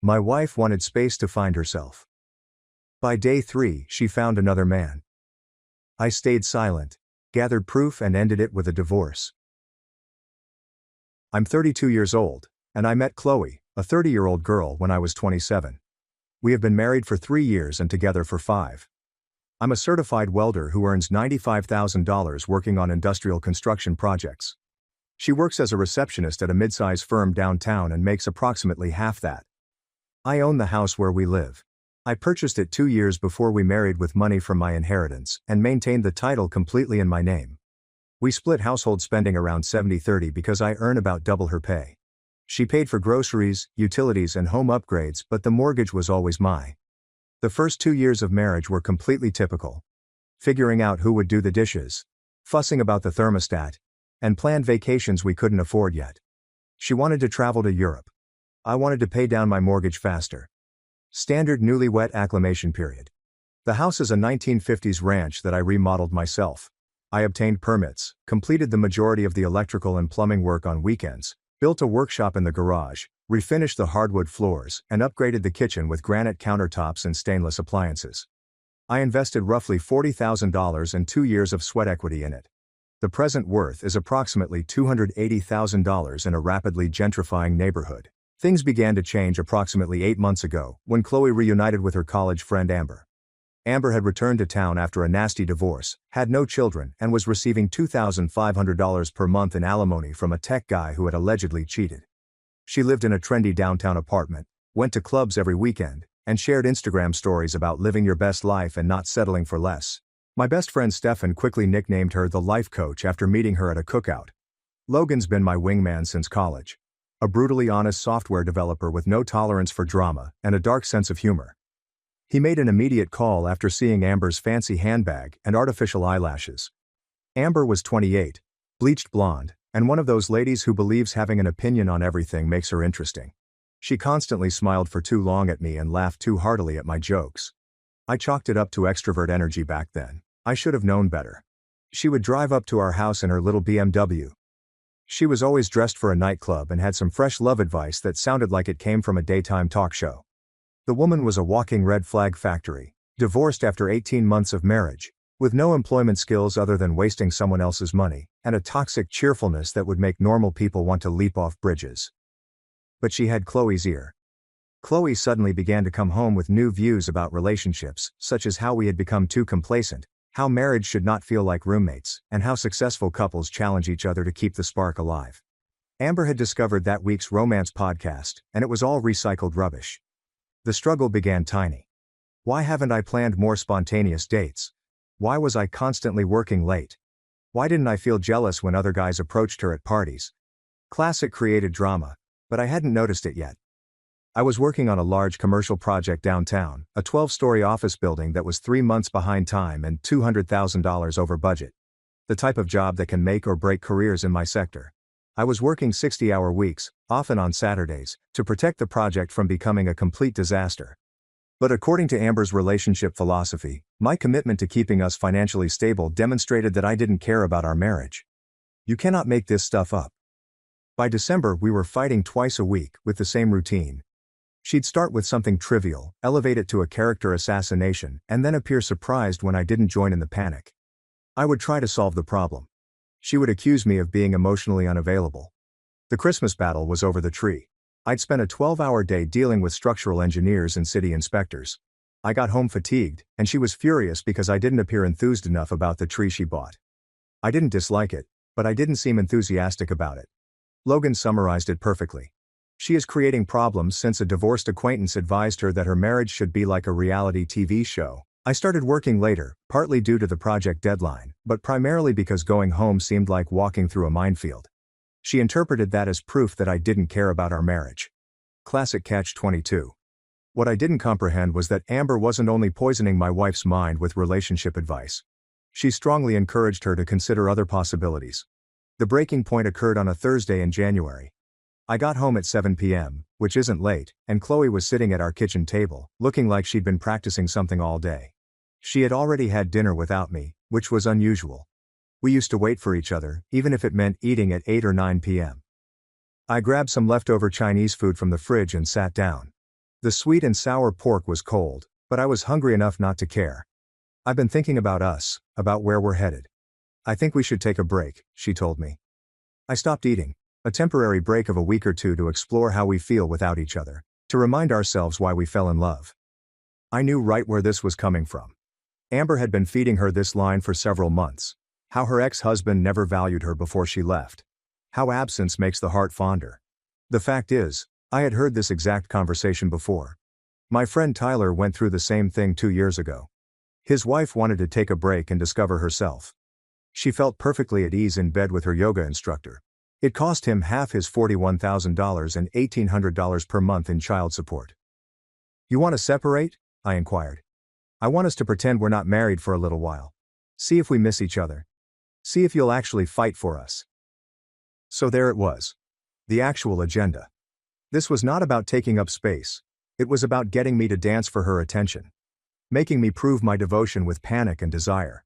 My wife wanted space to find herself. By day 3, she found another man. I stayed silent, gathered proof and ended it with a divorce. I'm 32 years old, and I met Chloe, a 30-year-old girl, when I was 27. We have been married for 3 years and together for 5. I'm a certified welder who earns $95,000 working on industrial construction projects. She works as a receptionist at a mid-size firm downtown and makes approximately half that. I own the house where we live. I purchased it 2 years before we married with money from my inheritance and maintained the title completely in my name. We split household spending around 70-30 because I earn about double her pay. She paid for groceries, utilities and home upgrades, but the mortgage was always mine. The first 2 years of marriage were completely typical. Figuring out who would do the dishes, fussing about the thermostat, and planned vacations we couldn't afford yet. She wanted to travel to Europe. I wanted to pay down my mortgage faster. Standard newlywed acclimation period. The house is a 1950s ranch that I remodeled myself. I obtained permits, completed the majority of the electrical and plumbing work on weekends, built a workshop in the garage, refinished the hardwood floors, and upgraded the kitchen with granite countertops and stainless appliances. I invested roughly $40,000 and 2 years of sweat equity in it. The present worth is approximately $280,000 in a rapidly gentrifying neighborhood. Things began to change approximately 8 months ago, when Chloe reunited with her college friend Amber. Amber had returned to town after a nasty divorce, had no children, and was receiving $2,500 per month in alimony from a tech guy who had allegedly cheated. She lived in a trendy downtown apartment, went to clubs every weekend, and shared Instagram stories about living your best life and not settling for less. My best friend Stefan quickly nicknamed her the life coach after meeting her at a cookout. Logan's been my wingman since college. A brutally honest software developer with no tolerance for drama and a dark sense of humor. He made an immediate call after seeing Amber's fancy handbag and artificial eyelashes. Amber was 28, bleached blonde, and one of those ladies who believes having an opinion on everything makes her interesting. She constantly smiled for too long at me and laughed too heartily at my jokes. I chalked it up to extrovert energy back then. I should have known better. She would drive up to our house in her little BMW. She was always dressed for a nightclub and had some fresh love advice that sounded like it came from a daytime talk show. The woman was a walking red flag factory, divorced after 18 months of marriage, with no employment skills other than wasting someone else's money, and a toxic cheerfulness that would make normal people want to leap off bridges. But she had Chloe's ear. Chloe suddenly began to come home with new views about relationships, such as how we had become too complacent, how marriage should not feel like roommates, and how successful couples challenge each other to keep the spark alive. Amber had discovered that week's romance podcast, and it was all recycled rubbish. The struggle began tiny. Why haven't I planned more spontaneous dates? Why was I constantly working late? Why didn't I feel jealous when other guys approached her at parties? Classic created drama, but I hadn't noticed it yet. I was working on a large commercial project downtown, a 12-story office building that was 3 months behind time and $200,000 over budget. The type of job that can make or break careers in my sector. I was working 60-hour weeks, often on Saturdays, to protect the project from becoming a complete disaster. But according to Amber's relationship philosophy, my commitment to keeping us financially stable demonstrated that I didn't care about our marriage. You cannot make this stuff up. By December, we were fighting twice a week, with the same routine. She'd start with something trivial, elevate it to a character assassination, and then appear surprised when I didn't join in the panic. I would try to solve the problem. She would accuse me of being emotionally unavailable. The Christmas battle was over the tree. I'd spent a 12-hour day dealing with structural engineers and city inspectors. I got home fatigued, and she was furious because I didn't appear enthused enough about the tree she bought. I didn't dislike it, but I didn't seem enthusiastic about it. Logan summarized it perfectly. She is creating problems since a divorced acquaintance advised her that her marriage should be like a reality TV show. I started working later, partly due to the project deadline, but primarily because going home seemed like walking through a minefield. She interpreted that as proof that I didn't care about our marriage. Classic catch-22. What I didn't comprehend was that Amber wasn't only poisoning my wife's mind with relationship advice. She strongly encouraged her to consider other possibilities. The breaking point occurred on a Thursday in January. I got home at 7 p.m., which isn't late, and Chloe was sitting at our kitchen table, looking like she'd been practicing something all day. She had already had dinner without me, which was unusual. We used to wait for each other, even if it meant eating at 8 or 9 p.m. I grabbed some leftover Chinese food from the fridge and sat down. The sweet and sour pork was cold, but I was hungry enough not to care. I've been thinking about us, about where we're headed. I think we should take a break, she told me. I stopped eating. A temporary break of a week or two to explore how we feel without each other, to remind ourselves why we fell in love. I knew right where this was coming from. Amber had been feeding her this line for several months. How her ex-husband never valued her before she left. How absence makes the heart fonder. The fact is, I had heard this exact conversation before. My friend Tyler went through the same thing 2 years ago. His wife wanted to take a break and discover herself. She felt perfectly at ease in bed with her yoga instructor. It cost him half his $41,000 and $1,800 per month in child support. You want to separate? I inquired. I want us to pretend we're not married for a little while. See if we miss each other. See if you'll actually fight for us. So there it was. The actual agenda. This was not about taking up space. It was about getting me to dance for her attention. Making me prove my devotion with panic and desire.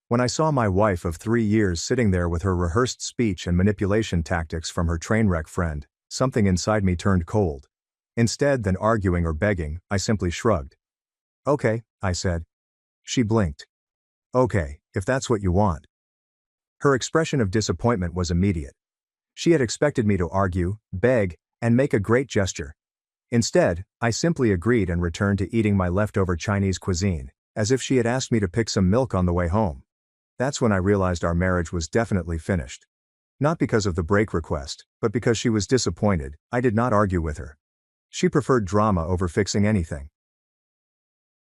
When I saw my wife of 3 years sitting there with her rehearsed speech and manipulation tactics from her trainwreck friend, something inside me turned cold. Instead than arguing or begging, I simply shrugged. Okay, I said. She blinked. Okay, if that's what you want. Her expression of disappointment was immediate. She had expected me to argue, beg, and make a great gesture. Instead, I simply agreed and returned to eating my leftover Chinese cuisine, as if she had asked me to pick some milk on the way home. That's when I realized our marriage was definitely finished. Not because of the break request, but because she was disappointed. I did not argue with her. She preferred drama over fixing anything.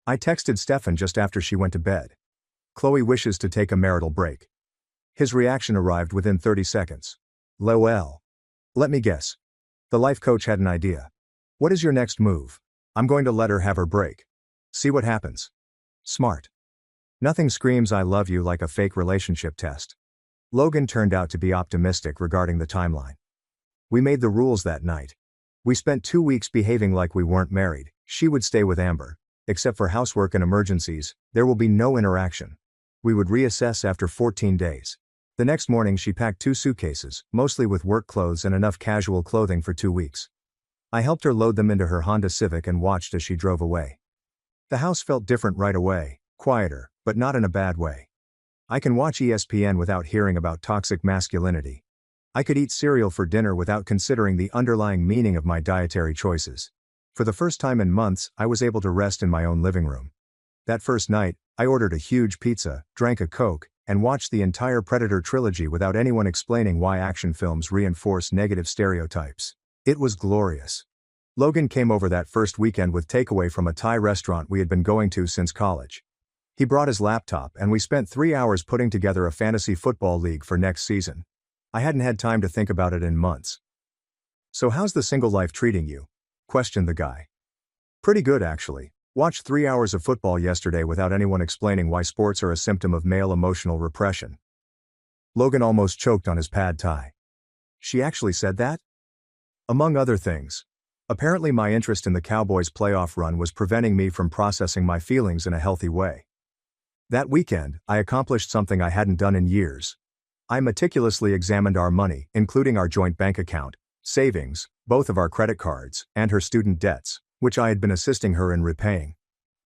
I texted Stefan just after she went to bed. Chloe wishes to take a marital break. His reaction arrived within 30 seconds. LOL. Let me guess. The life coach had an idea. What is your next move? I'm going to let her have her break. See what happens. Smart. Nothing screams I love you like a fake relationship test. Logan turned out to be optimistic regarding the timeline. We made the rules that night. We spent 2 weeks behaving like we weren't married. She would stay with Amber. Except for housework and emergencies, there will be no interaction. We would reassess after 14 days. The next morning she packed 2 suitcases, mostly with work clothes and enough casual clothing for 2 weeks. I helped her load them into her Honda Civic and watched as she drove away. The house felt different right away, quieter, but not in a bad way. I can watch ESPN without hearing about toxic masculinity. I could eat cereal for dinner without considering the underlying meaning of my dietary choices. For the first time in months, I was able to rest in my own living room. That first night, I ordered a huge pizza, drank a Coke, and watched the entire Predator trilogy without anyone explaining why action films reinforce negative stereotypes. It was glorious. Logan came over that first weekend with takeaway from a Thai restaurant we had been going to since college. He brought his laptop and we spent 3 hours putting together a fantasy football league for next season. I hadn't had time to think about it in months. So how's the single life treating you? Questioned the guy. Pretty good actually. Watched 3 hours of football yesterday without anyone explaining why sports are a symptom of male emotional repression. Logan almost choked on his pad thai. She actually said that? Among other things. Apparently my interest in the Cowboys' playoff run was preventing me from processing my feelings in a healthy way. That weekend, I accomplished something I hadn't done in years. I meticulously examined our money, including our joint bank account, savings, both of our credit cards, and her student debts, which I had been assisting her in repaying.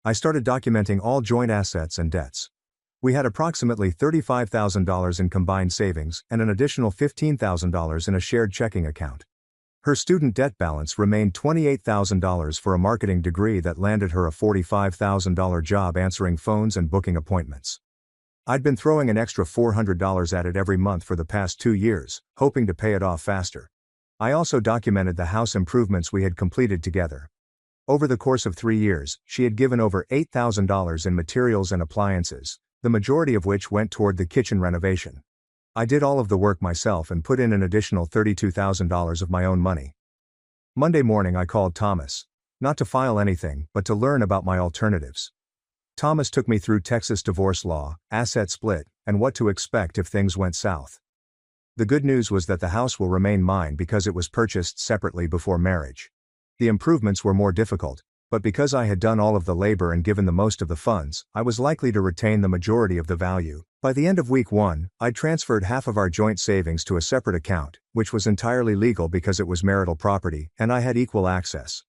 I started documenting all joint assets and debts. We had approximately $35,000 in combined savings and an additional $15,000 in a shared checking account. Her student debt balance remained $28,000 for a marketing degree that landed her a $45,000 job answering phones and booking appointments. I'd been throwing an extra $400 at it every month for the past 2 years, hoping to pay it off faster. I also documented the house improvements we had completed together. Over the course of 3 years, she had given over $8,000 in materials and appliances, the majority of which went toward the kitchen renovation. I did all of the work myself and put in an additional $32,000 of my own money. Monday morning I called Thomas, not to file anything, but to learn about my alternatives. Thomas took me through Texas divorce law, asset split, and what to expect if things went south. The good news was that the house will remain mine because it was purchased separately before marriage. The improvements were more difficult, but because I had done all of the labor and given the most of the funds, I was likely to retain the majority of the value. By the end of week 1, I'd transferred half of our joint savings to a separate account, which was entirely legal because it was marital property, and I had equal access.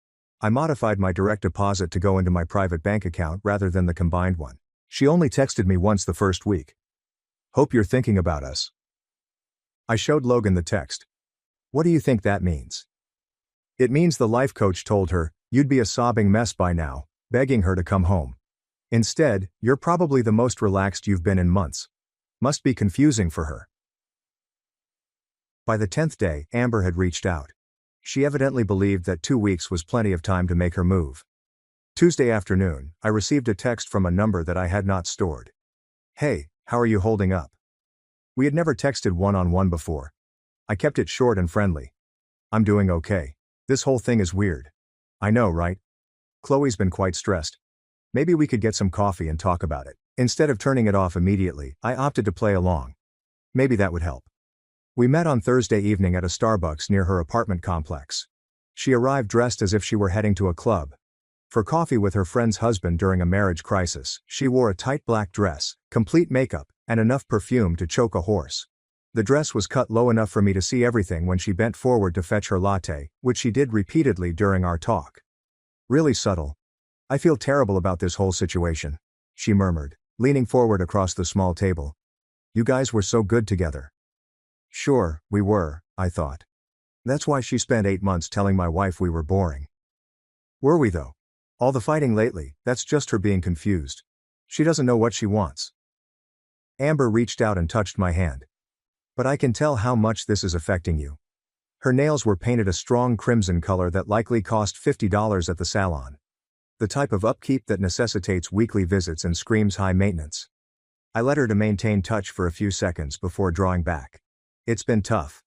I modified my direct deposit to go into my private bank account rather than the combined one. She only texted me once the first week. Hope you're thinking about us. I showed Logan the text. What do you think that means? It means the life coach told her, you'd be a sobbing mess by now, begging her to come home. Instead, you're probably the most relaxed you've been in months. Must be confusing for her. By the 10th day, Amber had reached out. She evidently believed that 2 weeks was plenty of time to make her move. Tuesday afternoon, I received a text from a number that I had not stored. Hey, how are you holding up? We had never texted one-on-one before. I kept it short and friendly. I'm doing okay. This whole thing is weird. I know, right? Chloe's been quite stressed. Maybe we could get some coffee and talk about it. Instead of turning it off immediately, I opted to play along. Maybe that would help. We met on Thursday evening at a Starbucks near her apartment complex. She arrived dressed as if she were heading to a club. For coffee with her friend's husband during a marriage crisis, she wore a tight black dress, complete makeup, and enough perfume to choke a horse. The dress was cut low enough for me to see everything when she bent forward to fetch her latte, which she did repeatedly during our talk. Really subtle. I feel terrible about this whole situation, she murmured, leaning forward across the small table. You guys were so good together. Sure, we were, I thought. That's why she spent 8 months telling my wife we were boring. Were we though? All the fighting lately, that's just her being confused. She doesn't know what she wants. Amber reached out and touched my hand. But I can tell how much this is affecting you. Her nails were painted a strong crimson color that likely cost $50 at the salon. The type of upkeep that necessitates weekly visits and screams high maintenance. I let her to maintain touch for a few seconds before drawing back. It's been tough.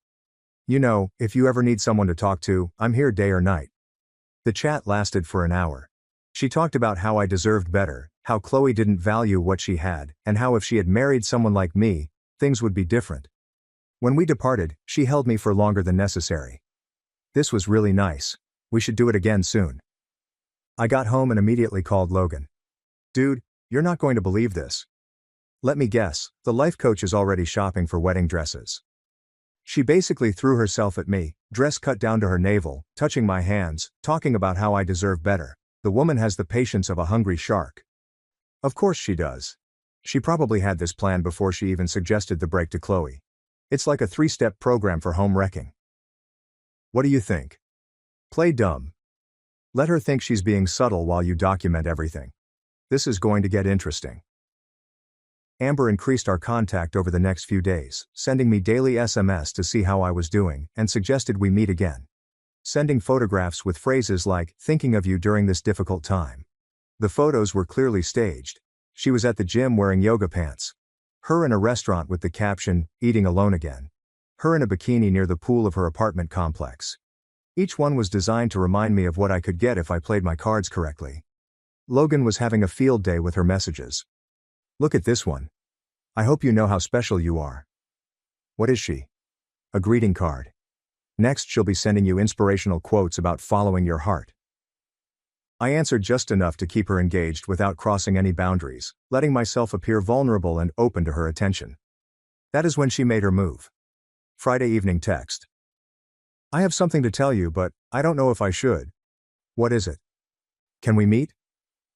You know, if you ever need someone to talk to, I'm here day or night. The chat lasted for an hour. She talked about how I deserved better, how Chloe didn't value what she had, and how if she had married someone like me, things would be different. When we departed, she held me for longer than necessary. This was really nice. We should do it again soon. I got home and immediately called Logan. Dude, you're not going to believe this. Let me guess, the life coach is already shopping for wedding dresses. She basically threw herself at me, dress cut down to her navel, touching my hands, talking about how I deserve better. The woman has the patience of a hungry shark. Of course she does. She probably had this plan before she even suggested the break to Chloe. It's like a 3-step program for home wrecking. What do you think? Play dumb. Let her think she's being subtle while you document everything. This is going to get interesting. Amber increased our contact over the next few days, sending me daily SMS to see how I was doing, and suggested we meet again. Sending photographs with phrases like, thinking of you during this difficult time. The photos were clearly staged. She was at the gym wearing yoga pants. Her in a restaurant with the caption, eating alone again. Her in a bikini near the pool of her apartment complex. Each one was designed to remind me of what I could get if I played my cards correctly. Logan was having a field day with her messages. Look at this one. I hope you know how special you are. What is she? A greeting card. Next she'll be sending you inspirational quotes about following your heart. I answered just enough to keep her engaged without crossing any boundaries, letting myself appear vulnerable and open to her attention. That is when she made her move. Friday evening text. I have something to tell you, but I don't know if I should. What is it? Can we meet?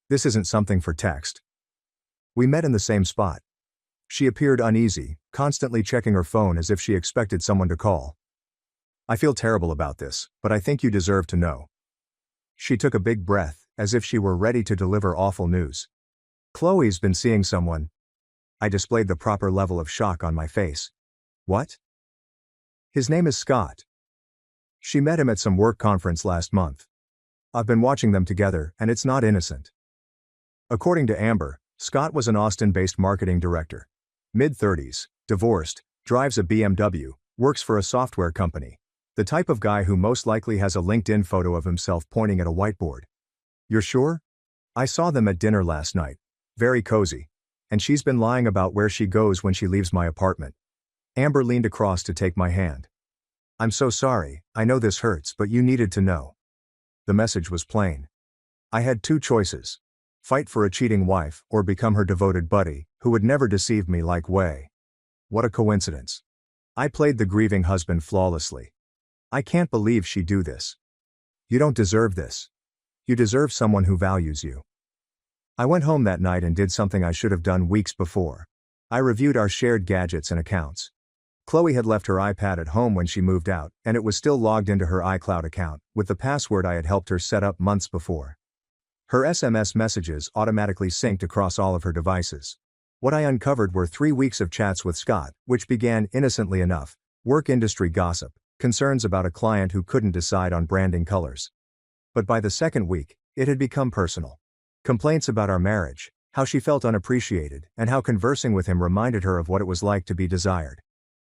This isn't something for text. We met in the same spot. She appeared uneasy, constantly checking her phone as if she expected someone to call. I feel terrible about this, but I think you deserve to know. She took a big breath, as if she were ready to deliver awful news. Chloe's been seeing someone. I displayed the proper level of shock on my face. What? His name is Scott. She met him at some work conference last month. I've been watching them together, and it's not innocent. According to Amber, Scott was an Austin-based marketing director. Mid-30s, divorced, drives a BMW, works for a software company. The type of guy who most likely has a LinkedIn photo of himself pointing at a whiteboard. You're sure? I saw them at dinner last night. Very cozy. And she's been lying about where she goes when she leaves my apartment. Amber leaned across to take my hand. I'm so sorry, I know this hurts, but you needed to know. The message was plain. I had 2 choices. Fight for a cheating wife, or become her devoted buddy, who would never deceive me like Wei. What a coincidence. I played the grieving husband flawlessly. I can't believe she'd do this. You don't deserve this. You deserve someone who values you. I went home that night and did something I should have done weeks before. I reviewed our shared gadgets and accounts. Chloe had left her iPad at home when she moved out, and it was still logged into her iCloud account, with the password I had helped her set up months before. Her SMS messages automatically synced across all of her devices. What I uncovered were 3 weeks of chats with Scott, which began innocently enough: work industry gossip, concerns about a client who couldn't decide on branding colors. But by the second week, it had become personal. Complaints about our marriage, how she felt unappreciated, and how conversing with him reminded her of what it was like to be desired.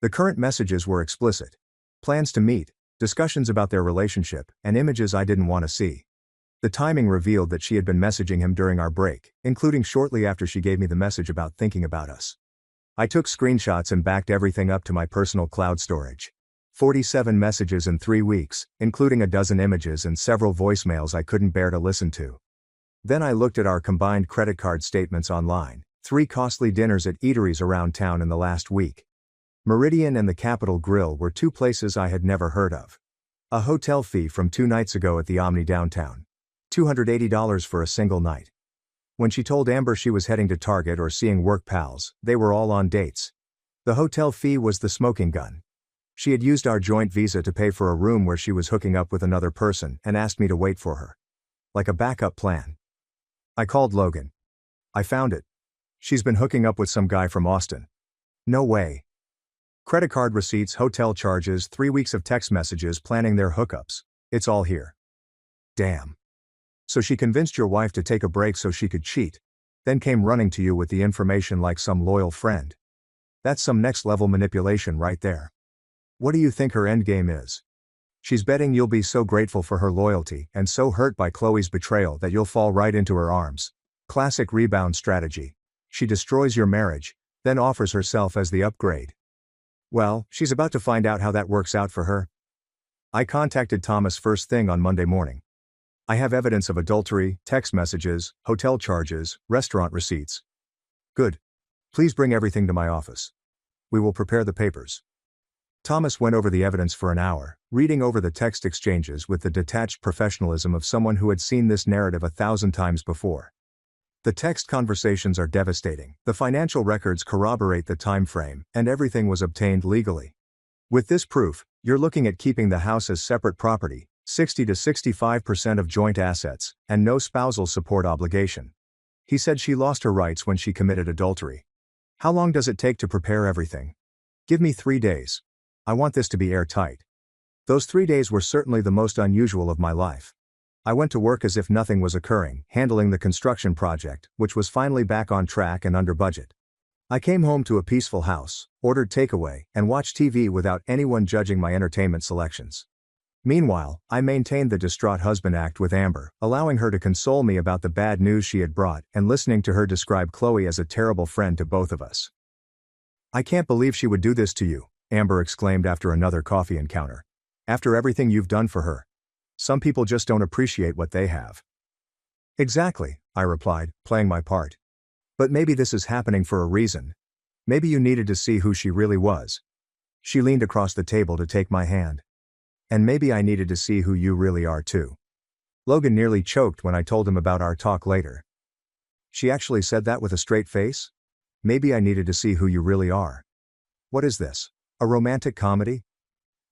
The current messages were explicit. Plans to meet, discussions about their relationship, and images I didn't want to see. The timing revealed that she had been messaging him during our break, including shortly after she gave me the message about thinking about us. I took screenshots and backed everything up to my personal cloud storage. 47 messages in 3 weeks, including a dozen images and several voicemails I couldn't bear to listen to. Then I looked at our combined credit card statements online: 3 costly dinners at eateries around town in the last week. Meridian and the Capitol Grill were 2 places I had never heard of. A hotel fee from 2 nights ago at the Omni downtown. $280 for a single night. When she told Amber she was heading to Target or seeing work pals, they were all on dates. The hotel fee was the smoking gun. She had used our joint visa to pay for a room where she was hooking up with another person and asked me to wait for her. Like a backup plan. I called Logan. I found it. She's been hooking up with some guy from Austin. No way. Credit card receipts, hotel charges, 3 weeks of text messages planning their hookups. It's all here. Damn. So she convinced your wife to take a break so she could cheat, then came running to you with the information like some loyal friend. That's some next-level manipulation right there. What do you think her endgame is? She's betting you'll be so grateful for her loyalty and so hurt by Chloe's betrayal that you'll fall right into her arms. Classic rebound strategy. She destroys your marriage, then offers herself as the upgrade. Well, she's about to find out how that works out for her. I contacted Thomas first thing on Monday morning. I have evidence of adultery, text messages, hotel charges, restaurant receipts. Good. Please bring everything to my office. We will prepare the papers. Thomas went over the evidence for an hour, reading over the text exchanges with the detached professionalism of someone who had seen this narrative 1,000 times before. The text conversations are devastating, the financial records corroborate the time frame, and everything was obtained legally. With this proof, you're looking at keeping the house as separate property, 60 to 65% of joint assets, and no spousal support obligation. He said she lost her rights when she committed adultery. How long does it take to prepare everything? Give me 3 days. I want this to be airtight. Those 3 days were certainly the most unusual of my life. I went to work as if nothing was occurring, handling the construction project, which was finally back on track and under budget. I came home to a peaceful house, ordered takeaway, and watched TV without anyone judging my entertainment selections. Meanwhile, I maintained the distraught husband act with Amber, allowing her to console me about the bad news she had brought and listening to her describe Chloe as a terrible friend to both of us. I can't believe she would do this to you, Amber exclaimed after another coffee encounter. After everything you've done for her. Some people just don't appreciate what they have. Exactly, I replied, playing my part. But maybe this is happening for a reason. Maybe you needed to see who she really was. She leaned across the table to take my hand. And maybe I needed to see who you really are too. Logan nearly choked when I told him about our talk later. She actually said that with a straight face? Maybe I needed to see who you really are. What is this? A romantic comedy?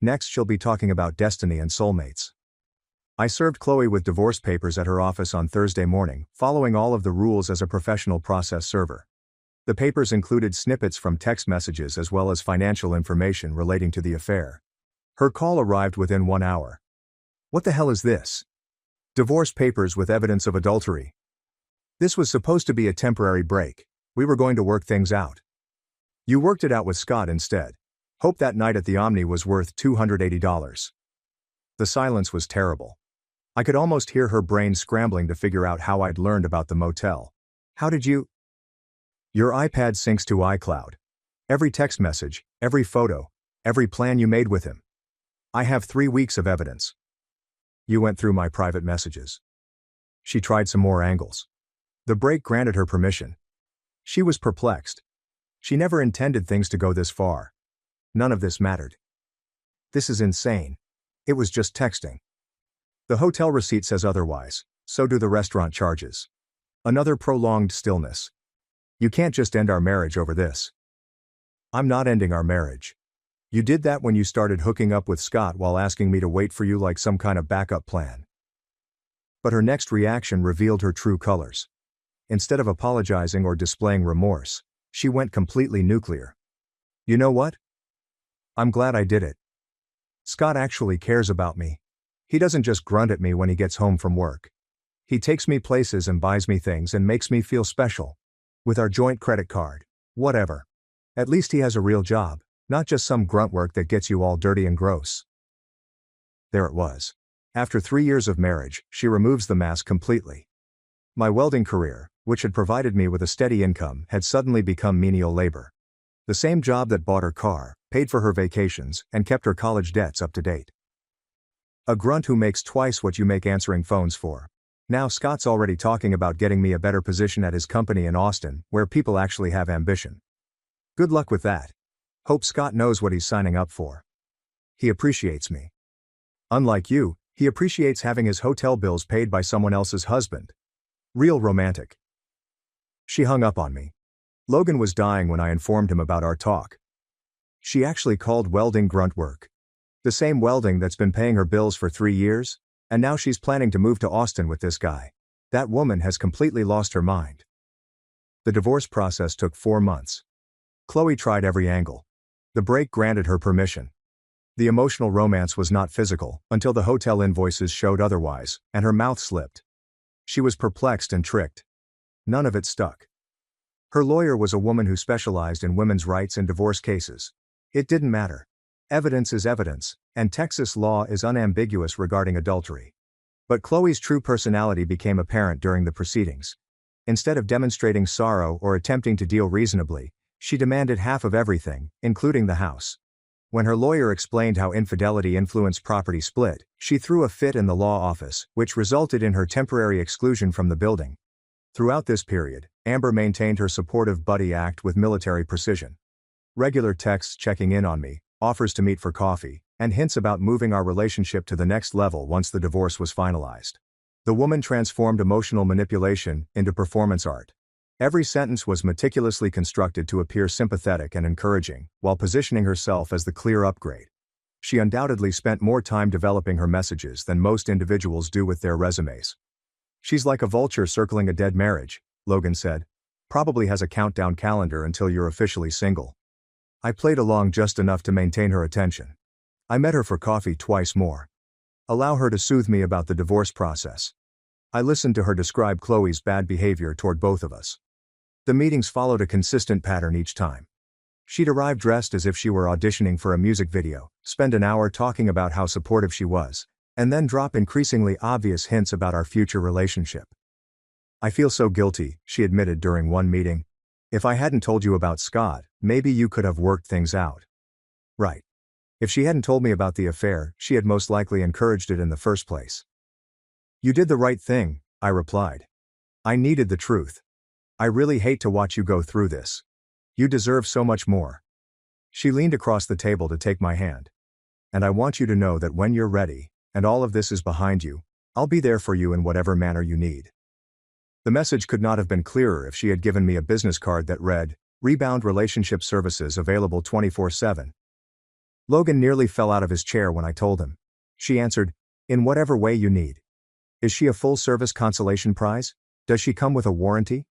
Next she'll be talking about destiny and soulmates. I served Chloe with divorce papers at her office on Thursday morning, following all of the rules as a professional process server. The papers included snippets from text messages as well as financial information relating to the affair. Her call arrived within 1 hour. What the hell is this? Divorce papers with evidence of adultery. This was supposed to be a temporary break. We were going to work things out. You worked it out with Scott instead. Hope that night at the Omni was worth $280. The silence was terrible. I could almost hear her brain scrambling to figure out how I'd learned about the motel. How did you? Your iPad syncs to iCloud. Every text message, every photo, every plan you made with him. I have 3 weeks of evidence. You went through my private messages. She tried some more angles. The break granted her permission. She was perplexed. She never intended things to go this far. None of this mattered. This is insane. It was just texting. The hotel receipt says otherwise. So do the restaurant charges. Another prolonged stillness. You can't just end our marriage over this. I'm not ending our marriage. You did that when you started hooking up with Scott while asking me to wait for you like some kind of backup plan. But her next reaction revealed her true colors. Instead of apologizing or displaying remorse, she went completely nuclear. You know what? I'm glad I did it. Scott actually cares about me. He doesn't just grunt at me when he gets home from work. He takes me places and buys me things and makes me feel special. With our joint credit card. Whatever. At least he has a real job, not just some grunt work that gets you all dirty and gross. There it was. After 3 years of marriage, she removes the mask completely. My welding career, which had provided me with a steady income, had suddenly become menial labor. The same job that bought her car, paid for her vacations, and kept her college debts up to date. A grunt who makes twice what you make answering phones for. Now Scott's already talking about getting me a better position at his company in Austin, where people actually have ambition. Good luck with that. Hope Scott knows what he's signing up for. He appreciates me. Unlike you, he appreciates having his hotel bills paid by someone else's husband. Real romantic. She hung up on me. Logan was dying when I informed him about our talk. She actually called welding grunt work. The same welding that's been paying her bills for 3 years, and now she's planning to move to Austin with this guy. That woman has completely lost her mind. The divorce process took 4 months. Chloe tried every angle. The break granted her permission. The emotional romance was not physical, until the hotel invoices showed otherwise, and her mouth slipped. She was perplexed and tricked. None of it stuck. Her lawyer was a woman who specialized in women's rights and divorce cases. It didn't matter. Evidence is evidence, and Texas law is unambiguous regarding adultery. But Chloe's true personality became apparent during the proceedings. Instead of demonstrating sorrow or attempting to deal reasonably, she demanded half of everything, including the house. When her lawyer explained how infidelity influenced property split, she threw a fit in the law office, which resulted in her temporary exclusion from the building. Throughout this period, Amber maintained her supportive buddy act with military precision. Regular texts checking in on me, offers to meet for coffee, and hints about moving our relationship to the next level once the divorce was finalized. The woman transformed emotional manipulation into performance art. Every sentence was meticulously constructed to appear sympathetic and encouraging, while positioning herself as the clear upgrade. She undoubtedly spent more time developing her messages than most individuals do with their resumes. She's like a vulture circling a dead marriage, Logan said. Probably has a countdown calendar until you're officially single. I played along just enough to maintain her attention. I met her for coffee twice more. Allow her to soothe me about the divorce process. I listened to her describe Chloe's bad behavior toward both of us. The meetings followed a consistent pattern each time. She'd arrive dressed as if she were auditioning for a music video, spend an hour talking about how supportive she was, and then drop increasingly obvious hints about our future relationship. I feel so guilty, she admitted during one meeting. If I hadn't told you about Scott, maybe you could have worked things out. Right. If she hadn't told me about the affair, she had most likely encouraged it in the first place. You did the right thing, I replied. I needed the truth. I really hate to watch you go through this. You deserve so much more. She leaned across the table to take my hand. And I want you to know that when you're ready, and all of this is behind you, I'll be there for you in whatever manner you need. The message could not have been clearer if she had given me a business card that read, Rebound Relationship Services available 24/7. Logan nearly fell out of his chair when I told him. She answered, in whatever way you need. Is she a full-service consolation prize? Does she come with a warranty?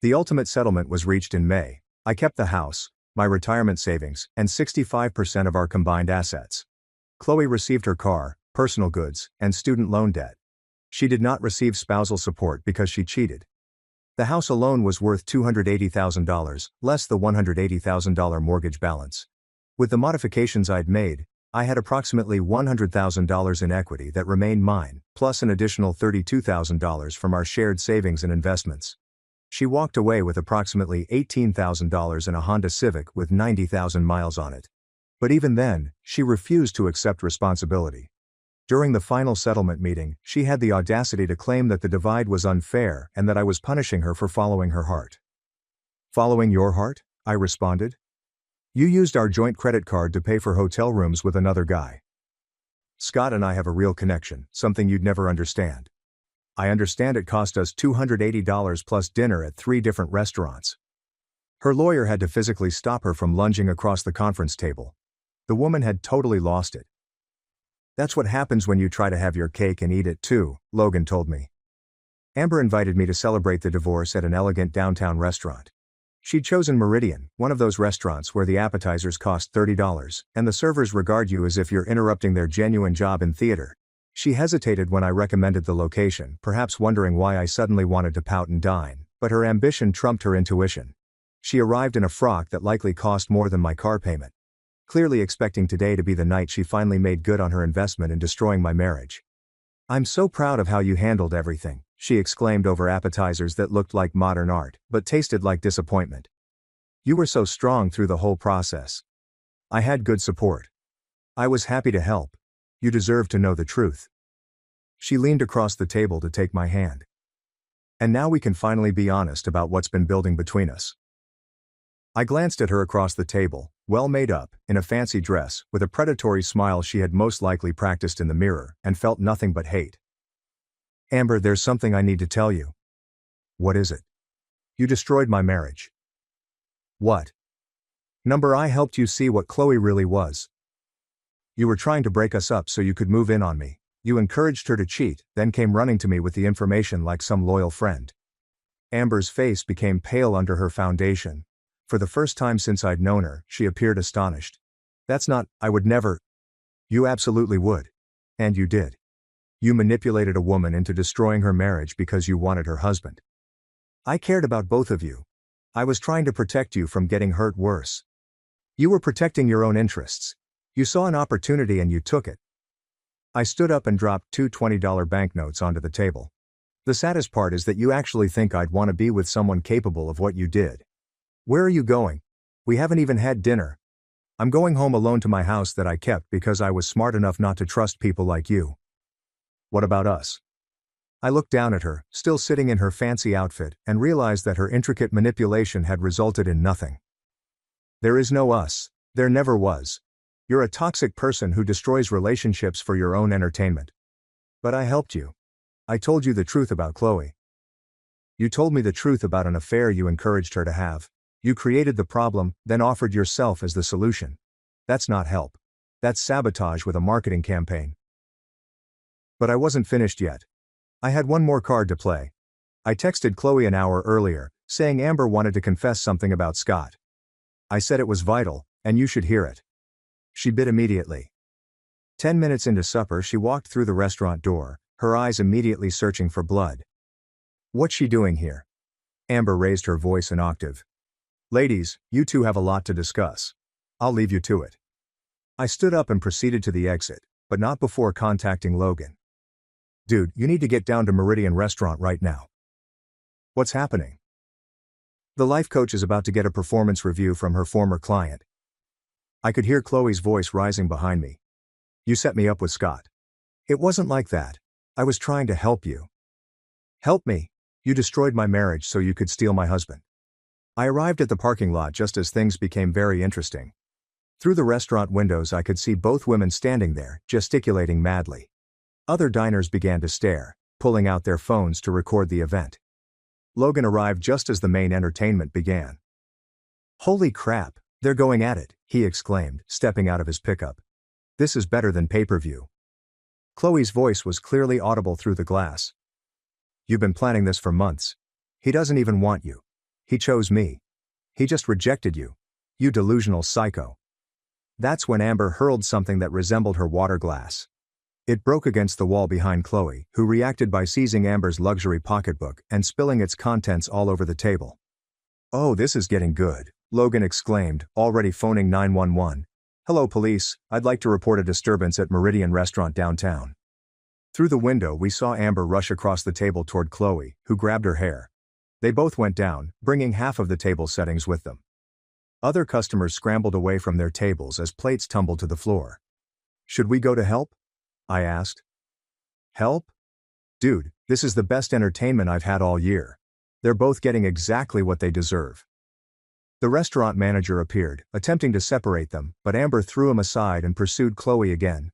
The ultimate settlement was reached in May. I kept the house, my retirement savings, and 65% of our combined assets. Chloe received her car, personal goods, and student loan debt. She did not receive spousal support because she cheated. The house alone was worth $280,000, less the $180,000 mortgage balance. With the modifications I'd made, I had approximately $100,000 in equity that remained mine, plus an additional $32,000 from our shared savings and investments. She walked away with approximately $18,000 in a Honda Civic with 90,000 miles on it. But even then, she refused to accept responsibility. During the final settlement meeting, she had the audacity to claim that the divide was unfair and that I was punishing her for following her heart. Following your heart? I responded. You used our joint credit card to pay for hotel rooms with another guy. Scott and I have a real connection, something you'd never understand. I understand it cost us $280 plus dinner at 3 different restaurants. Her lawyer had to physically stop her from lunging across the conference table. The woman had totally lost it. That's what happens when you try to have your cake and eat it too, Logan told me. Amber invited me to celebrate the divorce at an elegant downtown restaurant. She'd chosen Meridian, one of those restaurants where the appetizers cost $30, and the servers regard you as if you're interrupting their genuine job in theater. She hesitated when I recommended the location, perhaps wondering why I suddenly wanted to pout and dine, but her ambition trumped her intuition. She arrived in a frock that likely cost more than my car payment. Clearly expecting today to be the night she finally made good on her investment in destroying my marriage. "I'm so proud of how you handled everything," she exclaimed over appetizers that looked like modern art, but tasted like disappointment. "You were so strong through the whole process. I had good support. I was happy to help. You deserve to know the truth." She leaned across the table to take my hand. "And now we can finally be honest about what's been building between us." I glanced at her across the table, well made up, in a fancy dress, with a predatory smile she had most likely practiced in the mirror, and felt nothing but hate. "Amber, there's something I need to tell you." "What is it?" "You destroyed my marriage." "What?" I helped you see what Chloe really was. You were trying to break us up so you could move in on me. You encouraged her to cheat, then came running to me with the information like some loyal friend." Amber's face became pale under her foundation. For the first time since I'd known her, she appeared astonished. "That's not, I would never." "You absolutely would. And you did. You manipulated a woman into destroying her marriage because you wanted her husband. I cared about both of you. I was trying to protect you from getting hurt worse. You were protecting your own interests. You saw an opportunity and you took it." I stood up and dropped 2 $20 banknotes onto the table. "The saddest part is that you actually think I'd want to be with someone capable of what you did. Where are you going? We haven't even had dinner." "I'm going home alone to my house that I kept because I was smart enough not to trust people like you." "What about us?" I looked down at her, still sitting in her fancy outfit, and realized that her intricate manipulation had resulted in nothing. "There is no us. There never was. You're a toxic person who destroys relationships for your own entertainment." "But I helped you. I told you the truth about Chloe." "You told me the truth about an affair you encouraged her to have. You created the problem, then offered yourself as the solution. That's not help. That's sabotage with a marketing campaign." But I wasn't finished yet. I had one more card to play. I texted Chloe an hour earlier, saying Amber wanted to confess something about Scott. I said it was vital, and you should hear it. She bit immediately. 10 minutes into supper she walked through the restaurant door, her eyes immediately searching for blood. "What's she doing here?" Amber raised her voice an octave. "Ladies, you two have a lot to discuss. I'll leave you to it." I stood up and proceeded to the exit, but not before contacting Logan. "Dude, you need to get down to Meridian Restaurant right now." "What's happening?" "The life coach is about to get a performance review from her former client." I could hear Chloe's voice rising behind me. "You set me up with Scott." "It wasn't like that. I was trying to help you." "Help me? You destroyed my marriage so you could steal my husband." I arrived at the parking lot just as things became very interesting. Through the restaurant windows I could see both women standing there, gesticulating madly. Other diners began to stare, pulling out their phones to record the event. Logan arrived just as the main entertainment began. "Holy crap, they're going at it," he exclaimed, stepping out of his pickup. "This is better than pay-per-view." Chloe's voice was clearly audible through the glass. "You've been planning this for months. He doesn't even want you. He chose me. He just rejected you. You delusional psycho." That's when Amber hurled something that resembled her water glass. It broke against the wall behind Chloe, who reacted by seizing Amber's luxury pocketbook and spilling its contents all over the table. "Oh, this is getting good," Logan exclaimed, already phoning 911. "Hello police, I'd like to report a disturbance at Meridian Restaurant downtown." Through the window we saw Amber rush across the table toward Chloe, who grabbed her hair. They both went down, bringing half of the table settings with them. Other customers scrambled away from their tables as plates tumbled to the floor. "Should we go to help?" I asked. "Help? Dude, this is the best entertainment I've had all year. They're both getting exactly what they deserve." The restaurant manager appeared, attempting to separate them, but Amber threw him aside and pursued Chloe again.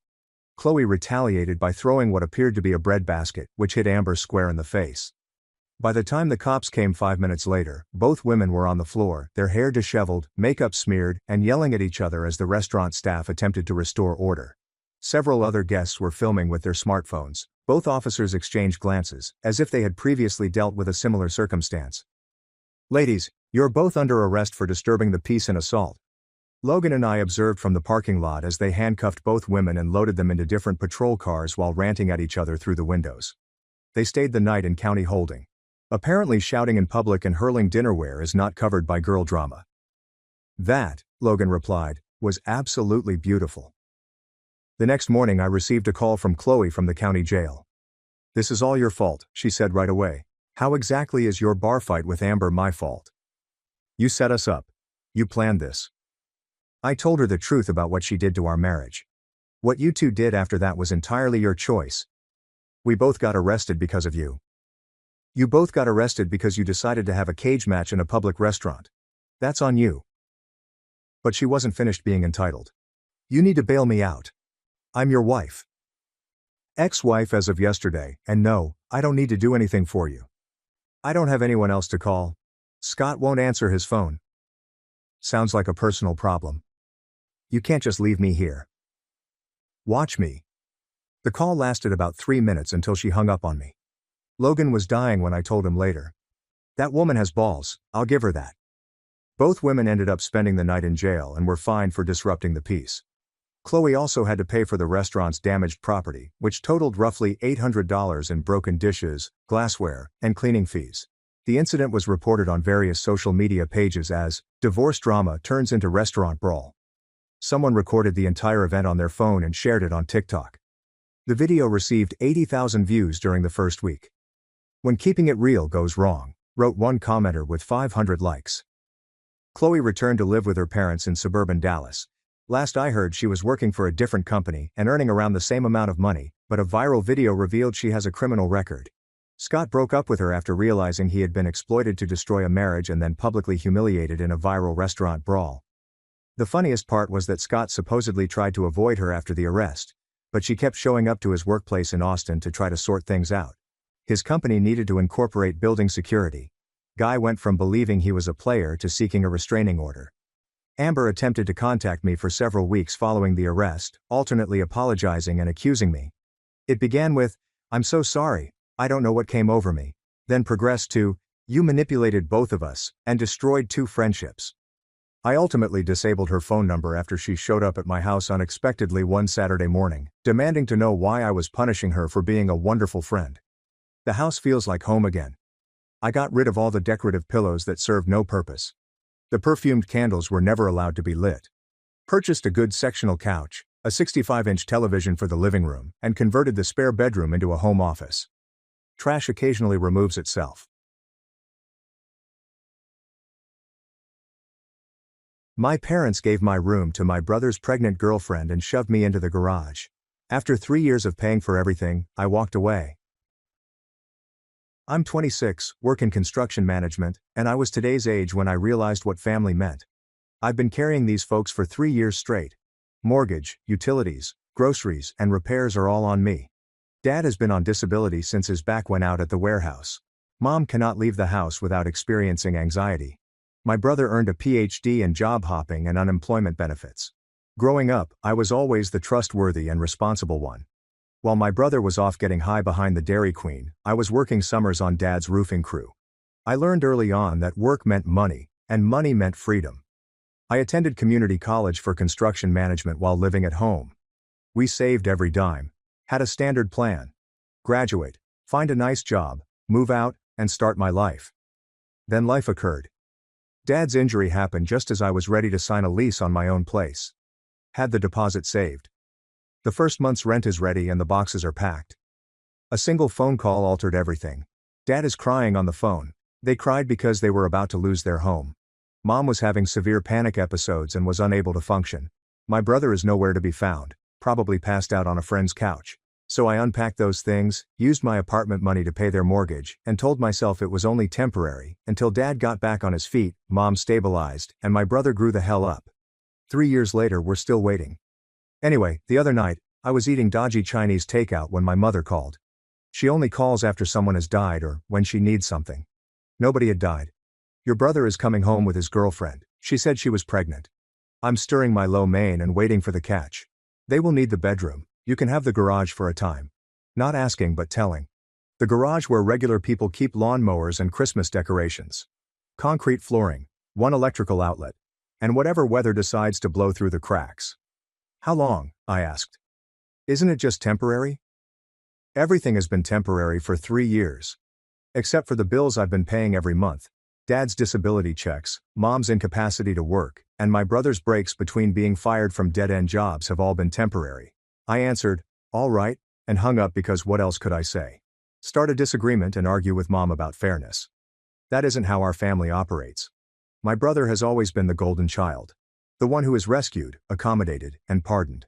Chloe retaliated by throwing what appeared to be a breadbasket, which hit Amber square in the face. By the time the cops came 5 minutes later, both women were on the floor, their hair disheveled, makeup smeared, and yelling at each other as the restaurant staff attempted to restore order. Several other guests were filming with their smartphones. Both officers exchanged glances, as if they had previously dealt with a similar circumstance. "Ladies, you're both under arrest for disturbing the peace and assault." Logan and I observed from the parking lot as they handcuffed both women and loaded them into different patrol cars while ranting at each other through the windows. They stayed the night in county holding. Apparently shouting in public and hurling dinnerware is not covered by girl drama. "That," Logan replied, "was absolutely beautiful." The next morning I received a call from Chloe from the county jail. "This is all your fault," she said right away. "How exactly is your bar fight with Amber my fault? You set us up. You planned this." I told her the truth about what she did to our marriage. "What you two did after that was entirely your choice. We both got arrested because of you. You both got arrested because you decided to have a cage match in a public restaurant. That's on you." But she wasn't finished being entitled. "You need to bail me out. I'm your wife. Ex-wife as of yesterday, and no, I don't need to do anything for you. I don't have anyone else to call. Scott won't answer his phone. Sounds like a personal problem. You can't just leave me here. Watch me." The call lasted about 3 minutes until she hung up on me. Logan was dying when I told him later. "That woman has balls, I'll give her that." Both women ended up spending the night in jail and were fined for disrupting the peace. Chloe also had to pay for the restaurant's damaged property, which totaled roughly $800 in broken dishes, glassware, and cleaning fees. The incident was reported on various social media pages as "divorce drama turns into restaurant brawl." Someone recorded the entire event on their phone and shared it on TikTok. The video received 80,000 views during the first week. "When keeping it real goes wrong," wrote one commenter with 500 likes. Chloe returned to live with her parents in suburban Dallas. Last I heard she was working for a different company and earning around the same amount of money, but a viral video revealed she has a criminal record. Scott broke up with her after realizing he had been exploited to destroy a marriage and then publicly humiliated in a viral restaurant brawl. The funniest part was that Scott supposedly tried to avoid her after the arrest, but she kept showing up to his workplace in Austin to try to sort things out. His company needed to incorporate building security. Guy went from believing he was a player to seeking a restraining order. Amber attempted to contact me for several weeks following the arrest, alternately apologizing and accusing me. It began with, "I'm so sorry, I don't know what came over me," then progressed to, "You manipulated both of us, and destroyed 2 friendships." I ultimately disabled her phone number after she showed up at my house unexpectedly one Saturday morning, demanding to know why I was punishing her for being a wonderful friend. The house feels like home again. I got rid of all the decorative pillows that served no purpose. The perfumed candles were never allowed to be lit. Purchased a good sectional couch, a 65-inch television for the living room, and converted the spare bedroom into a home office. Trash occasionally removes itself. My parents gave my room to my brother's pregnant girlfriend and shoved me into the garage. After 3 years of paying for everything, I walked away. I'm 26, work in construction management, and I was today's age when I realized what family meant. I've been carrying these folks for 3 years straight. Mortgage, utilities, groceries, and repairs are all on me. Dad has been on disability since his back went out at the warehouse. Mom cannot leave the house without experiencing anxiety. My brother earned a PhD in job hopping and unemployment benefits. Growing up, I was always the trustworthy and responsible one. While my brother was off getting high behind the Dairy Queen, I was working summers on Dad's roofing crew. I learned early on that work meant money, and money meant freedom. I attended community college for construction management while living at home. We saved every dime, had a standard plan. Graduate, find a nice job, move out, and start my life. Then life occurred. Dad's injury happened just as I was ready to sign a lease on my own place. Had the deposit saved. The first month's rent is ready and the boxes are packed. A single phone call altered everything. Dad is crying on the phone. They cried because they were about to lose their home. Mom was having severe panic episodes and was unable to function. My brother is nowhere to be found, probably passed out on a friend's couch. So I unpacked those things, used my apartment money to pay their mortgage, and told myself it was only temporary, until Dad got back on his feet, Mom stabilized, and my brother grew the hell up. 3 years later we're still waiting. Anyway, the other night, I was eating dodgy Chinese takeout when my mother called. She only calls after someone has died or when she needs something. Nobody had died. Your brother is coming home with his girlfriend. She said she was pregnant. I'm stirring my lo mein and waiting for the catch. They will need the bedroom. You can have the garage for a time. Not asking but telling. The garage where regular people keep lawnmowers and Christmas decorations. Concrete flooring, one electrical outlet, and whatever weather decides to blow through the cracks. How long? I asked. Isn't it just temporary? Everything has been temporary for 3 years. Except for the bills I've been paying every month. Dad's disability checks, mom's incapacity to work, and my brother's breaks between being fired from dead-end jobs have all been temporary. I answered, all right, and hung up because what else could I say? Start a disagreement and argue with mom about fairness. That isn't how our family operates. My brother has always been the golden child. The one who is rescued, accommodated, and pardoned.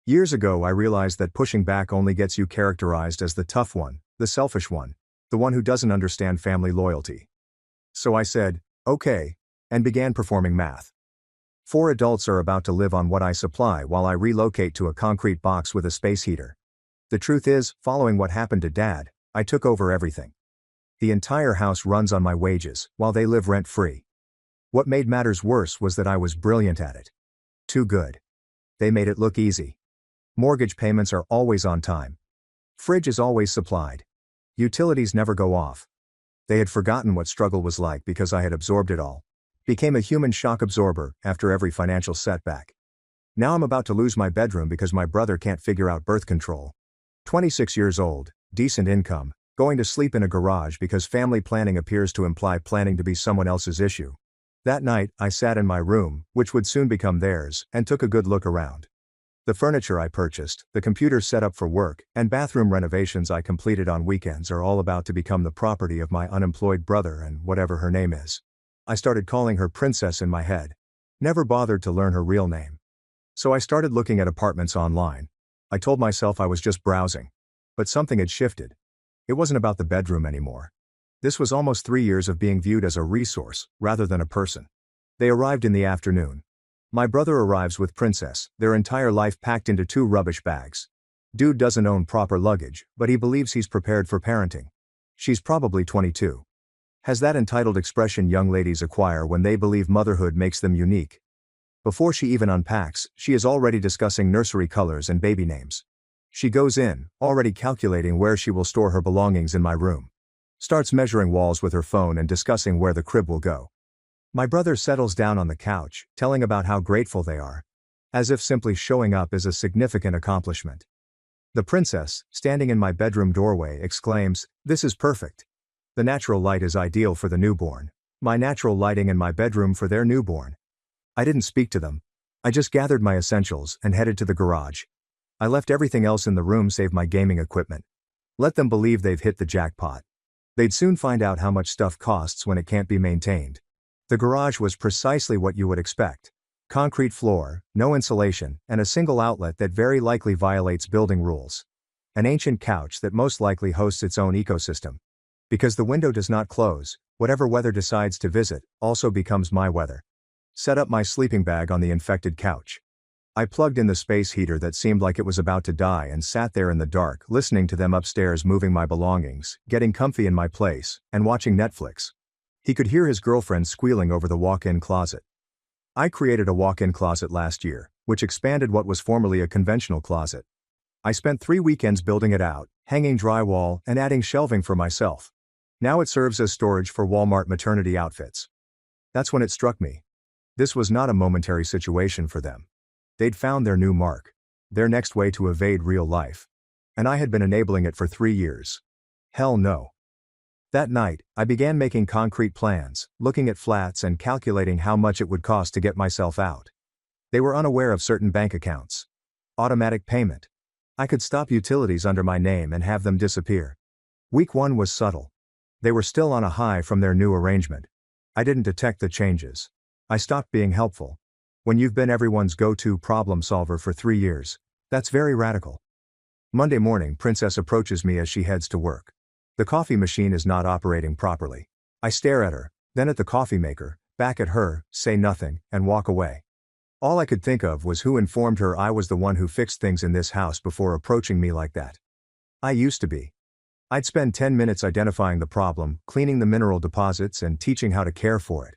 Years ago I realized that pushing back only gets you characterized as the tough one, the selfish one, the one who doesn't understand family loyalty. So I said, okay, and began performing math. 4 adults are about to live on what I supply while I relocate to a concrete box with a space heater. The truth is, following what happened to Dad, I took over everything. The entire house runs on my wages, while they live rent-free. What made matters worse was that I was brilliant at it. Too good. They made it look easy. Mortgage payments are always on time. Fridge is always supplied. Utilities never go off. They had forgotten what struggle was like because I had absorbed it all. Became a human shock absorber after every financial setback. Now I'm about to lose my bedroom because my brother can't figure out birth control. 26 years old, decent income, going to sleep in a garage because family planning appears to imply planning to be someone else's issue. That night, I sat in my room, which would soon become theirs, and took a good look around. The furniture I purchased, the computer set up for work, and bathroom renovations I completed on weekends are all about to become the property of my unemployed brother and whatever her name is. I started calling her Princess in my head. Never bothered to learn her real name. So I started looking at apartments online. I told myself I was just browsing. But something had shifted. It wasn't about the bedroom anymore. This was almost 3 years of being viewed as a resource, rather than a person. They arrived in the afternoon. My brother arrives with Princess, their entire life packed into 2 rubbish bags. Dude doesn't own proper luggage, but he believes he's prepared for parenting. She's probably 22. Has that entitled expression young ladies acquire when they believe motherhood makes them unique. Before she even unpacks, she is already discussing nursery colors and baby names. She goes in, already calculating where she will store her belongings in my room. Starts measuring walls with her phone and discussing where the crib will go. My brother settles down on the couch, telling about how grateful they are. As if simply showing up is a significant accomplishment. The princess, standing in my bedroom doorway, exclaims, "This is perfect. The natural light is ideal for the newborn. My natural lighting in my bedroom for their newborn." I didn't speak to them. I just gathered my essentials and headed to the garage. I left everything else in the room save my gaming equipment. Let them believe they've hit the jackpot. They'd soon find out how much stuff costs when it can't be maintained. The garage was precisely what you would expect. Concrete floor, no insulation, and a single outlet that very likely violates building rules. An ancient couch that most likely hosts its own ecosystem. Because the window does not close, whatever weather decides to visit also becomes my weather. Set up my sleeping bag on the infected couch. I plugged in the space heater that seemed like it was about to die and sat there in the dark listening to them upstairs moving my belongings, getting comfy in my place, and watching Netflix. He could hear his girlfriend squealing over the walk-in closet. I created a walk-in closet last year, which expanded what was formerly a conventional closet. I spent 3 weekends building it out, hanging drywall, and adding shelving for myself. Now it serves as storage for Walmart maternity outfits. That's when it struck me. This was not a momentary situation for them. They'd found their new mark. Their next way to evade real life. And I had been enabling it for 3 years. Hell no. That night, I began making concrete plans, looking at flats and calculating how much it would cost to get myself out. They were unaware of certain bank accounts. Automatic payment. I could stop utilities under my name and have them disappear. Week 1 was subtle. They were still on a high from their new arrangement. I didn't detect the changes. I stopped being helpful. When you've been everyone's go-to problem solver for 3 years, that's very radical. Monday morning, Princess approaches me as she heads to work. The coffee machine is not operating properly. I stare at her, then at the coffee maker, back at her, say nothing, and walk away. All I could think of was who informed her I was the one who fixed things in this house before approaching me like that. I used to be. I'd spend 10 minutes identifying the problem, cleaning the mineral deposits, and teaching how to care for it.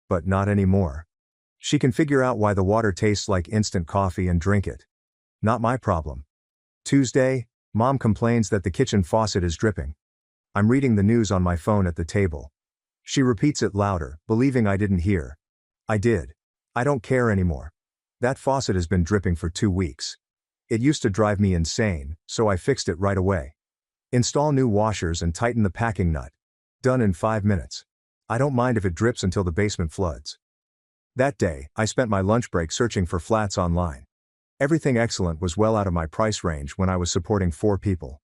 But not anymore. She can figure out why the water tastes like instant coffee and drink it. Not my problem. Tuesday, Mom complains that the kitchen faucet is dripping. I'm reading the news on my phone at the table. She repeats it louder, believing I didn't hear. I did. I don't care anymore. That faucet has been dripping for 2 weeks. It used to drive me insane, so I fixed it right away. Install new washers and tighten the packing nut. Done in 5 minutes. I don't mind if it drips until the basement floods. That day, I spent my lunch break searching for flats online. Everything excellent was well out of my price range when I was supporting 4 people.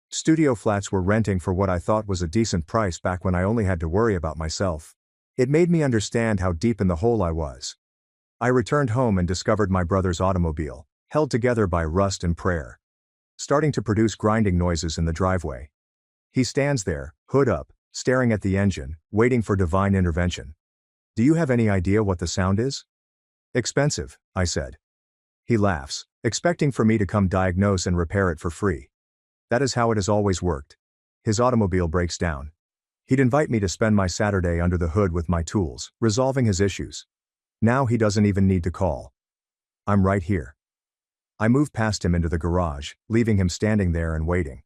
Studio flats were renting for what I thought was a decent price back when I only had to worry about myself. It made me understand how deep in the hole I was. I returned home and discovered my brother's automobile, held together by rust and prayer, starting to produce grinding noises in the driveway. He stands there, hood up, staring at the engine, waiting for divine intervention. Do you have any idea what the sound is? Expensive, I said. He laughs, expecting for me to come diagnose and repair it for free. That is how it has always worked. His automobile breaks down. He'd invite me to spend my Saturday under the hood with my tools, resolving his issues. Now he doesn't even need to call. I'm right here. I move past him into the garage, leaving him standing there and waiting.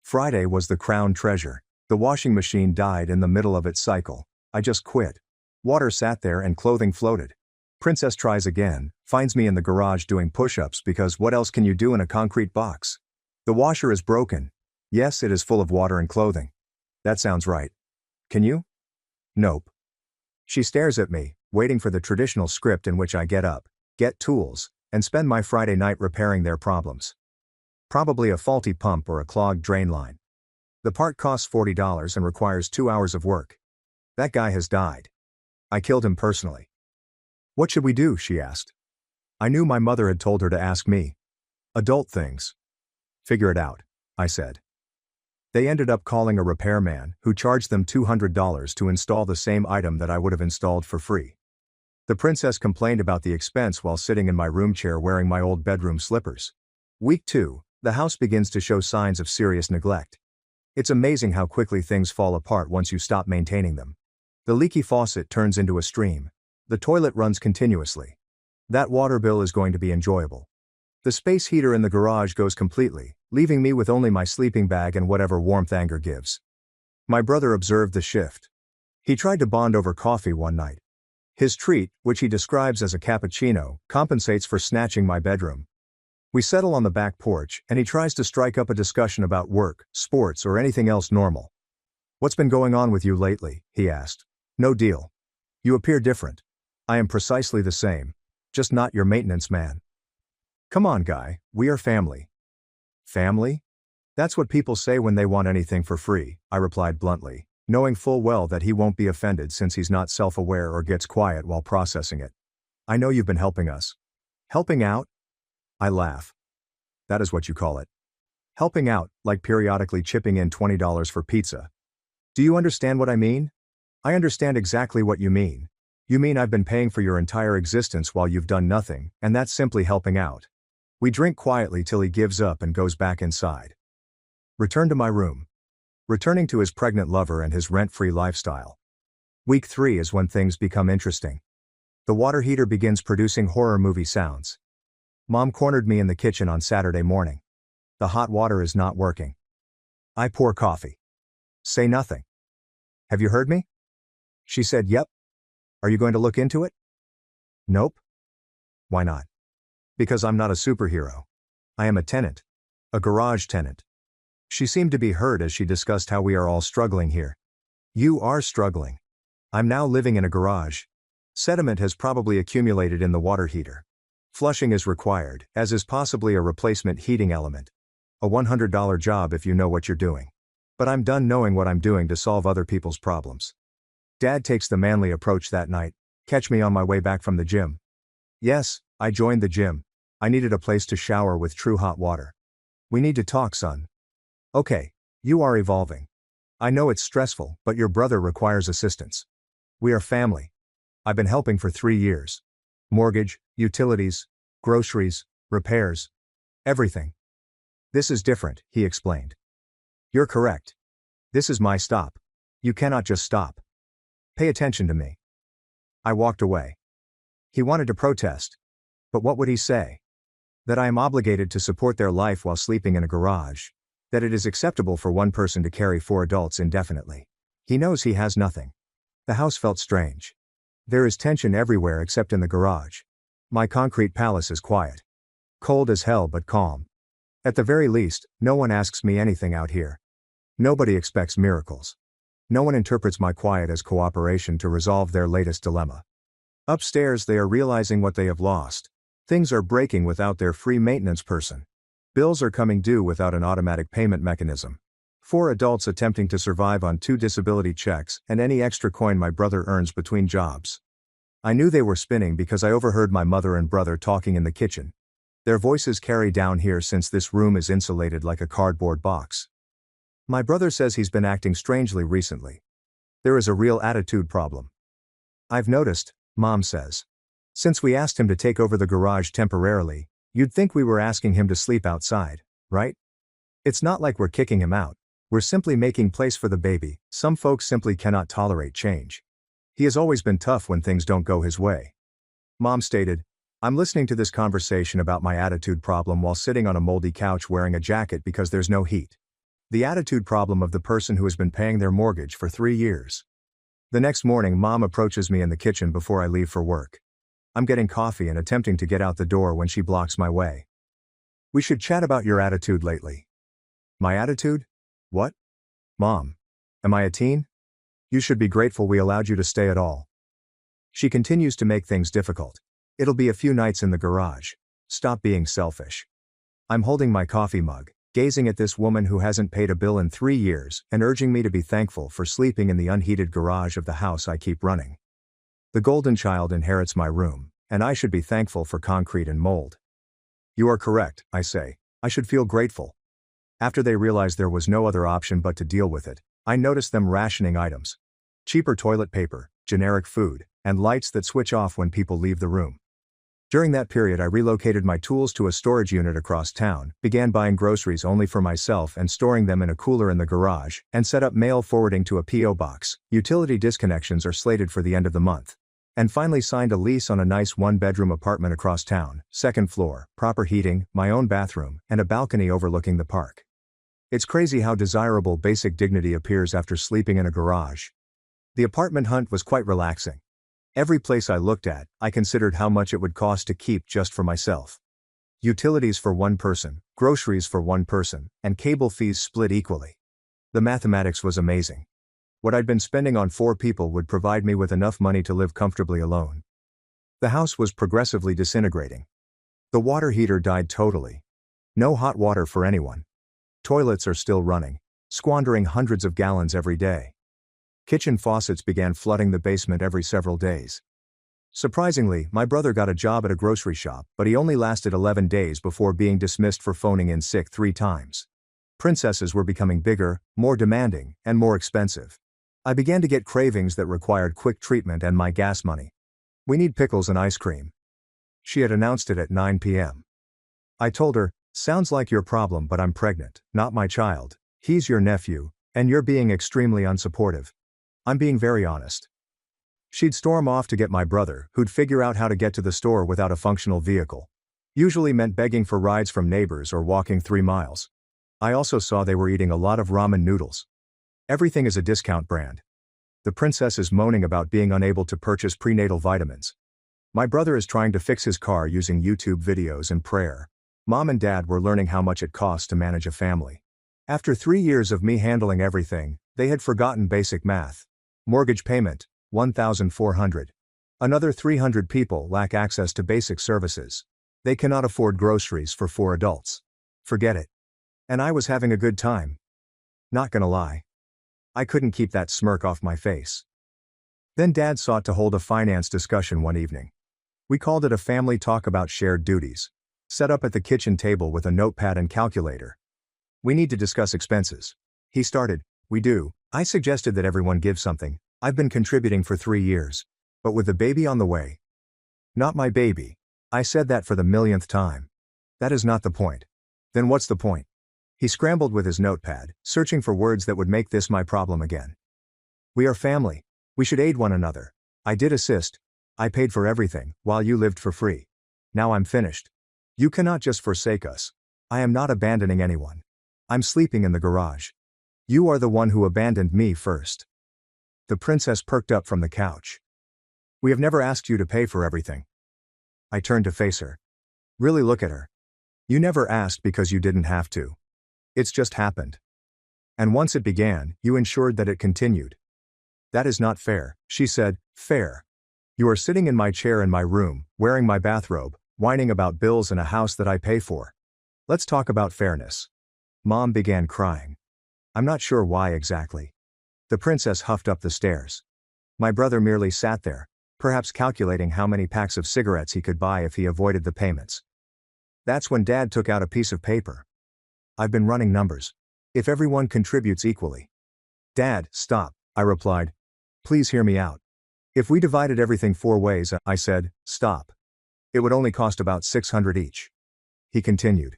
Friday was the crown treasure. The washing machine died in the middle of its cycle. I just quit. Water sat there and clothing floated. Princess tries again, finds me in the garage doing push-ups because what else can you do in a concrete box? The washer is broken. Yes, it is full of water and clothing. That sounds right. Can you? Nope. She stares at me, waiting for the traditional script in which I get up, get tools, and spend my Friday night repairing their problems. Probably a faulty pump or a clogged drain line. The part costs $40 and requires 2 hours of work. That guy has died. I killed him personally. What should we do? She asked. I knew my mother had told her to ask me. Adult things. Figure it out, I said. They ended up calling a repairman, who charged them $200 to install the same item that I would have installed for free. The princess complained about the expense while sitting in my room chair wearing my old bedroom slippers. Week 2, the house begins to show signs of serious neglect. It's amazing how quickly things fall apart once you stop maintaining them. The leaky faucet turns into a stream. The toilet runs continuously. That water bill is going to be enjoyable. The space heater in the garage goes completely, leaving me with only my sleeping bag and whatever warmth anger gives. My brother observed the shift. He tried to bond over coffee one night. His treat, which he describes as a cappuccino, compensates for snatching my bedroom. We settle on the back porch, and he tries to strike up a discussion about work, sports, or anything else normal. What's been going on with you lately? He asked. No deal. You appear different. I am precisely the same. Just not your maintenance man. Come on, guy, we are family. Family? That's what people say when they want anything for free, I replied bluntly, knowing full well that he won't be offended since he's not self-aware or gets quiet while processing it. I know you've been helping us. Helping out? I laugh. That is what you call it. Helping out, like periodically chipping in $20 for pizza. Do you understand what I mean? I understand exactly what you mean. You mean I've been paying for your entire existence while you've done nothing, and that's simply helping out. We drink quietly till he gives up and goes back inside. Return to my room. Returning to his pregnant lover and his rent-free lifestyle. Week 3 is when things become interesting. The water heater begins producing horror movie sounds. Mom cornered me in the kitchen on Saturday morning. The hot water is not working. I pour coffee. Say nothing. Have you heard me? She said, yep. Are you going to look into it? Nope. Why not? Because I'm not a superhero. I am a tenant. A garage tenant. She seemed to be hurt as she discussed how we are all struggling here. You are struggling. I'm now living in a garage. Sediment has probably accumulated in the water heater. Flushing is required, as is possibly a replacement heating element. A $100 job if you know what you're doing. But I'm done knowing what I'm doing to solve other people's problems. Dad takes the manly approach that night. Catch me on my way back from the gym. Yes, I joined the gym. I needed a place to shower with true hot water. We need to talk, son. Okay, you are evolving. I know it's stressful, but your brother requires assistance. We are family. I've been helping for 3 years. Mortgage, utilities, groceries, repairs. Everything. This is different, he explained. You're correct. This is my stop. You cannot just stop. Pay attention to me. I walked away. He wanted to protest. But what would he say? That I am obligated to support their life while sleeping in a garage. That it is acceptable for one person to carry 4 adults indefinitely. He knows he has nothing. The house felt strange. There is tension everywhere except in the garage. My concrete palace is quiet. Cold as hell but calm. At the very least, no one asks me anything out here. Nobody expects miracles. No one interprets my quiet as cooperation to resolve their latest dilemma. Upstairs they are realizing what they have lost. Things are breaking without their free maintenance person. Bills are coming due without an automatic payment mechanism. 4 adults attempting to survive on 2 disability checks and any extra coin my brother earns between jobs. I knew they were spinning because I overheard my mother and brother talking in the kitchen. Their voices carry down here since this room is insulated like a cardboard box. My brother says he's been acting strangely recently. There is a real attitude problem. I've noticed, Mom says. Since we asked him to take over the garage temporarily, you'd think we were asking him to sleep outside, right? It's not like we're kicking him out. We're simply making place for the baby. Some folks simply cannot tolerate change. He has always been tough when things don't go his way. Mom stated, I'm listening to this conversation about my attitude problem while sitting on a moldy couch wearing a jacket because there's no heat. The attitude problem of the person who has been paying their mortgage for 3 years. The next morning, Mom approaches me in the kitchen before I leave for work. I'm getting coffee and attempting to get out the door when she blocks my way. We should chat about your attitude lately. My attitude? What? Mom. Am I a teen? You should be grateful we allowed you to stay at all. She continues to make things difficult. It'll be a few nights in the garage. Stop being selfish. I'm holding my coffee mug, gazing at this woman who hasn't paid a bill in 3 years and urging me to be thankful for sleeping in the unheated garage of the house I keep running. The golden child inherits my room, and I should be thankful for concrete and mold. You are correct, I say. I should feel grateful. After they realized there was no other option but to deal with it, I noticed them rationing items. Cheaper toilet paper, generic food, and lights that switch off when people leave the room. During that period I relocated my tools to a storage unit across town, began buying groceries only for myself and storing them in a cooler in the garage, and set up mail forwarding to a P.O. box. Utility disconnections are slated for the end of the month. And finally signed a lease on a nice 1-bedroom apartment across town, 2nd floor, proper heating, my own bathroom, and a balcony overlooking the park. It's crazy how desirable basic dignity appears after sleeping in a garage. The apartment hunt was quite relaxing. Every place I looked at, I considered how much it would cost to keep just for myself. Utilities for 1 person, groceries for 1 person, and cable fees split equally. The mathematics was amazing. What I'd been spending on 4 people would provide me with enough money to live comfortably alone. The house was progressively disintegrating. The water heater died totally. No hot water for anyone. Toilets are still running, squandering hundreds of gallons every day. Kitchen faucets began flooding the basement every several days. Surprisingly, my brother got a job at a grocery shop, but he only lasted 11 days before being dismissed for phoning in sick 3 times. Princesses were becoming bigger, more demanding, and more expensive. I began to get cravings that required quick treatment and my gas money. We need pickles and ice cream. She had announced it at 9 p.m. I told her, sounds like your problem, but I'm pregnant, not my child. He's your nephew, and you're being extremely unsupportive. I'm being very honest. She'd storm off to get my brother, who'd figure out how to get to the store without a functional vehicle. Usually meant begging for rides from neighbors or walking 3 miles. I also saw they were eating a lot of ramen noodles. Everything is a discount brand. The princess is moaning about being unable to purchase prenatal vitamins. My brother is trying to fix his car using YouTube videos and prayer. Mom and Dad were learning how much it costs to manage a family. After 3 years of me handling everything, they had forgotten basic math. Mortgage payment, $1,400. Another 300 people lack access to basic services. They cannot afford groceries for 4 adults. Forget it. And I was having a good time. Not gonna lie. I couldn't keep that smirk off my face. Then Dad sought to hold a finance discussion one evening. We called it a family talk about shared duties. Set up at the kitchen table with a notepad and calculator. We need to discuss expenses. He started, we do. I suggested that everyone give something. I've been contributing for 3 years. But with the baby on the way. Not my baby. I said that for the millionth time. That is not the point. Then what's the point? He scrambled with his notepad, searching for words that would make this my problem again. We are family. We should aid one another. I did assist. I paid for everything, while you lived for free. Now I'm finished. You cannot just forsake us. I am not abandoning anyone. I'm sleeping in the garage. You are the one who abandoned me first. The princess perked up from the couch. We have never asked you to pay for everything. I turned to face her. Really look at her. You never asked because you didn't have to. It's just happened. And once it began, you ensured that it continued. That is not fair, she said. Fair. You are sitting in my chair in my room, wearing my bathrobe, whining about bills and a house that I pay for. Let's talk about fairness. Mom began crying. I'm not sure why exactly. The princess huffed up the stairs. My brother merely sat there, perhaps calculating how many packs of cigarettes he could buy if he avoided the payments. That's when Dad took out a piece of paper. I've been running numbers. If everyone contributes equally. Dad, stop, I replied. Please hear me out. If we divided everything 4 ways, I said, stop. It would only cost about $600 each. He continued.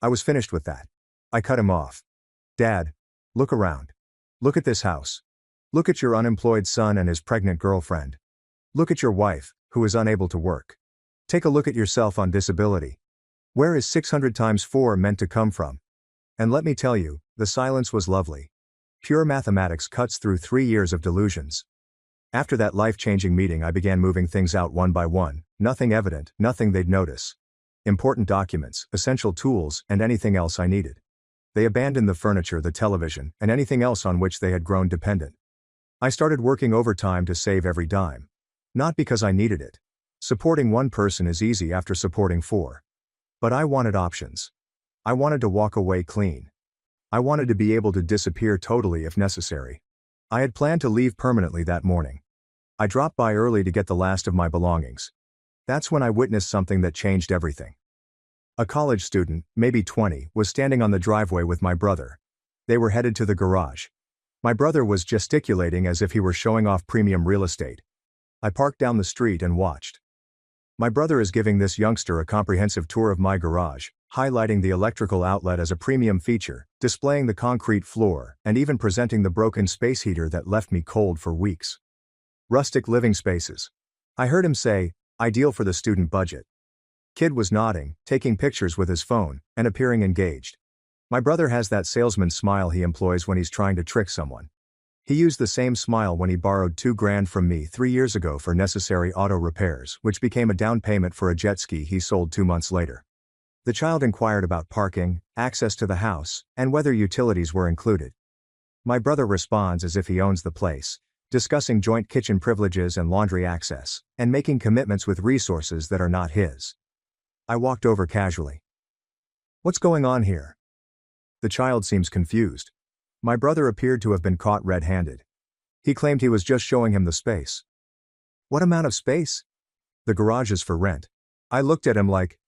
I was finished with that. I cut him off. Dad, look around. Look at this house. Look at your unemployed son and his pregnant girlfriend. Look at your wife, who is unable to work. Take a look at yourself on disability. Where is 600 times 4 meant to come from? And let me tell you, the silence was lovely. Pure mathematics cuts through 3 years of delusions. After that life-changing meeting, I began moving things out one by one, nothing evident, nothing they'd notice. Important documents, essential tools, and anything else I needed. They abandoned the furniture, the television, and anything else on which they had grown dependent. I started working overtime to save every dime. Not because I needed it. Supporting one person is easy after supporting 4. But I wanted options. I wanted to walk away clean. I wanted to be able to disappear totally if necessary. I had planned to leave permanently that morning. I dropped by early to get the last of my belongings. That's when I witnessed something that changed everything. A college student, maybe 20, was standing on the driveway with my brother. They were headed to the garage. My brother was gesticulating as if he were showing off premium real estate. I parked down the street and watched. My brother is giving this youngster a comprehensive tour of my garage, highlighting the electrical outlet as a premium feature, displaying the concrete floor, and even presenting the broken space heater that left me cold for weeks. Rustic living spaces. I heard him say, ideal for the student budget. Kid was nodding, taking pictures with his phone, and appearing engaged. My brother has that salesman smile he employs when he's trying to trick someone. He used the same smile when he borrowed $2,000 from me 3 years ago for necessary auto repairs, which became a down payment for a jet ski he sold 2 months later. The child inquired about parking, access to the house, and whether utilities were included. My brother responds as if he owns the place, discussing joint kitchen privileges and laundry access, and making commitments with resources that are not his. I walked over casually. What's going on here? The child seems confused. My brother appeared to have been caught red-handed. He claimed he was just showing him the space. What amount of space? The garage is for rent. I looked at him like,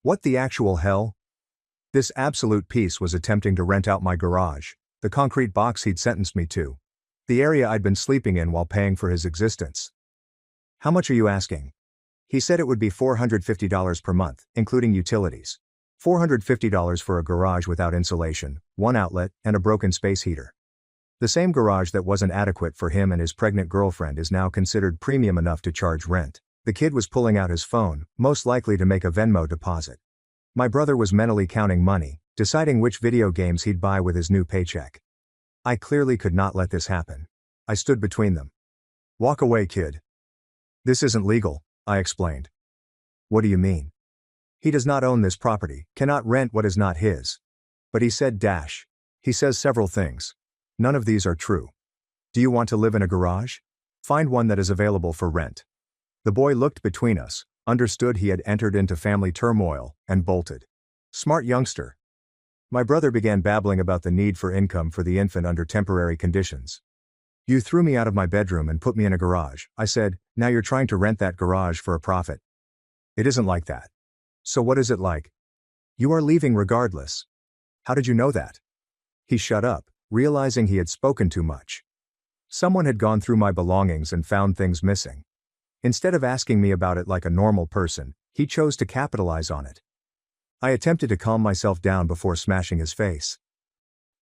what the actual hell? This absolute piece was attempting to rent out my garage, the concrete box he'd sentenced me to, the area I'd been sleeping in while paying for his existence. How much are you asking? He said it would be $450 per month, including utilities. $450 for a garage without insulation, 1 outlet, and a broken space heater. The same garage that wasn't adequate for him and his pregnant girlfriend is now considered premium enough to charge rent. The kid was pulling out his phone, most likely to make a Venmo deposit. My brother was mentally counting money, deciding which video games he'd buy with his new paycheck. I clearly could not let this happen. I stood between them. Walk away, kid. This isn't legal, I explained. What do you mean? He does not own this property, cannot rent what is not his. But he said dash. He says several things. None of these are true. Do you want to live in a garage? Find one that is available for rent. The boy looked between us, understood he had entered into family turmoil, and bolted. Smart youngster. My brother began babbling about the need for income for the infant under temporary conditions. You threw me out of my bedroom and put me in a garage, I said, now you're trying to rent that garage for a profit. It isn't like that. So what is it like? You are leaving regardless. How did you know that? He shut up, realizing he had spoken too much. Someone had gone through my belongings and found things missing. Instead of asking me about it like a normal person, he chose to capitalize on it. I attempted to calm myself down before smashing his face.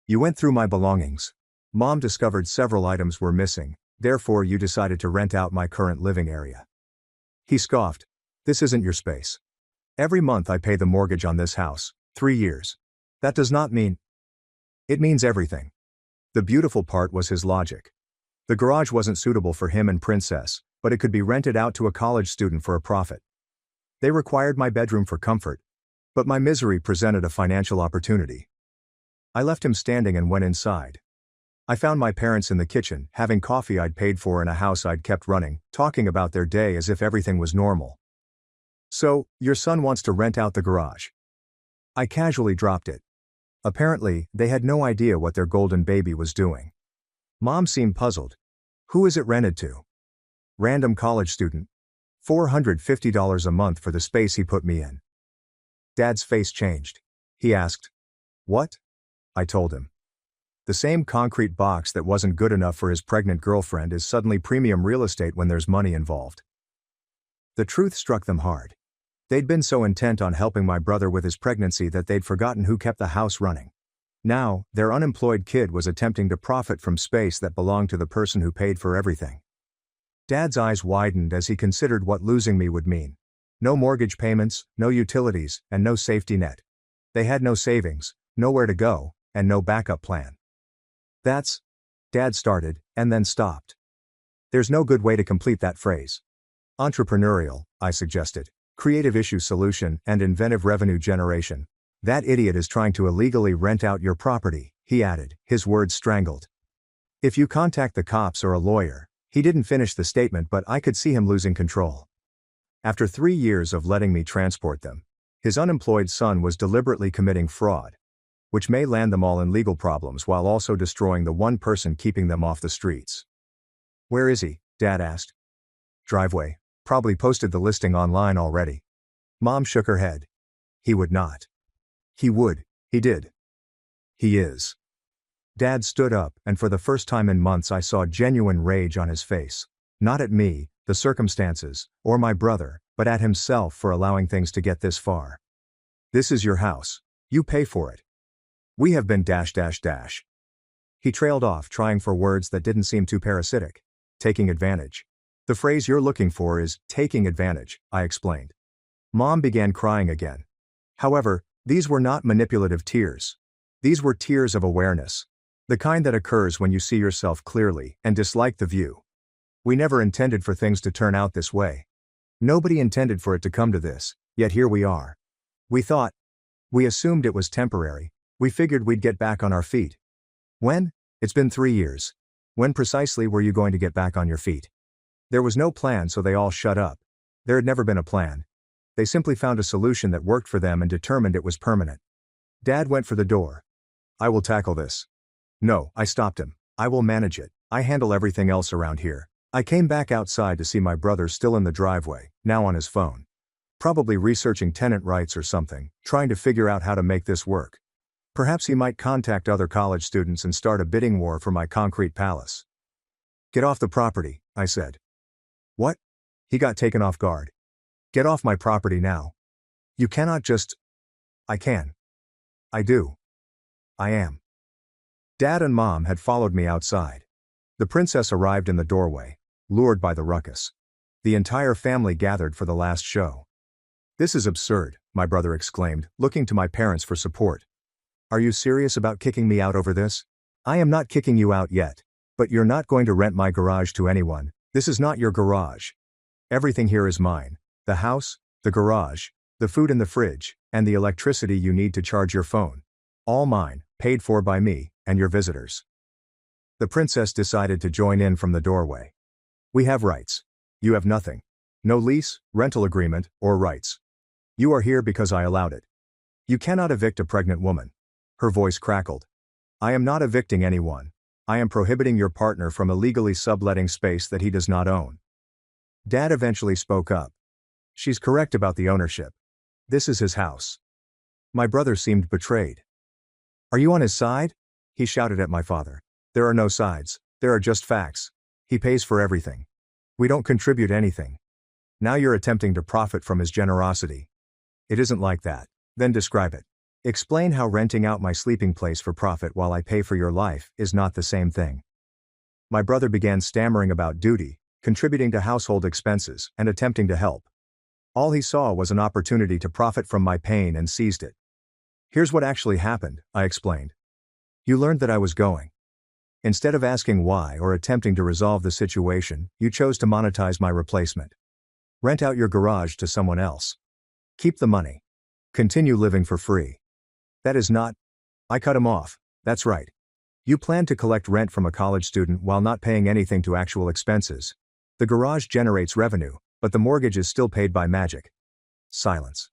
You went through my belongings. Mom discovered several items were missing, therefore you decided to rent out my current living area. He scoffed. This isn't your space. Every month I pay the mortgage on this house, 3 years. That does not mean. It means everything. The beautiful part was his logic. The garage wasn't suitable for him and Princess, but it could be rented out to a college student for a profit. They required my bedroom for comfort, but my misery presented a financial opportunity. I left him standing and went inside. I found my parents in the kitchen, having coffee I'd paid for in a house I'd kept running, talking about their day as if everything was normal. So, your son wants to rent out the garage. I casually dropped it. Apparently, they had no idea what their golden baby was doing. Mom seemed puzzled. Who is it rented to? Random college student. $450 a month for the space he put me in. Dad's face changed. He asked, "What?" I told him. The same concrete box that wasn't good enough for his pregnant girlfriend is suddenly premium real estate when there's money involved. The truth struck them hard. They'd been so intent on helping my brother with his pregnancy that they'd forgotten who kept the house running. Now, their unemployed kid was attempting to profit from space that belonged to the person who paid for everything. Dad's eyes widened as he considered what losing me would mean. No mortgage payments, no utilities, and no safety net. They had no savings, nowhere to go, and no backup plan. Dad started, and then stopped. There's no good way to complete that phrase. Entrepreneurial, I suggested. Creative issue solution and inventive revenue generation. That idiot is trying to illegally rent out your property, he added, his words strangled. If you contact the cops or a lawyer. He didn't finish the statement, but I could see him losing control. After 3 years of letting me transport them, his unemployed son was deliberately committing fraud, which may land them all in legal problems while also destroying the one person keeping them off the streets. Where is he? Dad asked. Driveway. Probably posted the listing online already. Mom shook her head. He would not. He would. He did. He is. Dad stood up, and for the first time in months I saw genuine rage on his face. Not at me, the circumstances, or my brother, but at himself for allowing things to get this far. This is your house. You pay for it. We have been ... He trailed off, trying for words that didn't seem too parasitic. Taking advantage. The phrase you're looking for is taking advantage, I explained. Mom began crying again. However, these were not manipulative tears. These were tears of awareness. The kind that occurs when you see yourself clearly and dislike the view. We never intended for things to turn out this way. Nobody intended for it to come to this, yet here we are. We assumed it was temporary. We figured we'd get back on our feet. When? It's been 3 years. When precisely were you going to get back on your feet? There was no plan, so they all shut up. There had never been a plan. They simply found a solution that worked for them and determined it was permanent. Dad went for the door. I will tackle this. No, I stopped him. I will manage it. I handle everything else around here. I came back outside to see my brother still in the driveway, now on his phone. Probably researching tenant rights or something, trying to figure out how to make this work. Perhaps he might contact other college students and start a bidding war for my concrete palace. Get off the property, I said. What? He got taken off guard. Get off my property now. You cannot just. I can. I do. I am. Dad and Mom had followed me outside. The princess arrived in the doorway, lured by the ruckus. The entire family gathered for the last show. This is absurd, my brother exclaimed, looking to my parents for support. Are you serious about kicking me out over this? I am not kicking you out yet. But you're not going to rent my garage to anyone. This is not your garage. Everything here is mine. The house, the garage, the food in the fridge, and the electricity you need to charge your phone. All mine, paid for by me, and your visitors. The princess decided to join in from the doorway. We have rights. You have nothing. No lease, rental agreement, or rights. You are here because I allowed it. You cannot evict a pregnant woman. Her voice crackled. I am not evicting anyone. I am prohibiting your partner from illegally subletting space that he does not own. Dad eventually spoke up. She's correct about the ownership. This is his house. My brother seemed betrayed. Are you on his side? He shouted at my father. There are no sides, there are just facts. He pays for everything. We don't contribute anything, Now you're attempting to profit from his generosity. It isn't like that. Then describe it. Explain how renting out my sleeping place for profit while I pay for your life is not the same thing. My brother began stammering about duty, contributing to household expenses, and attempting to help. All he saw was an opportunity to profit from my pain and seized it. Here's what actually happened, I explained. You learned that I was going. Instead of asking why or attempting to resolve the situation, you chose to monetize my replacement. Rent out your garage to someone else. Keep the money. Continue living for free. That is not. I cut him off. That's right. You plan to collect rent from a college student while not paying anything to actual expenses. The garage generates revenue, but the mortgage is still paid by magic. Silence.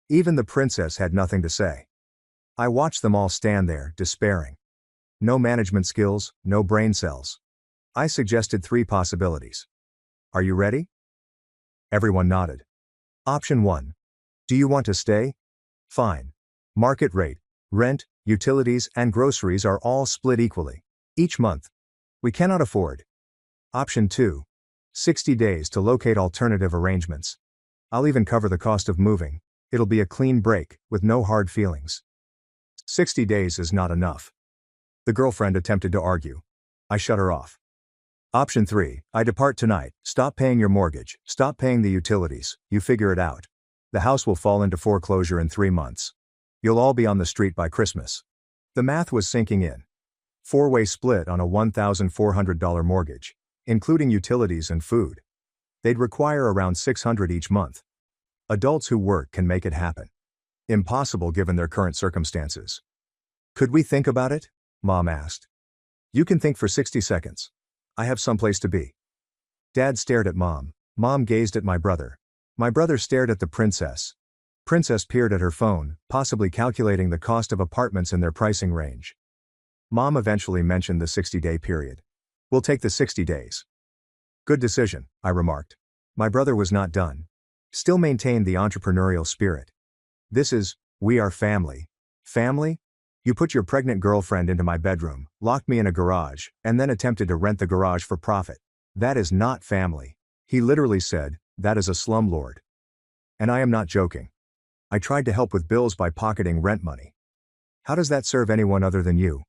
Even the princess had nothing to say. I watched them all stand there, despairing. No management skills, no brain cells. I suggested 3 possibilities. Are you ready? Everyone nodded. Option 1. Do you want to stay? Fine. Market rate, rent, utilities, and groceries are all split equally. Each month. We cannot afford. Option 2. 60 days to locate alternative arrangements. I'll even cover the cost of moving. It'll be a clean break, with no hard feelings. 60 days is not enough. The girlfriend attempted to argue. I shut her off. Option 3. I depart tonight. Stop paying your mortgage. Stop paying the utilities. You figure it out. The house will fall into foreclosure in 3 months. You'll all be on the street by Christmas. The math was sinking in. 4-way split on a $1,400 mortgage, including utilities and food. They'd require around $600 each month. Adults who work can make it happen. Impossible given their current circumstances. Could we think about it? Mom asked. You can think for 60 seconds. I have someplace to be. Dad stared at Mom. Mom gazed at my brother. My brother stared at the princess. Princess peered at her phone, possibly calculating the cost of apartments in their pricing range. Mom eventually mentioned the 60-day period. We'll take the 60 days. Good decision, I remarked. My brother was not done. Still maintained the entrepreneurial spirit. We are family. Family? You put your pregnant girlfriend into my bedroom, locked me in a garage, and then attempted to rent the garage for profit. That is not family. He literally said, that is a slumlord. And I am not joking. I tried to help with bills by pocketing rent money. How does that serve anyone other than you?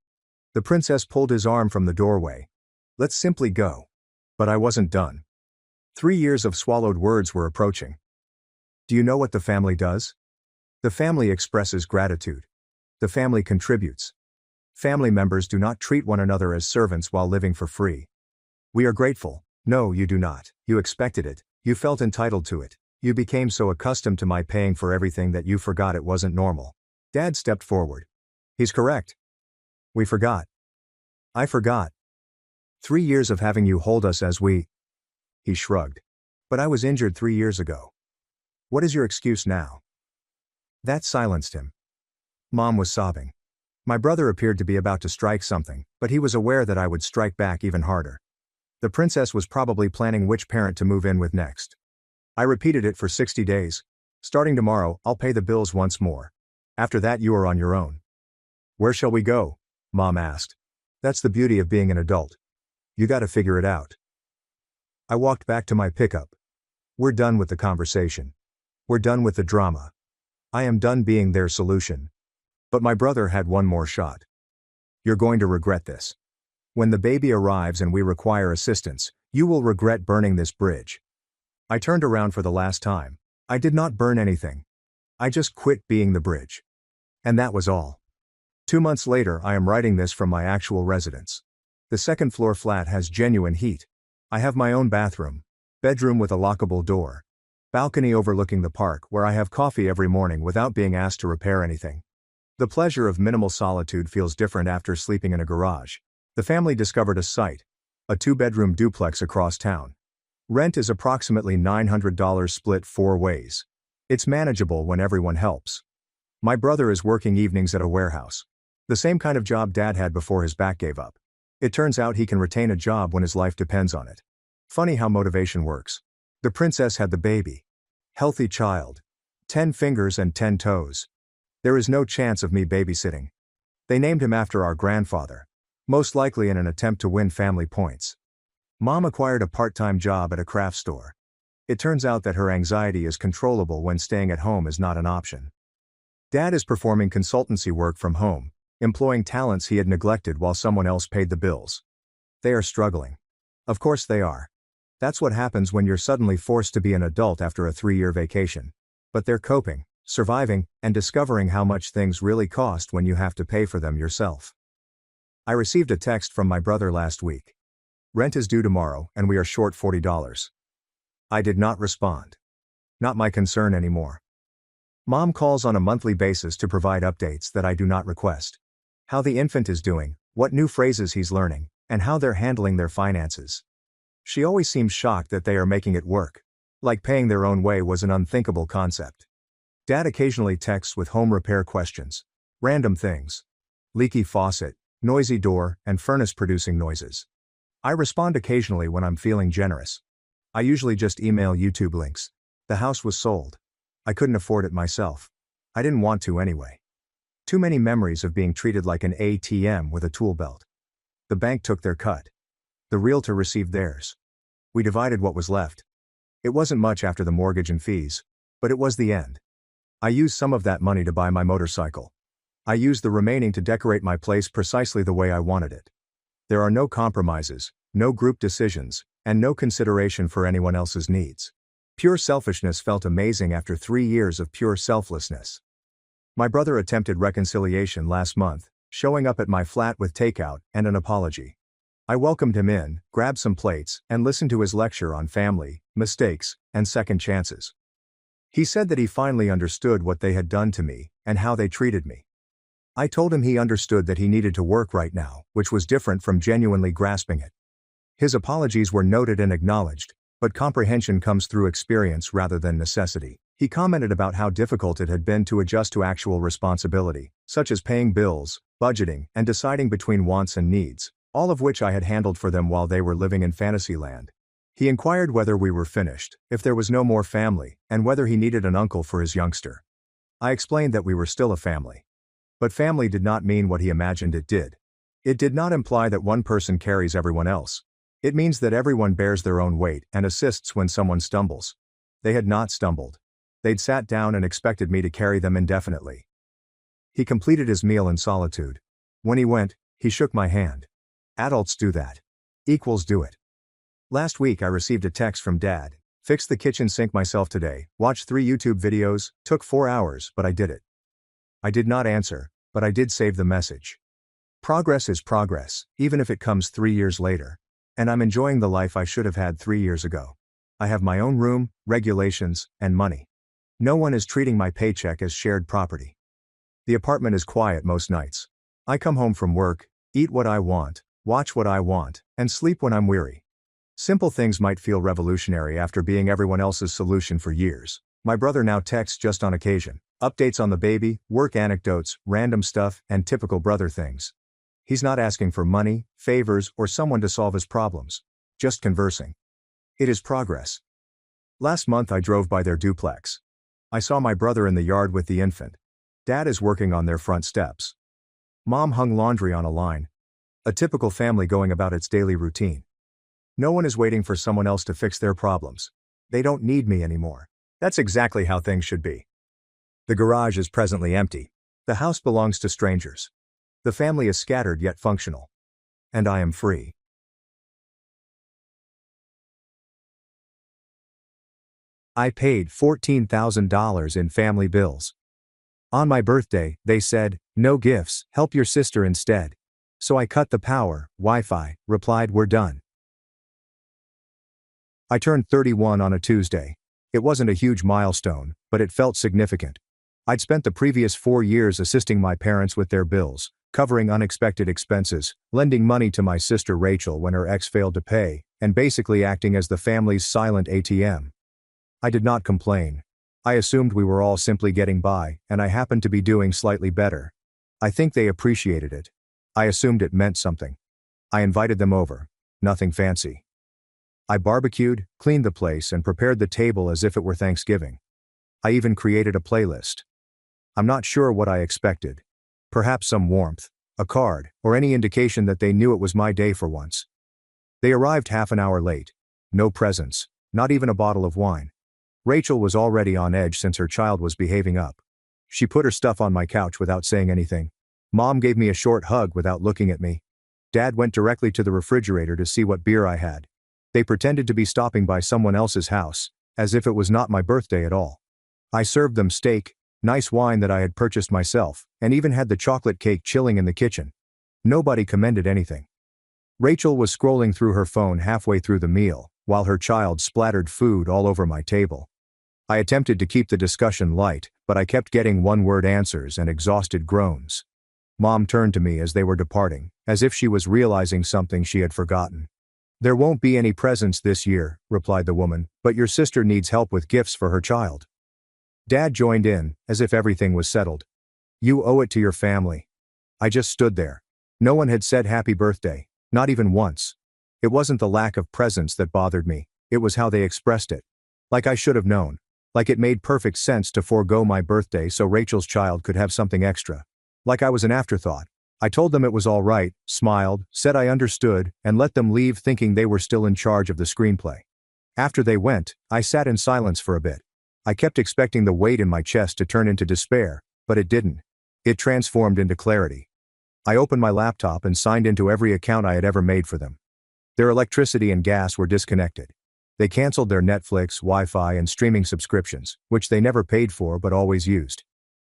The princess pulled his arm from the doorway. Let's simply go. But I wasn't done. 3 years of swallowed words were approaching. Do you know what the family does? The family expresses gratitude. The family contributes. Family members do not treat one another as servants while living for free. We are grateful. No, you do not. You expected it. You felt entitled to it. You became so accustomed to my paying for everything that you forgot it wasn't normal. Dad stepped forward. He's correct. We forgot. I forgot. 3 years of having you hold us as we. He shrugged. But I was injured 3 years ago. What is your excuse now? That silenced him. Mom was sobbing. My brother appeared to be about to strike something, but he was aware that I would strike back even harder. The princess was probably planning which parent to move in with next. I repeated it for 60 days. Starting tomorrow, I'll pay the bills once more. After that you are on your own. Where shall we go? Mom asked. That's the beauty of being an adult. You gotta figure it out. I walked back to my pickup. We're done with the conversation. We're done with the drama. I am done being their solution. But my brother had one more shot. You're going to regret this. When the baby arrives and we require assistance, you will regret burning this bridge. I turned around for the last time. I did not burn anything. I just quit being the bridge. And that was all. 2 months later, I am writing this from my actual residence. The second-floor flat has genuine heat. I have my own bathroom, bedroom with a lockable door, balcony overlooking the park where I have coffee every morning without being asked to repair anything. The pleasure of minimal solitude feels different after sleeping in a garage. The family discovered a site, a 2-bedroom duplex across town. Rent is approximately $900 split 4 ways. It's manageable when everyone helps. My brother is working evenings at a warehouse. The same kind of job Dad had before his back gave up. It turns out he can retain a job when his life depends on it. Funny how motivation works. The princess had the baby. Healthy child. 10 fingers and 10 toes. There is no chance of me babysitting. They named him after our grandfather. Most likely in an attempt to win family points. Mom acquired a part-time job at a craft store. It turns out that her anxiety is controllable when staying at home is not an option. Dad is performing consultancy work from home, employing talents he had neglected while someone else paid the bills. They are struggling. Of course they are. That's what happens when you're suddenly forced to be an adult after a 3-year vacation. But they're coping, surviving, and discovering how much things really cost when you have to pay for them yourself. I received a text from my brother last week. Rent is due tomorrow, and we are short $40. I did not respond. Not my concern anymore. Mom calls on a monthly basis to provide updates that I do not request. How the infant is doing, what new phrases he's learning, and how they're handling their finances. She always seems shocked that they are making it work. Like paying their own way was an unthinkable concept. Dad occasionally texts with home repair questions. Random things. Leaky faucet, noisy door, and furnace producing noises. I respond occasionally when I'm feeling generous. I usually just email YouTube links. The house was sold. I couldn't afford it myself. I didn't want to anyway. Too many memories of being treated like an ATM with a tool belt. The bank took their cut. The realtor received theirs. We divided what was left. It wasn't much after the mortgage and fees, but it was the end. I used some of that money to buy my motorcycle. I used the remaining to decorate my place precisely the way I wanted it. There are no compromises, no group decisions, and no consideration for anyone else's needs. Pure selfishness felt amazing after 3 years of pure selflessness. My brother attempted reconciliation last month, showing up at my flat with takeout and an apology. I welcomed him in, grabbed some plates, and listened to his lecture on family, mistakes, and second chances. He said that he finally understood what they had done to me, and how they treated me. I told him he understood that he needed to work right now, which was different from genuinely grasping it. His apologies were noted and acknowledged, but comprehension comes through experience rather than necessity. He commented about how difficult it had been to adjust to actual responsibility, such as paying bills, budgeting, and deciding between wants and needs, all of which I had handled for them while they were living in Fantasyland. He inquired whether we were finished, if there was no more family, and whether he needed an uncle for his youngster. I explained that we were still a family. But family did not mean what he imagined it did. It did not imply that one person carries everyone else. It means that everyone bears their own weight and assists when someone stumbles. They had not stumbled. They'd sat down and expected me to carry them indefinitely. He completed his meal in solitude. When he went, he shook my hand. Adults do that. Equals do it. Last week I received a text from Dad. Fixed the kitchen sink myself today, watched 3 YouTube videos, took 4 hours, but I did it. I did not answer, but I did save the message. Progress is progress, even if it comes 3 years later. And I'm enjoying the life I should have had 3 years ago. I have my own room, regulations, and money. No one is treating my paycheck as shared property. The apartment is quiet most nights. I come home from work, eat what I want, watch what I want, and sleep when I'm weary. Simple things might feel revolutionary after being everyone else's solution for years. My brother now texts just on occasion. Updates on the baby, work anecdotes, random stuff, and typical brother things. He's not asking for money, favors, or someone to solve his problems. Just conversing. It is progress. Last month I drove by their duplex. I saw my brother in the yard with the infant. Dad is working on their front steps. Mom hung laundry on a line. A typical family going about its daily routine. No one is waiting for someone else to fix their problems. They don't need me anymore. That's exactly how things should be. The garage is presently empty. The house belongs to strangers. The family is scattered yet functional. And I am free. I paid $14,000 in family bills. On my birthday, they said, no gifts, help your sister instead. So I cut the power, Wi-Fi, replied we're done. I turned 31 on a Tuesday. It wasn't a huge milestone, but it felt significant. I'd spent the previous 4 years assisting my parents with their bills, covering unexpected expenses, lending money to my sister Rachel when her ex failed to pay, and basically acting as the family's silent ATM. I did not complain. I assumed we were all simply getting by, and I happened to be doing slightly better. I think they appreciated it. I assumed it meant something. I invited them over. Nothing fancy. I barbecued, cleaned the place, and prepared the table as if it were Thanksgiving. I even created a playlist. I'm not sure what I expected. Perhaps some warmth, a card, or any indication that they knew it was my day for once. They arrived half an hour late. No presents, not even a bottle of wine. Rachel was already on edge since her child was behaving up. She put her stuff on my couch without saying anything. Mom gave me a short hug without looking at me. Dad went directly to the refrigerator to see what beer I had. They pretended to be stopping by someone else's house, as if it was not my birthday at all. I served them steak, nice wine that I had purchased myself, and even had the chocolate cake chilling in the kitchen. Nobody commended anything. Rachel was scrolling through her phone halfway through the meal, while her child splattered food all over my table. I attempted to keep the discussion light, but I kept getting one-word answers and exhausted groans. Mom turned to me as they were departing, as if she was realizing something she had forgotten. "There won't be any presents this year," replied the woman, "but your sister needs help with gifts for her child." Dad joined in, as if everything was settled. "You owe it to your family." I just stood there. No one had said happy birthday, not even once. It wasn't the lack of presents that bothered me, it was how they expressed it. Like I should have known. Like it made perfect sense to forego my birthday so Rachel's child could have something extra. Like I was an afterthought. I told them it was all right, smiled, said I understood, and let them leave thinking they were still in charge of the screenplay. After they went, I sat in silence for a bit. I kept expecting the weight in my chest to turn into despair, but it didn't. It transformed into clarity. I opened my laptop and signed into every account I had ever made for them. Their electricity and gas were disconnected. They canceled their Netflix, Wi-Fi, and streaming subscriptions, which they never paid for but always used.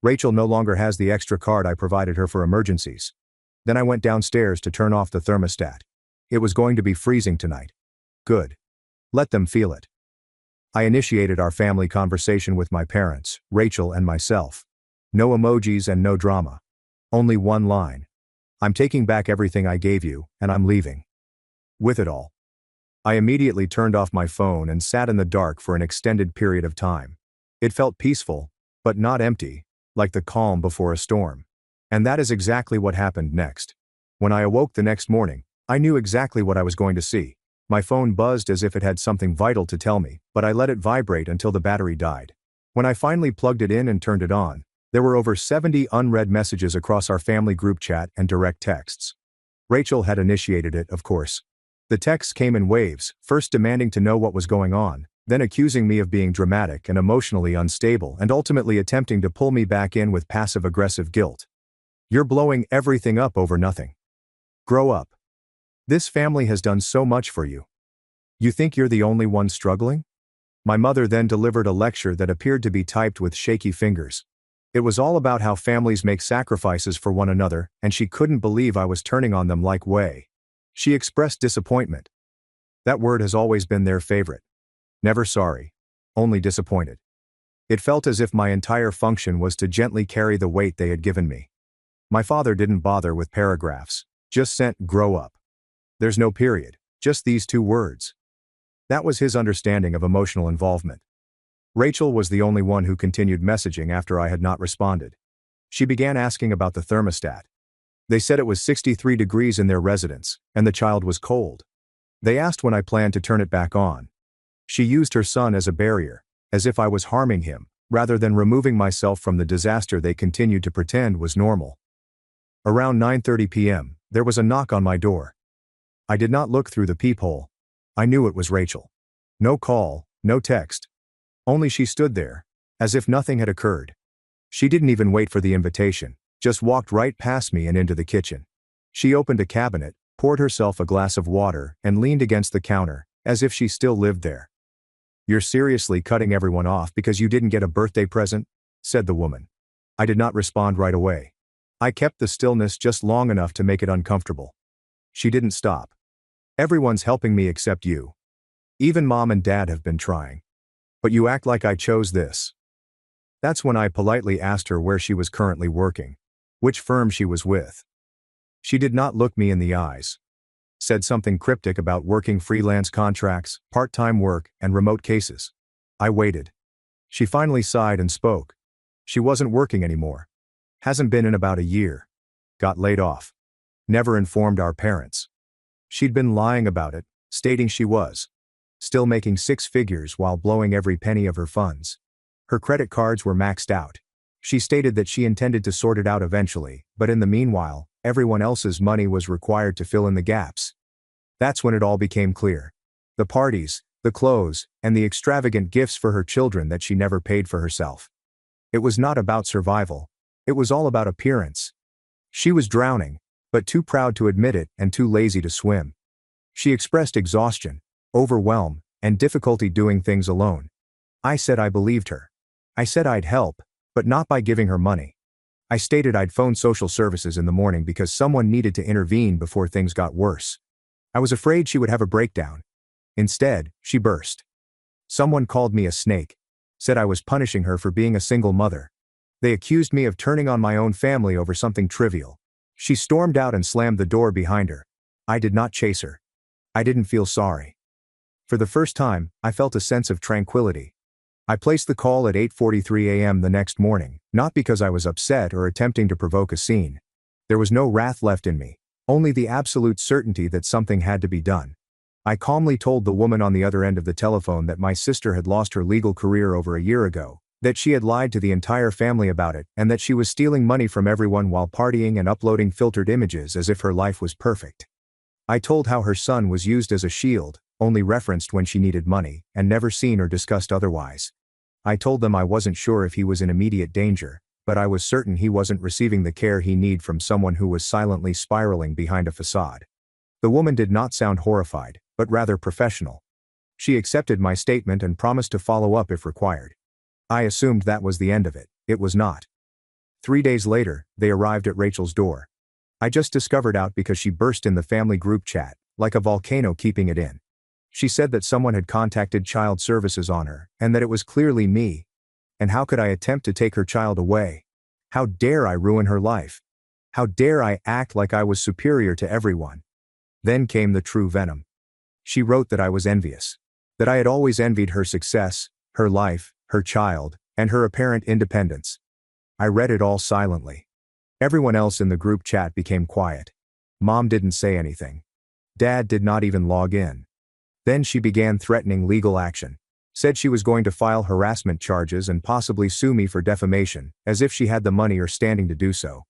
Rachel no longer has the extra card I provided her for emergencies. Then I went downstairs to turn off the thermostat. It was going to be freezing tonight. Good. Let them feel it. I initiated our family conversation with my parents, Rachel and myself. No emojis and no drama. Only one line. "I'm taking back everything I gave you, and I'm leaving." With it all. I immediately turned off my phone and sat in the dark for an extended period of time. It felt peaceful, but not empty, like the calm before a storm. And that is exactly what happened next. When I awoke the next morning, I knew exactly what I was going to see. My phone buzzed as if it had something vital to tell me, but I let it vibrate until the battery died. When I finally plugged it in and turned it on, there were over 70 unread messages across our family group chat and direct texts. Rachel had initiated it, of course. The texts came in waves, first demanding to know what was going on, then accusing me of being dramatic and emotionally unstable, and ultimately attempting to pull me back in with passive-aggressive guilt. "You're blowing everything up over nothing. Grow up. This family has done so much for you. You think you're the only one struggling?" My mother then delivered a lecture that appeared to be typed with shaky fingers. It was all about how families make sacrifices for one another, and she couldn't believe I was turning on them like way. She expressed disappointment. That word has always been their favorite. Never sorry. Only disappointed. It felt as if my entire function was to gently carry the weight they had given me. My father didn't bother with paragraphs. Just sent "grow up." There's no period, just these two words. That was his understanding of emotional involvement. Rachel was the only one who continued messaging after I had not responded. She began asking about the thermostat. They said it was 63 degrees in their residence, and the child was cold. They asked when I planned to turn it back on. She used her son as a barrier, as if I was harming him, rather than removing myself from the disaster they continued to pretend was normal. Around 9:30 p.m., there was a knock on my door. I did not look through the peephole. I knew it was Rachel. No call, no text. Only she stood there, as if nothing had occurred. She didn't even wait for the invitation, just walked right past me and into the kitchen. She opened a cabinet, poured herself a glass of water, and leaned against the counter, as if she still lived there. "You're seriously cutting everyone off because you didn't get a birthday present?" said the woman. I did not respond right away. I kept the stillness just long enough to make it uncomfortable. She didn't stop. "Everyone's helping me except you. Even Mom and Dad have been trying. But you act like I chose this." That's when I politely asked her where she was currently working, which firm she was with. She did not look me in the eyes. Said something cryptic about working freelance contracts, part-time work, and remote cases. I waited. She finally sighed and spoke. She wasn't working anymore. Hasn't been in about a year. Got laid off. Never informed our parents. She'd been lying about it, stating she was still making 6 figures while blowing every penny of her funds. Her credit cards were maxed out. She stated that she intended to sort it out eventually, but in the meanwhile, everyone else's money was required to fill in the gaps. That's when it all became clear. The parties, the clothes, and the extravagant gifts for her children that she never paid for herself. It was not about survival. It was all about appearance. She was drowning, but too proud to admit it and too lazy to swim. She expressed exhaustion, overwhelm, and difficulty doing things alone. I said I believed her. I said I'd help, but not by giving her money. I stated I'd phone social services in the morning because someone needed to intervene before things got worse. I was afraid she would have a breakdown. Instead, she burst. Someone called me a snake, said I was punishing her for being a single mother. They accused me of turning on my own family over something trivial. She stormed out and slammed the door behind her. I did not chase her. I didn't feel sorry. For the first time, I felt a sense of tranquility. I placed the call at 8:43 a.m. the next morning, not because I was upset or attempting to provoke a scene. There was no wrath left in me, only the absolute certainty that something had to be done. I calmly told the woman on the other end of the telephone that my sister had lost her legal career over a year ago, that she had lied to the entire family about it, and that she was stealing money from everyone while partying and uploading filtered images as if her life was perfect. I told how her son was used as a shield, only referenced when she needed money, and never seen or discussed otherwise. I told them I wasn't sure if he was in immediate danger, but I was certain he wasn't receiving the care he needed from someone who was silently spiraling behind a facade. The woman did not sound horrified, but rather professional. She accepted my statement and promised to follow up if required. I assumed that was the end of it. It was not. 3 days later, they arrived at Rachel's door. I just discovered out because she burst in the family group chat, like a volcano keeping it in. She said that someone had contacted child services on her, and that it was clearly me. And how could I attempt to take her child away? How dare I ruin her life? How dare I act like I was superior to everyone? Then came the true venom. She wrote that I was envious. That I had always envied her success, her life, her child, and her apparent independence. I read it all silently. Everyone else in the group chat became quiet. Mom didn't say anything. Dad did not even log in. Then she began threatening legal action. Said she was going to file harassment charges and possibly sue me for defamation, as if she had the money or standing to do so.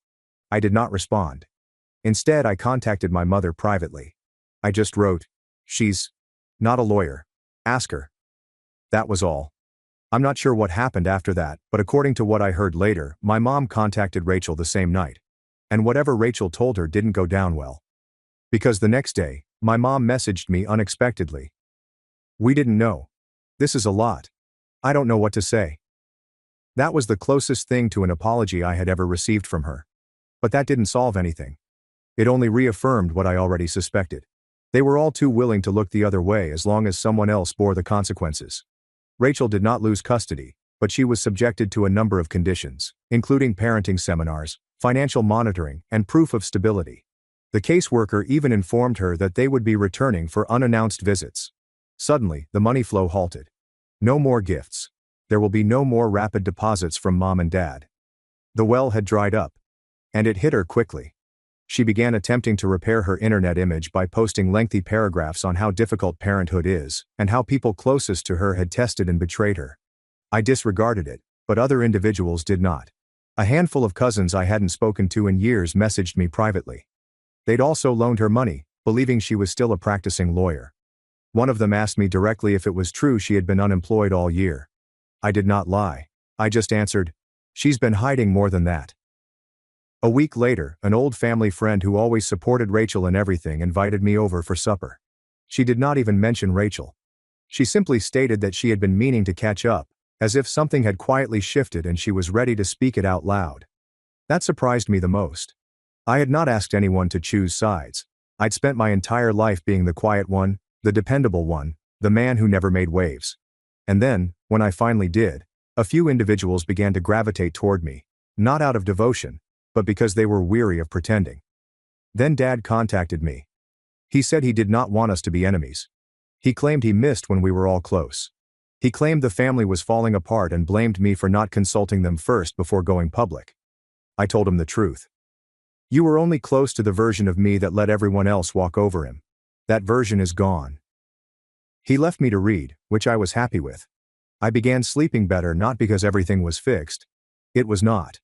I did not respond. Instead, I contacted my mother privately. I just wrote, "She's not a lawyer. Ask her." That was all. I'm not sure what happened after that, but according to what I heard later, my mom contacted Rachel the same night. And whatever Rachel told her didn't go down well. Because the next day, my mom messaged me unexpectedly. "We didn't know. This is a lot. I don't know what to say." That was the closest thing to an apology I had ever received from her. But that didn't solve anything. It only reaffirmed what I already suspected. They were all too willing to look the other way as long as someone else bore the consequences. Rachel did not lose custody, but she was subjected to a number of conditions, including parenting seminars, financial monitoring, and proof of stability. The caseworker even informed her that they would be returning for unannounced visits. Suddenly, the money flow halted. No more gifts. There will be no more rapid deposits from mom and dad. The well had dried up. And it hit her quickly. She began attempting to repair her internet image by posting lengthy paragraphs on how difficult parenthood is, and how people closest to her had tested and betrayed her. I disregarded it, but other individuals did not. A handful of cousins I hadn't spoken to in years messaged me privately. They'd also loaned her money, believing she was still a practicing lawyer. One of them asked me directly if it was true she had been unemployed all year. I did not lie. I just answered, "She's been hiding more than that." A week later, an old family friend who always supported Rachel in everything invited me over for supper. She did not even mention Rachel. She simply stated that she had been meaning to catch up, as if something had quietly shifted and she was ready to speak it out loud. That surprised me the most. I had not asked anyone to choose sides. I'd spent my entire life being the quiet one, the dependable one, the man who never made waves. And then, when I finally did, a few individuals began to gravitate toward me, not out of devotion, but because they were weary of pretending. Then Dad contacted me. He said he did not want us to be enemies. He claimed he missed when we were all close. He claimed the family was falling apart and blamed me for not consulting them first before going public. I told him the truth. "You were only close to the version of me that let everyone else walk over him. That version is gone." He left me to read, which I was happy with. I began sleeping better not because everything was fixed. It was not.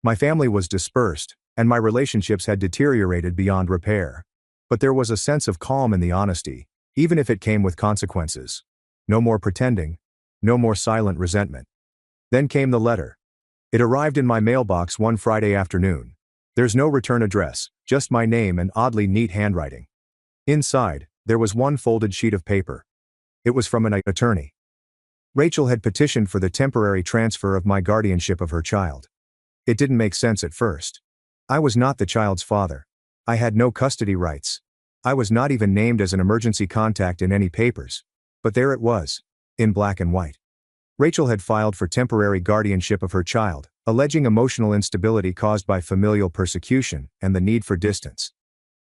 My family was dispersed, and my relationships had deteriorated beyond repair. But there was a sense of calm in the honesty, even if it came with consequences. No more pretending. No more silent resentment. Then came the letter. It arrived in my mailbox one Friday afternoon. There's no return address, just my name and oddly neat handwriting. Inside, there was one folded sheet of paper. It was from an attorney. Rachel had petitioned for the temporary transfer of my guardianship of her child. It didn't make sense at first. I was not the child's father. I had no custody rights. I was not even named as an emergency contact in any papers. But there it was, in black and white. Rachel had filed for temporary guardianship of her child, alleging emotional instability caused by familial persecution and the need for distance.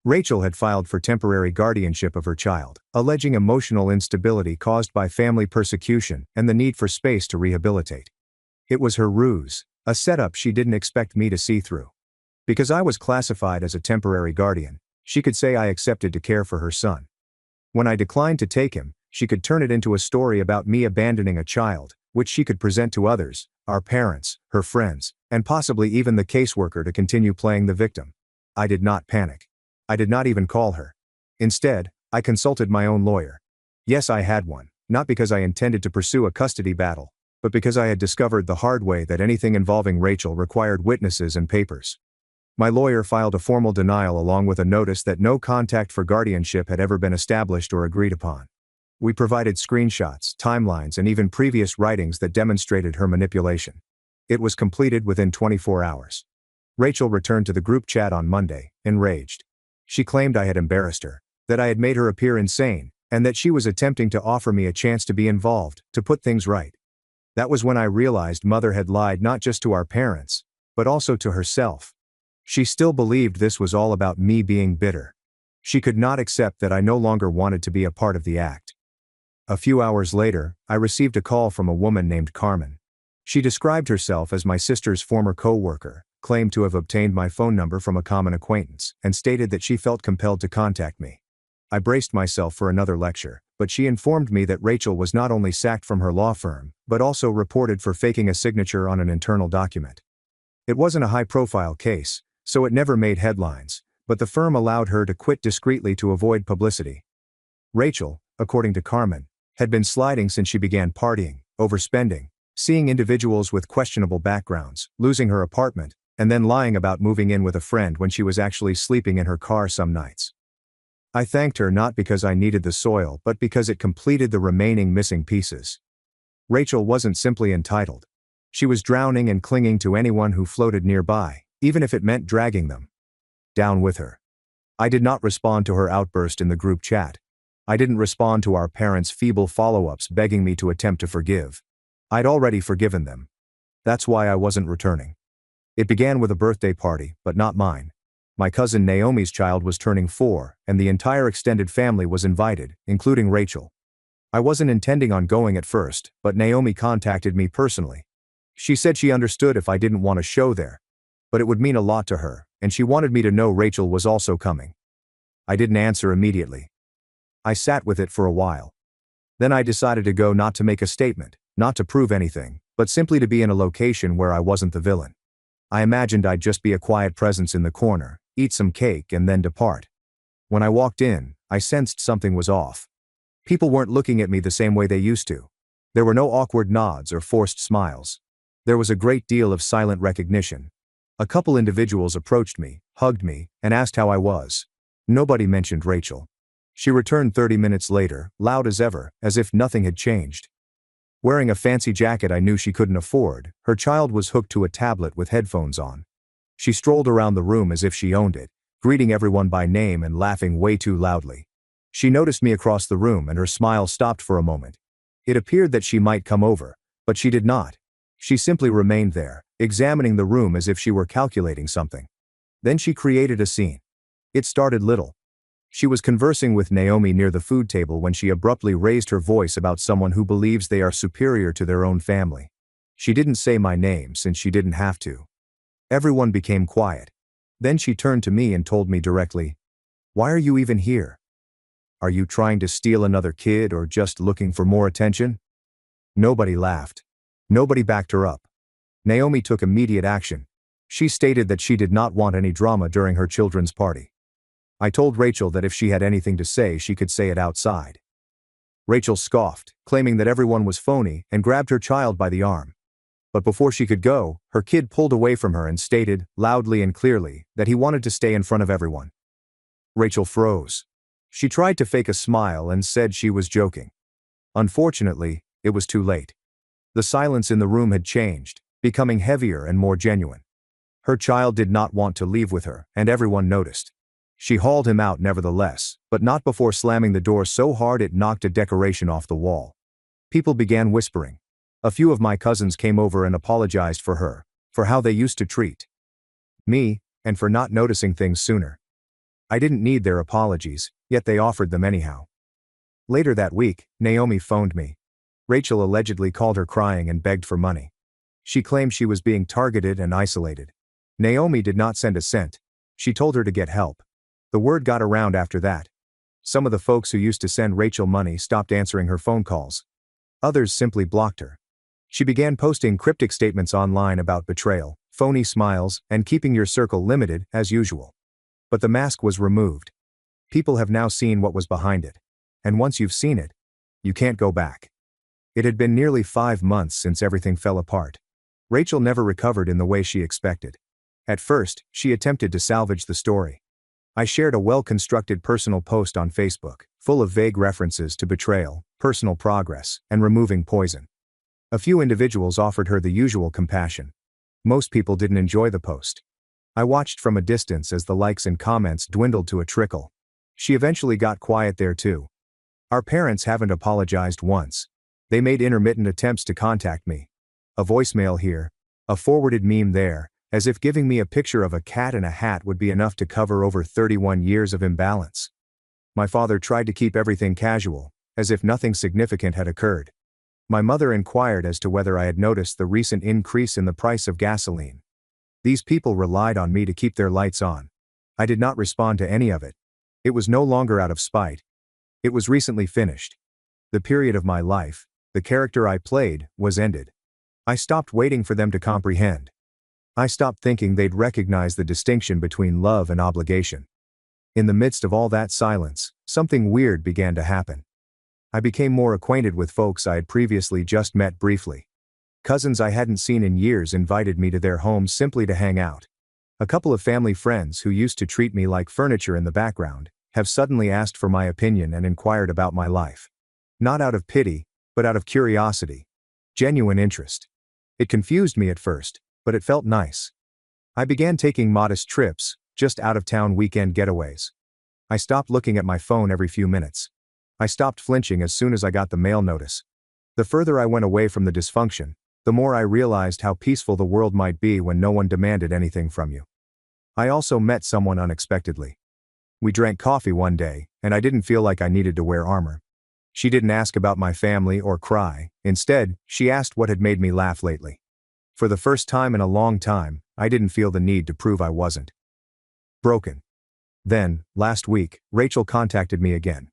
Rachel had filed for temporary guardianship of her child, alleging emotional instability caused by family persecution and the need for space to rehabilitate. It was her ruse, a setup she didn't expect me to see through. Because I was classified as a temporary guardian, she could say I accepted to care for her son. When I declined to take him, she could turn it into a story about me abandoning a child, which she could present to others, our parents, her friends, and possibly even the caseworker to continue playing the victim. I did not panic. I did not even call her. Instead, I consulted my own lawyer. Yes, I had one, not because I intended to pursue a custody battle, but because I had discovered the hard way that anything involving Rachel required witnesses and papers. My lawyer filed a formal denial along with a notice that no contact for guardianship had ever been established or agreed upon. We provided screenshots, timelines, and even previous writings that demonstrated her manipulation. It was completed within 24 hours. Rachel returned to the group chat on Monday, enraged. She claimed I had embarrassed her, that I had made her appear insane, and that she was attempting to offer me a chance to be involved, to put things right. That was when I realized Mother had lied not just to our parents, but also to herself. She still believed this was all about me being bitter. She could not accept that I no longer wanted to be a part of the act. A few hours later, I received a call from a woman named Carmen. She described herself as my sister's former co-worker, claimed to have obtained my phone number from a common acquaintance, and stated that she felt compelled to contact me. I braced myself for another lecture, but she informed me that Rachel was not only sacked from her law firm, but also reported for faking a signature on an internal document. It wasn't a high-profile case, so it never made headlines, but the firm allowed her to quit discreetly to avoid publicity. Rachel, according to Carmen, had been sliding since she began partying, overspending, seeing individuals with questionable backgrounds, losing her apartment, and then lying about moving in with a friend when she was actually sleeping in her car some nights. I thanked her not because I needed the soil but because it completed the remaining missing pieces. Rachel wasn't simply entitled. She was drowning and clinging to anyone who floated nearby, even if it meant dragging them down with her. I did not respond to her outburst in the group chat. I didn't respond to our parents' feeble follow-ups begging me to attempt to forgive. I'd already forgiven them. That's why I wasn't returning. It began with a birthday party, but not mine. My cousin Naomi's child was turning 4, and the entire extended family was invited, including Rachel. I wasn't intending on going at first, but Naomi contacted me personally. She said she understood if I didn't want to show there, but it would mean a lot to her, and she wanted me to know Rachel was also coming. I didn't answer immediately. I sat with it for a while. Then I decided to go, not to make a statement, not to prove anything, but simply to be in a location where I wasn't the villain. I imagined I'd just be a quiet presence in the corner, eat some cake and then depart. When I walked in, I sensed something was off. People weren't looking at me the same way they used to. There were no awkward nods or forced smiles. There was a great deal of silent recognition. A couple individuals approached me, hugged me, and asked how I was. Nobody mentioned Rachel. She returned 30 minutes later, loud as ever, as if nothing had changed. Wearing a fancy jacket I knew she couldn't afford, her child was hooked to a tablet with headphones on. She strolled around the room as if she owned it, greeting everyone by name and laughing way too loudly. She noticed me across the room and her smile stopped for a moment. It appeared that she might come over, but she did not. She simply remained there, examining the room as if she were calculating something. Then she created a scene. It started little. She was conversing with Naomi near the food table when she abruptly raised her voice about someone who believes they are superior to their own family. She didn't say my name since she didn't have to. Everyone became quiet. Then she turned to me and told me directly, "Why are you even here? Are you trying to steal another kid or just looking for more attention?" Nobody laughed. Nobody backed her up. Naomi took immediate action. She stated that she did not want any drama during her children's party. I told Rachel that if she had anything to say she could say it outside. Rachel scoffed, claiming that everyone was phony, and grabbed her child by the arm. But before she could go, her kid pulled away from her and stated, loudly and clearly, that he wanted to stay in front of everyone. Rachel froze. She tried to fake a smile and said she was joking. Unfortunately, it was too late. The silence in the room had changed, becoming heavier and more genuine. Her child did not want to leave with her, and everyone noticed. She hauled him out nevertheless, but not before slamming the door so hard it knocked a decoration off the wall. People began whispering. A few of my cousins came over and apologized for her, for how they used to treat me, and for not noticing things sooner. I didn't need their apologies, yet they offered them anyhow. Later that week, Naomi phoned me. Rachel allegedly called her crying and begged for money. She claimed she was being targeted and isolated. Naomi did not send a cent. She told her to get help. The word got around after that. Some of the folks who used to send Rachel money stopped answering her phone calls. Others simply blocked her. She began posting cryptic statements online about betrayal, phony smiles, and keeping your circle limited, as usual. But the mask was removed. People have now seen what was behind it. And once you've seen it, you can't go back. It had been nearly 5 months since everything fell apart. Rachel never recovered in the way she expected. At first, she attempted to salvage the story. I shared a well-constructed personal post on Facebook, full of vague references to betrayal, personal progress, and removing poison. A few individuals offered her the usual compassion. Most people didn't enjoy the post. I watched from a distance as the likes and comments dwindled to a trickle. She eventually got quiet there too. Our parents haven't apologized once. They made intermittent attempts to contact me. A voicemail here, a forwarded meme there, as if giving me a picture of a cat in a hat would be enough to cover over 31 years of imbalance. My father tried to keep everything casual, as if nothing significant had occurred. My mother inquired as to whether I had noticed the recent increase in the price of gasoline. These people relied on me to keep their lights on. I did not respond to any of it. It was no longer out of spite. It was recently finished. The period of my life, the character I played, was ended. I stopped waiting for them to comprehend. I stopped thinking they'd recognize the distinction between love and obligation. In the midst of all that silence, something weird began to happen. I became more acquainted with folks I had previously just met briefly. Cousins I hadn't seen in years invited me to their homes simply to hang out. A couple of family friends who used to treat me like furniture in the background have suddenly asked for my opinion and inquired about my life. Not out of pity, but out of curiosity. Genuine interest. It confused me at first, but it felt nice. I began taking modest trips, just out-of-town weekend getaways. I stopped looking at my phone every few minutes. I stopped flinching as soon as I got the mail notice. The further I went away from the dysfunction, the more I realized how peaceful the world might be when no one demanded anything from you. I also met someone unexpectedly. We drank coffee one day, and I didn't feel like I needed to wear armor. She didn't ask about my family or cry. Instead, she asked what had made me laugh lately. For the first time in a long time, I didn't feel the need to prove I wasn't broken. Then, last week, Rachel contacted me again.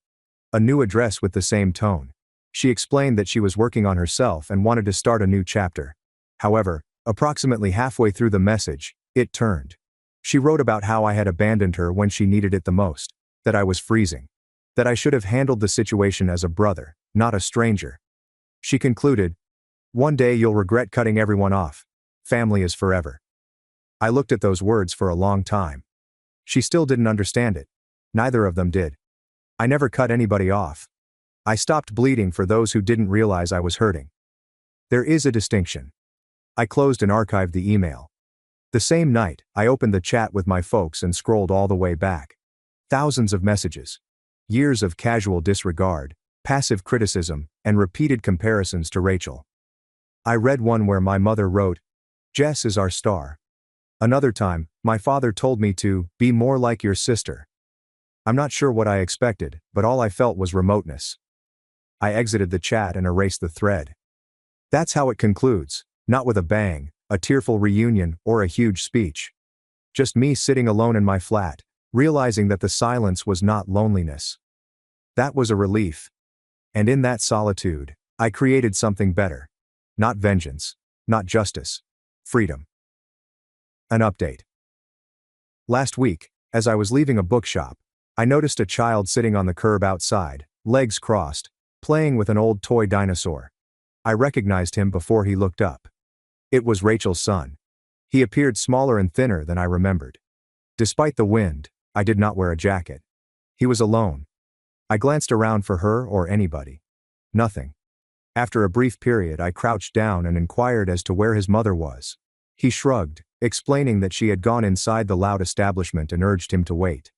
A new address with the same tone. She explained that she was working on herself and wanted to start a new chapter. However, approximately halfway through the message, it turned. She wrote about how I had abandoned her when she needed it the most, that I was freezing, that I should have handled the situation as a brother, not a stranger. She concluded, "One day you'll regret cutting everyone off. Family is forever." I looked at those words for a long time. She still didn't understand it. Neither of them did. I never cut anybody off. I stopped bleeding for those who didn't realize I was hurting. There is a distinction. I closed and archived the email. The same night, I opened the chat with my folks and scrolled all the way back. Thousands of messages. Years of casual disregard, passive criticism, and repeated comparisons to Rachel. I read one where my mother wrote, "Jess is our star." Another time, my father told me to be more like your sister. I'm not sure what I expected, but all I felt was remoteness. I exited the chat and erased the thread. That's how it concludes, not with a bang, a tearful reunion, or a huge speech. Just me sitting alone in my flat, realizing that the silence was not loneliness. That was a relief. And in that solitude, I created something better. Not vengeance, not justice, freedom. An update. Last week, as I was leaving a bookshop, I noticed a child sitting on the curb outside, legs crossed, playing with an old toy dinosaur. I recognized him before he looked up. It was Rachel's son. He appeared smaller and thinner than I remembered. Despite the wind, I did not wear a jacket. He was alone. I glanced around for her or anybody. Nothing. After a brief period, I crouched down and inquired as to where his mother was. He shrugged, explaining that she had gone inside the loud establishment and urged him to wait.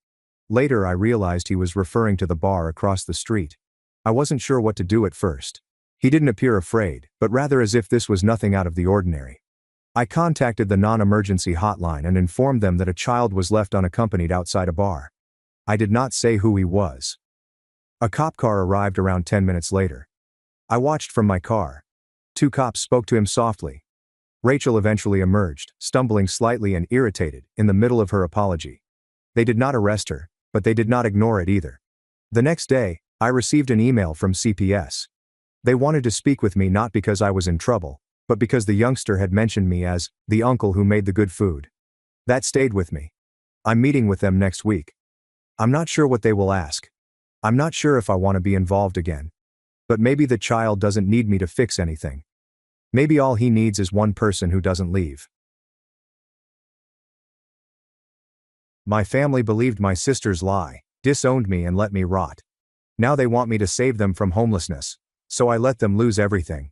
Later I realized he was referring to the bar across the street. I wasn't sure what to do at first. He didn't appear afraid, but rather as if this was nothing out of the ordinary. I contacted the non-emergency hotline and informed them that a child was left unaccompanied outside a bar. I did not say who he was. A cop car arrived around 10 minutes later. I watched from my car. 2 cops spoke to him softly. Rachel eventually emerged, stumbling slightly and irritated, in the middle of her apology. They did not arrest her, but they did not ignore it either. The next day, I received an email from CPS. They wanted to speak with me not because I was in trouble, but because the youngster had mentioned me as the uncle who made the good food. That stayed with me. I'm meeting with them next week. I'm not sure what they will ask. I'm not sure if I want to be involved again. But maybe the child doesn't need me to fix anything. Maybe all he needs is one person who doesn't leave. My family believed my sister's lie, disowned me and let me rot. Now they want me to save them from homelessness, so I let them lose everything.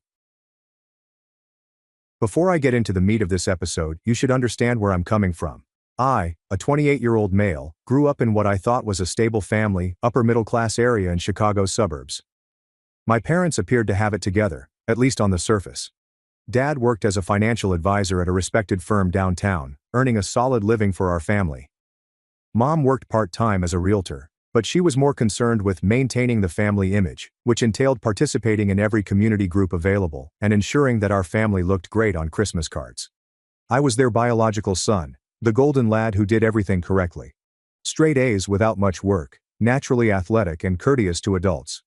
Before I get into the meat of this episode, you should understand where I'm coming from. I, a 28-year-old male, grew up in what I thought was a stable family, upper-middle-class area in Chicago's suburbs. My parents appeared to have it together, at least on the surface. Dad worked as a financial advisor at a respected firm downtown, earning a solid living for our family. Mom worked part-time as a realtor, but she was more concerned with maintaining the family image, which entailed participating in every community group available and ensuring that our family looked great on Christmas cards. I was their biological son, the golden lad who did everything correctly. Straight A's without much work, naturally athletic and courteous to adults.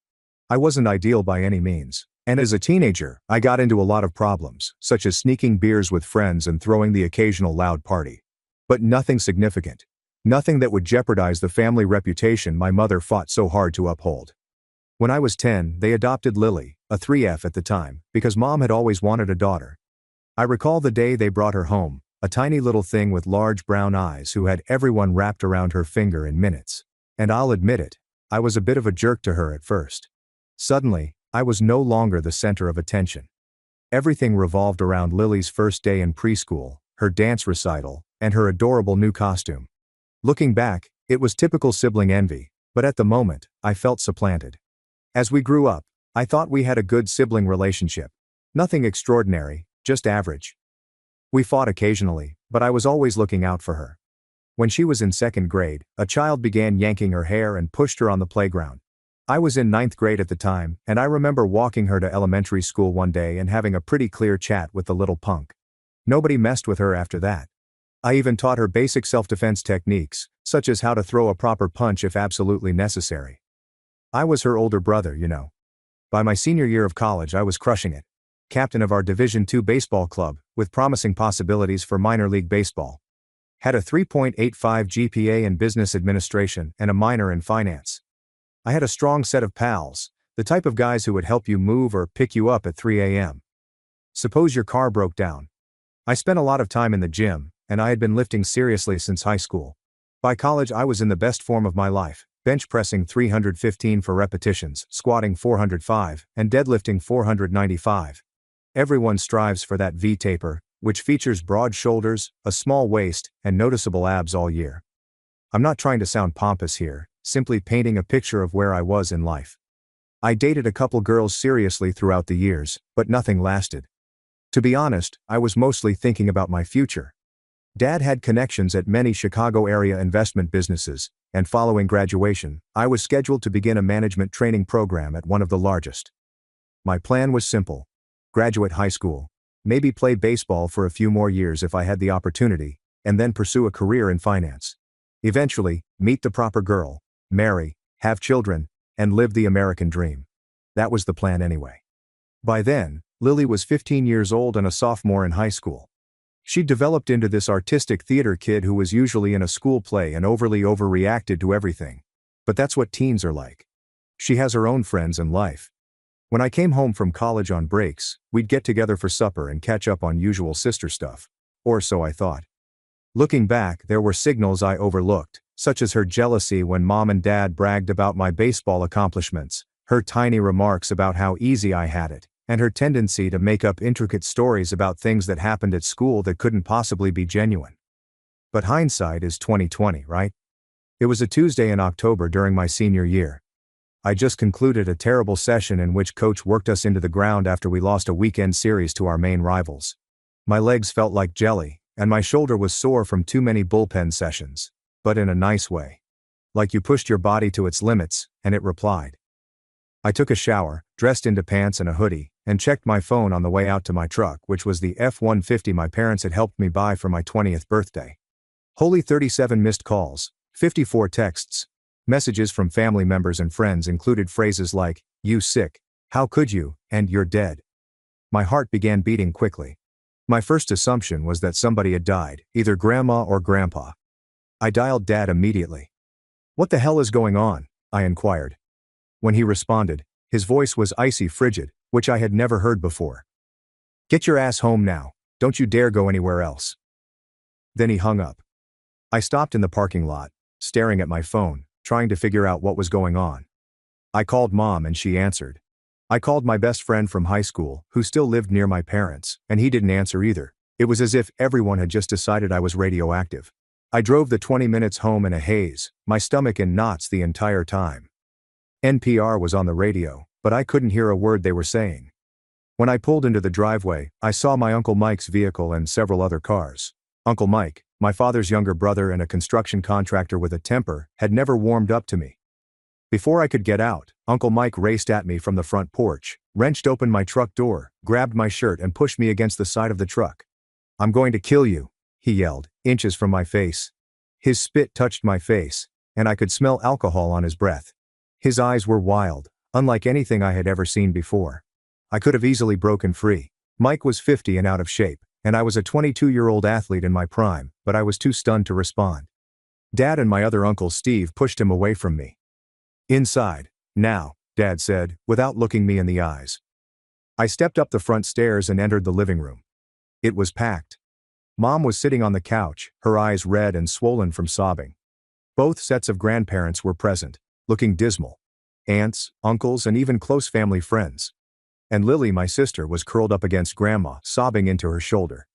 I wasn't ideal by any means, and as a teenager, I got into a lot of problems, such as sneaking beers with friends and throwing the occasional loud party. But nothing significant. Nothing that would jeopardize the family reputation my mother fought so hard to uphold. When I was 10, they adopted Lily, a 3F at the time, because Mom had always wanted a daughter. I recall the day they brought her home, a tiny little thing with large brown eyes who had everyone wrapped around her finger in minutes. And I'll admit it, I was a bit of a jerk to her at first. Suddenly, I was no longer the center of attention. Everything revolved around Lily's first day in preschool, her dance recital, and her adorable new costume. Looking back, it was typical sibling envy, but at the moment, I felt supplanted. As we grew up, I thought we had a good sibling relationship. Nothing extraordinary, just average. We fought occasionally, but I was always looking out for her. When she was in 2nd grade, a child began yanking her hair and pushed her on the playground. I was in 9th grade at the time, and I remember walking her to elementary school one day and having a pretty clear chat with the little punk. Nobody messed with her after that. I even taught her basic self-defense techniques, such as how to throw a proper punch if absolutely necessary. I was her older brother, you know. By my senior year of college, I was crushing it. Captain of our Division II baseball club, with promising possibilities for minor league baseball. Had a 3.85 GPA in business administration and a minor in finance. I had a strong set of pals, the type of guys who would help you move or pick you up at 3 a.m. Suppose your car broke down. I spent a lot of time in the gym, and I had been lifting seriously since high school. By college, I was in the best form of my life, bench pressing 315 for repetitions, squatting 405, and deadlifting 495. Everyone strives for that V-taper, which features broad shoulders, a small waist, and noticeable abs all year. I'm not trying to sound pompous here, simply painting a picture of where I was in life. I dated a couple girls seriously throughout the years, but nothing lasted. To be honest, I was mostly thinking about my future. Dad had connections at many Chicago area investment businesses, and following graduation, I was scheduled to begin a management training program at one of the largest. My plan was simple. Graduate high school, maybe play baseball for a few more years if I had the opportunity, and then pursue a career in finance. Eventually, meet the proper girl, marry, have children, and live the American dream. That was the plan anyway. By then, Lily was 15 years old and a sophomore in high school. She developed into this artistic theater kid who was usually in a school play and overly overreacted to everything. But that's what teens are like. She has her own friends and life. When I came home from college on breaks, we'd get together for supper and catch up on usual sister stuff. Or so I thought. Looking back, there were signals I overlooked, such as her jealousy when mom and dad bragged about my baseball accomplishments, her tiny remarks about how easy I had it, and her tendency to make up intricate stories about things that happened at school that couldn't possibly be genuine. But hindsight is 20/20, right? It was a Tuesday in October during my senior year. I just concluded a terrible session in which coach worked us into the ground after we lost a weekend series to our main rivals. My legs felt like jelly, and my shoulder was sore from too many bullpen sessions. But in a nice way. Like you pushed your body to its limits, and it replied. I took a shower, dressed into pants and a hoodie, and checked my phone on the way out to my truck, which was the F-150 my parents had helped me buy for my 20th birthday. Holy 37 missed calls, 54 texts. Messages from family members and friends included phrases like, "You sick, how could you," and "You're dead." My heart began beating quickly. My first assumption was that somebody had died, either grandma or grandpa. I dialed Dad immediately. "What the hell is going on?" I inquired. When he responded, his voice was icy frigid, which I had never heard before. "Get your ass home now, don't you dare go anywhere else." Then he hung up. I stopped in the parking lot, staring at my phone, trying to figure out what was going on. I called Mom and she answered. I called my best friend from high school, who still lived near my parents, and he didn't answer either. It was as if everyone had just decided I was radioactive. I drove the 20 minutes home in a haze, my stomach in knots the entire time. NPR was on the radio, but I couldn't hear a word they were saying. When I pulled into the driveway, I saw my Uncle Mike's vehicle and several other cars. Uncle Mike, my father's younger brother and a construction contractor with a temper, had never warmed up to me. Before I could get out, Uncle Mike raced at me from the front porch, wrenched open my truck door, grabbed my shirt and pushed me against the side of the truck. "I'm going to kill you," he yelled, inches from my face. His spit touched my face, and I could smell alcohol on his breath. His eyes were wild, unlike anything I had ever seen before. I could have easily broken free. Mike was 50 and out of shape, and I was a 22-year-old athlete in my prime, but I was too stunned to respond. Dad and my other uncle Steve pushed him away from me. "Inside, now," Dad said, without looking me in the eyes. I stepped up the front stairs and entered the living room. It was packed. Mom was sitting on the couch, her eyes red and swollen from sobbing. Both sets of grandparents were present, looking dismal. Aunts, uncles, and even close family friends. And Lily, my sister, was curled up against Grandma, sobbing into her shoulder.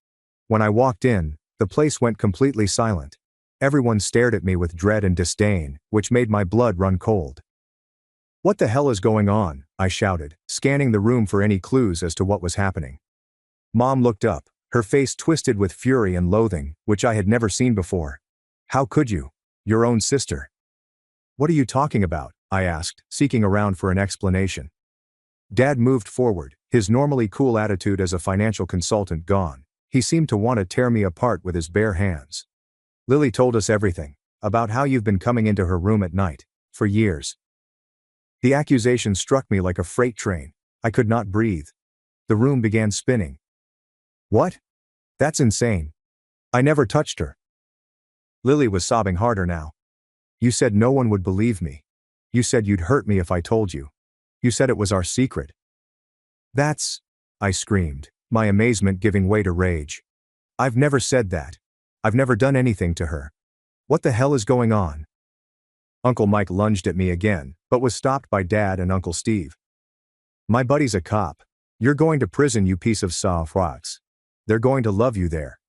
When I walked in, the place went completely silent. Everyone stared at me with dread and disdain, which made my blood run cold. "What the hell is going on?" I shouted, scanning the room for any clues as to what was happening. Mom looked up, her face twisted with fury and loathing, which I had never seen before. "How could you? Your own sister." "What are you talking about?" I asked, seeking around for an explanation. Dad moved forward, his normally cool attitude as a financial consultant gone. He seemed to want to tear me apart with his bare hands. "Lily told us everything, about how you've been coming into her room at night, for years." The accusation struck me like a freight train. I could not breathe. The room began spinning. "What? That's insane. I never touched her." Lily was sobbing harder now. "You said no one would believe me. You said you'd hurt me if I told you. You said it was our secret." "That's..." I screamed, my amazement giving way to rage. "I've never said that. I've never done anything to her. What the hell is going on?" Uncle Mike lunged at me again, but was stopped by Dad and Uncle Steve. "My buddy's a cop. You're going to prison, you piece of sauerkraut. They're going to love you there."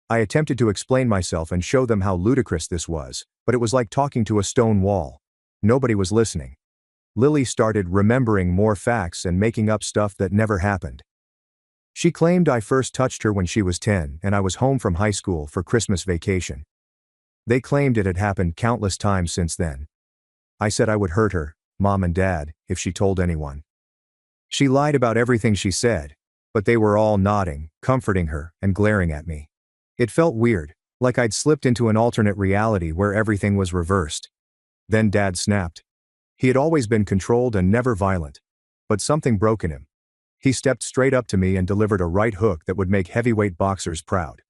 I attempted to explain myself and show them how ludicrous this was, but it was like talking to a stone wall. Nobody was listening. Lily started remembering more facts and making up stuff that never happened. She claimed I first touched her when she was 10 and I was home from high school for Christmas vacation. They claimed it had happened countless times since then. I said I would hurt her, Mom and Dad, if she told anyone. She lied about everything she said, but they were all nodding, comforting her, and glaring at me. It felt weird, like I'd slipped into an alternate reality where everything was reversed. Then Dad snapped. He had always been controlled and never violent. But something broke in him. He stepped straight up to me and delivered a right hook that would make heavyweight boxers proud.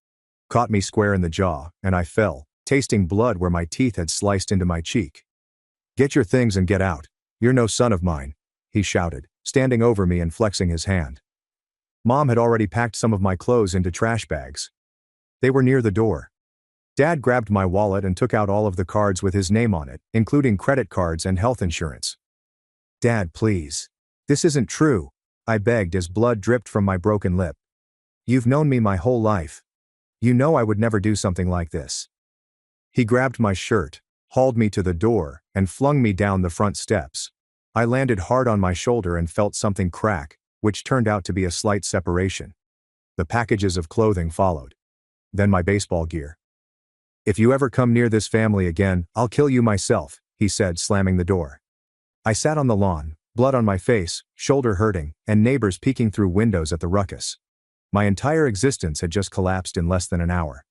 Caught me square in the jaw, and I fell, tasting blood where my teeth had sliced into my cheek. "Get your things and get out. You're no son of mine," he shouted, standing over me and flexing his hand. Mom had already packed some of my clothes into trash bags. They were near the door. Dad grabbed my wallet and took out all of the cards with his name on it, including credit cards and health insurance. Dad, please. This isn't true, I begged as blood dripped from my broken lip. You've known me my whole life. You know I would never do something like this. He grabbed my shirt, hauled me to the door, and flung me down the front steps. I landed hard on my shoulder and felt something crack, which turned out to be a slight separation. The packages of clothing followed. Then my baseball gear. If you ever come near this family again, I'll kill you myself, he said, slamming the door. I sat on the lawn, blood on my face, shoulder hurting, and neighbors peeking through windows at the ruckus. My entire existence had just collapsed in less than an hour.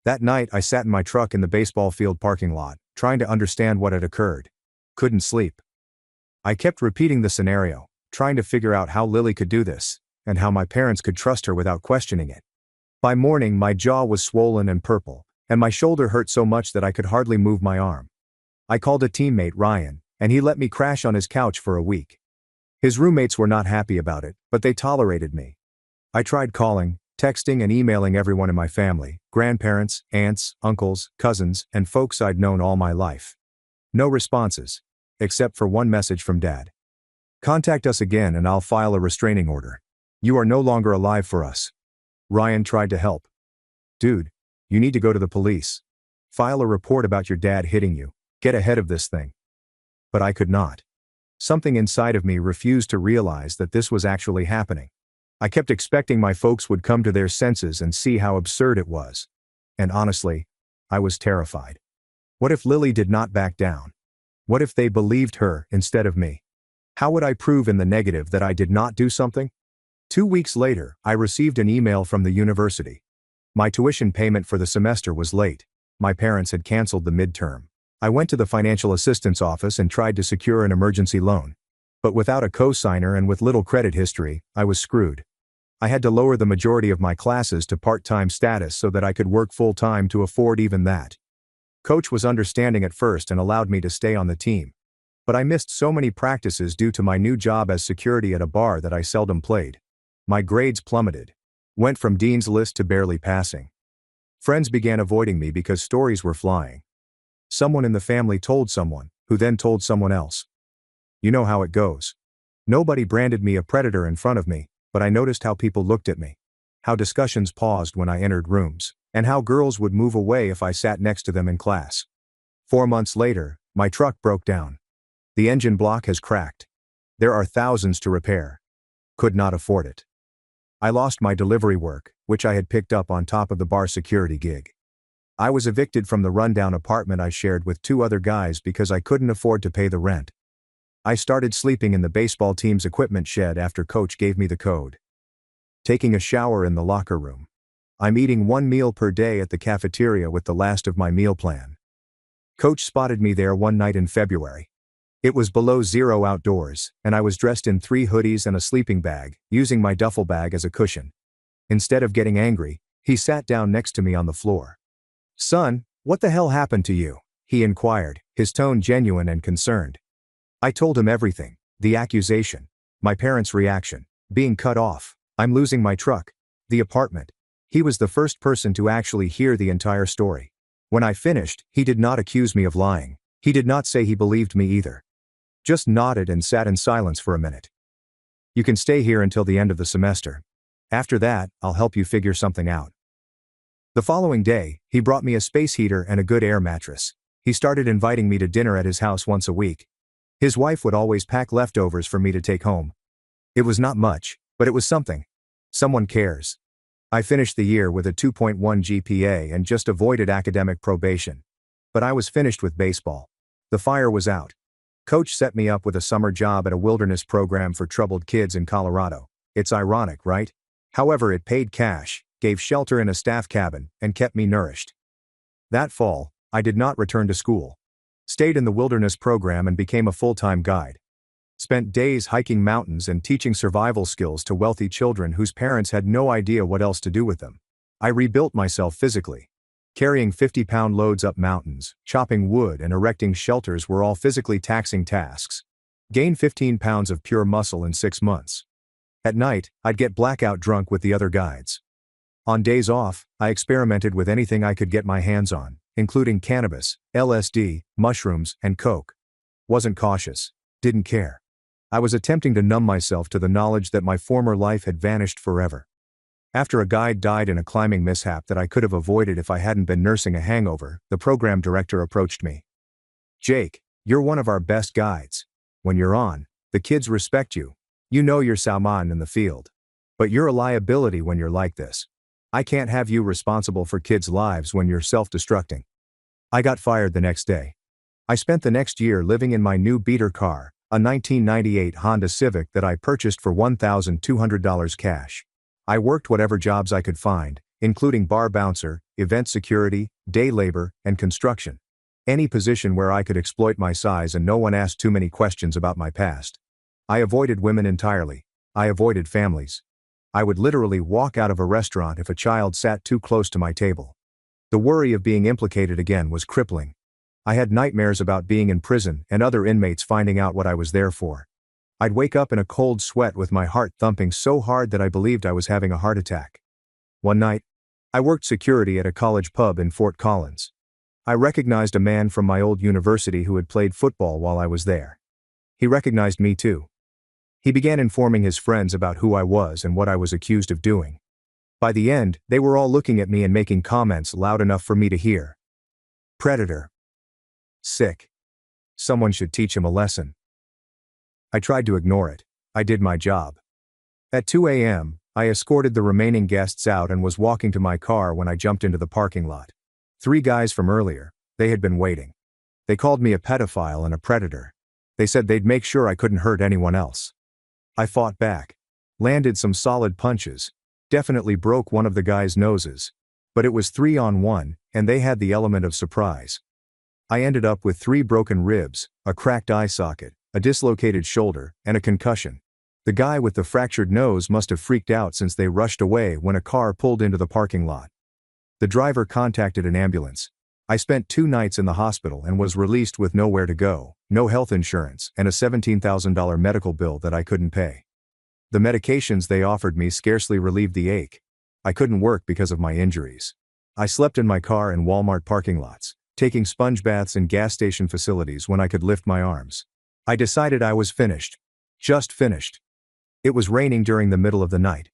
That night I sat in my truck in the baseball field parking lot, trying to understand what had occurred. Couldn't sleep. I kept repeating the scenario, trying to figure out how Lily could do this, and how my parents could trust her without questioning it. By morning my jaw was swollen and purple, and my shoulder hurt so much that I could hardly move my arm. I called a teammate, Ryan, and he let me crash on his couch for a week. His roommates were not happy about it, but they tolerated me. I tried calling, texting and emailing everyone in my family, grandparents, aunts, uncles, cousins, and folks I'd known all my life. No responses, except for one message from Dad. Contact us again and I'll file a restraining order. You are no longer alive for us. Ryan tried to help. Dude, you need to go to the police. File a report about your dad hitting you. Get ahead of this thing. But I could not. Something inside of me refused to realize that this was actually happening. I kept expecting my folks would come to their senses and see how absurd it was. And honestly, I was terrified. What if Lily did not back down? What if they believed her instead of me? How would I prove in the negative that I did not do something? 2 weeks later, I received an email from the university. My tuition payment for the semester was late. My parents had canceled the midterm. I went to the financial assistance office and tried to secure an emergency loan. But without a co-signer and with little credit history, I was screwed. I had to lower the majority of my classes to part-time status so that I could work full-time to afford even that. Coach was understanding at first and allowed me to stay on the team. But I missed so many practices due to my new job as security at a bar that I seldom played. My grades plummeted. Went from dean's list to barely passing. Friends began avoiding me because stories were flying. Someone in the family told someone, who then told someone else. You know how it goes. Nobody branded me a predator in front of me, but I noticed how people looked at me. How discussions paused when I entered rooms, and how girls would move away if I sat next to them in class. 4 months later, my truck broke down. The engine block has cracked. There are thousands to repair. Could not afford it. I lost my delivery work, which I had picked up on top of the bar security gig. I was evicted from the rundown apartment I shared with 2 other guys because I couldn't afford to pay the rent. I started sleeping in the baseball team's equipment shed after Coach gave me the code. Taking a shower in the locker room. I'm eating 1 meal per day at the cafeteria with the last of my meal plan. Coach spotted me there one night in February. It was below zero outdoors, and I was dressed in 3 hoodies and a sleeping bag, using my duffel bag as a cushion. Instead of getting angry, he sat down next to me on the floor. Son, what the hell happened to you? He inquired, his tone genuine and concerned. I told him everything, the accusation, my parents' reaction, being cut off, I'm losing my truck, the apartment. He was the first person to actually hear the entire story. When I finished, he did not accuse me of lying. He did not say he believed me either. Just nodded and sat in silence for a minute. You can stay here until the end of the semester. After that, I'll help you figure something out. The following day, he brought me a space heater and a good air mattress. He started inviting me to dinner at his house once a week. His wife would always pack leftovers for me to take home. It was not much, but it was something. Someone cares. I finished the year with a 2.1 GPA and just avoided academic probation. But I was finished with baseball. The fire was out. Coach set me up with a summer job at a wilderness program for troubled kids in Colorado. It's ironic, right? However, it paid cash, gave shelter in a staff cabin, and kept me nourished. That fall, I did not return to school. Stayed in the wilderness program and became a full-time guide. Spent days hiking mountains and teaching survival skills to wealthy children whose parents had no idea what else to do with them. I rebuilt myself physically. Carrying 50-pound loads up mountains, chopping wood and erecting shelters were all physically taxing tasks. Gain 15 pounds of pure muscle in 6 months. At night, I'd get blackout drunk with the other guides. On days off, I experimented with anything I could get my hands on, including cannabis, LSD, mushrooms, and coke. Wasn't cautious. Didn't care. I was attempting to numb myself to the knowledge that my former life had vanished forever. After a guide died in a climbing mishap that I could have avoided if I hadn't been nursing a hangover, the program director approached me. "Jake, you're one of our best guides. When you're on, the kids respect you. You know you're Salman in the field. But you're a liability when you're like this. I can't have you responsible for kids' lives when you're self-destructing." I got fired the next day. I spent the next year living in my new beater car, a 1998 Honda Civic that I purchased for $1,200 cash. I worked whatever jobs I could find, including bar bouncer, event security, day labor, and construction. Any position where I could exploit my size and no one asked too many questions about my past. I avoided women entirely. I avoided families. I would literally walk out of a restaurant if a child sat too close to my table. The worry of being implicated again was crippling. I had nightmares about being in prison and other inmates finding out what I was there for. I'd wake up in a cold sweat with my heart thumping so hard that I believed I was having a heart attack. One night, I worked security at a college pub in Fort Collins. I recognized a man from my old university who had played football while I was there. He recognized me too. He began informing his friends about who I was and what I was accused of doing. By the end, they were all looking at me and making comments loud enough for me to hear. "Predator. Sick. Someone should teach him a lesson." I tried to ignore it. I did my job. At 2 a.m., I escorted the remaining guests out and was walking to my car when I jumped into the parking lot. 3 guys from earlier, they had been waiting. They called me a pedophile and a predator. They said they'd make sure I couldn't hurt anyone else. I fought back. Landed some solid punches. Definitely broke one of the guys' noses. But it was 3-on-1, and they had the element of surprise. I ended up with 3 broken ribs, a cracked eye socket, a dislocated shoulder, and a concussion. The guy with the fractured nose must have freaked out since they rushed away when a car pulled into the parking lot. The driver contacted an ambulance. I spent 2 nights in the hospital and was released with nowhere to go, no health insurance, and a $17,000 medical bill that I couldn't pay. The medications they offered me scarcely relieved the ache. I couldn't work because of my injuries. I slept in my car in Walmart parking lots, taking sponge baths in gas station facilities when I could lift my arms. I decided I was finished. Just finished. It was raining during the middle of the night.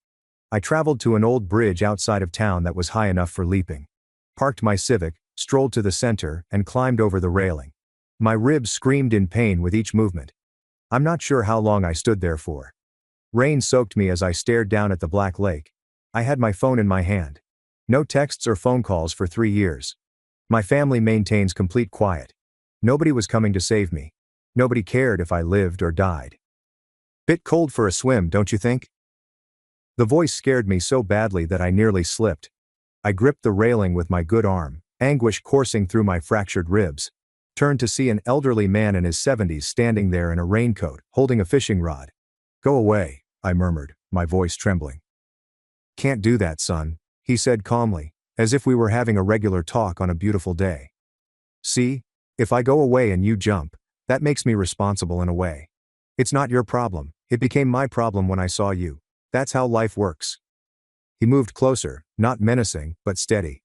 I traveled to an old bridge outside of town that was high enough for leaping. Parked my Civic, strolled to the center, and climbed over the railing. My ribs screamed in pain with each movement. I'm not sure how long I stood there for. Rain soaked me as I stared down at the black lake. I had my phone in my hand. No texts or phone calls for 3 years. My family maintains complete quiet. Nobody was coming to save me. Nobody cared if I lived or died. Bit cold for a swim, don't you think? The voice scared me so badly that I nearly slipped. I gripped the railing with my good arm, anguish coursing through my fractured ribs. Turned to see an elderly man in his 70s standing there in a raincoat, holding a fishing rod. "Go away," I murmured, my voice trembling. "Can't do that, son," he said calmly, as if we were having a regular talk on a beautiful day. "See, if I go away and you jump, that makes me responsible in a way. It's not your problem, it became my problem when I saw you. That's how life works." He moved closer, not menacing, but steady.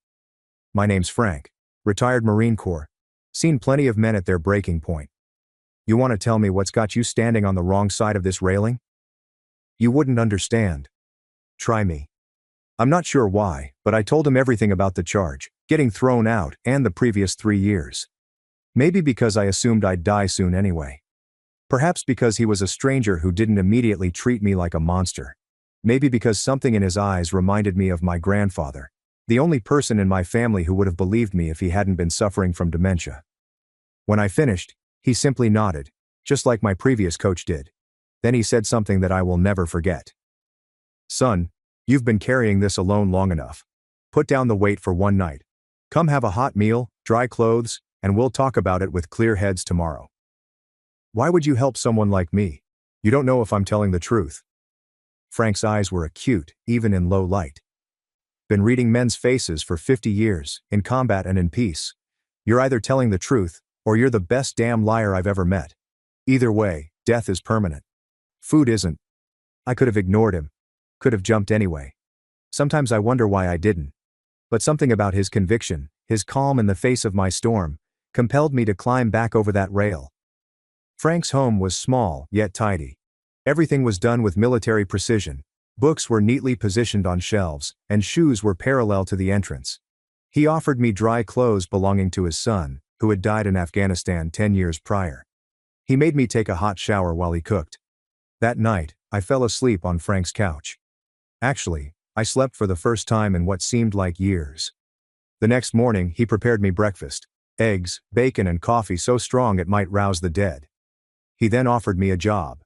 "My name's Frank. Retired Marine Corps. Seen plenty of men at their breaking point. You want to tell me what's got you standing on the wrong side of this railing? You wouldn't understand. Try me." I'm not sure why, but I told him everything about the charge, getting thrown out, and the previous 3 years. Maybe because I assumed I'd die soon anyway. Perhaps because he was a stranger who didn't immediately treat me like a monster. Maybe because something in his eyes reminded me of my grandfather, the only person in my family who would have believed me if he hadn't been suffering from dementia. When I finished, he simply nodded, just like my previous coach did. Then he said something that I will never forget. "Son, you've been carrying this alone long enough. Put down the weight for one night. Come have a hot meal, dry clothes, and we'll talk about it with clear heads tomorrow." Why would you help someone like me? You don't know if I'm telling the truth. Frank's eyes were acute, even in low light. Been reading men's faces for 50 years, in combat and in peace. You're either telling the truth, or you're the best damn liar I've ever met. Either way, Death is permanent. Food isn't. I could have ignored him. Could have jumped anyway. Sometimes I wonder why I didn't. But something about his conviction, his calm in the face of my storm, compelled me to climb back over that rail. Frank's home was small, yet tidy. Everything was done with military precision. Books were neatly positioned on shelves, and shoes were parallel to the entrance. He offered me dry clothes belonging to his son, who had died in Afghanistan 10 years prior. He made me take a hot shower while he cooked. That night, I fell asleep on Frank's couch. Actually, I slept for the first time in what seemed like years. The next morning, he prepared me breakfast: eggs, bacon, and coffee so strong it might rouse the dead. He then offered me a job.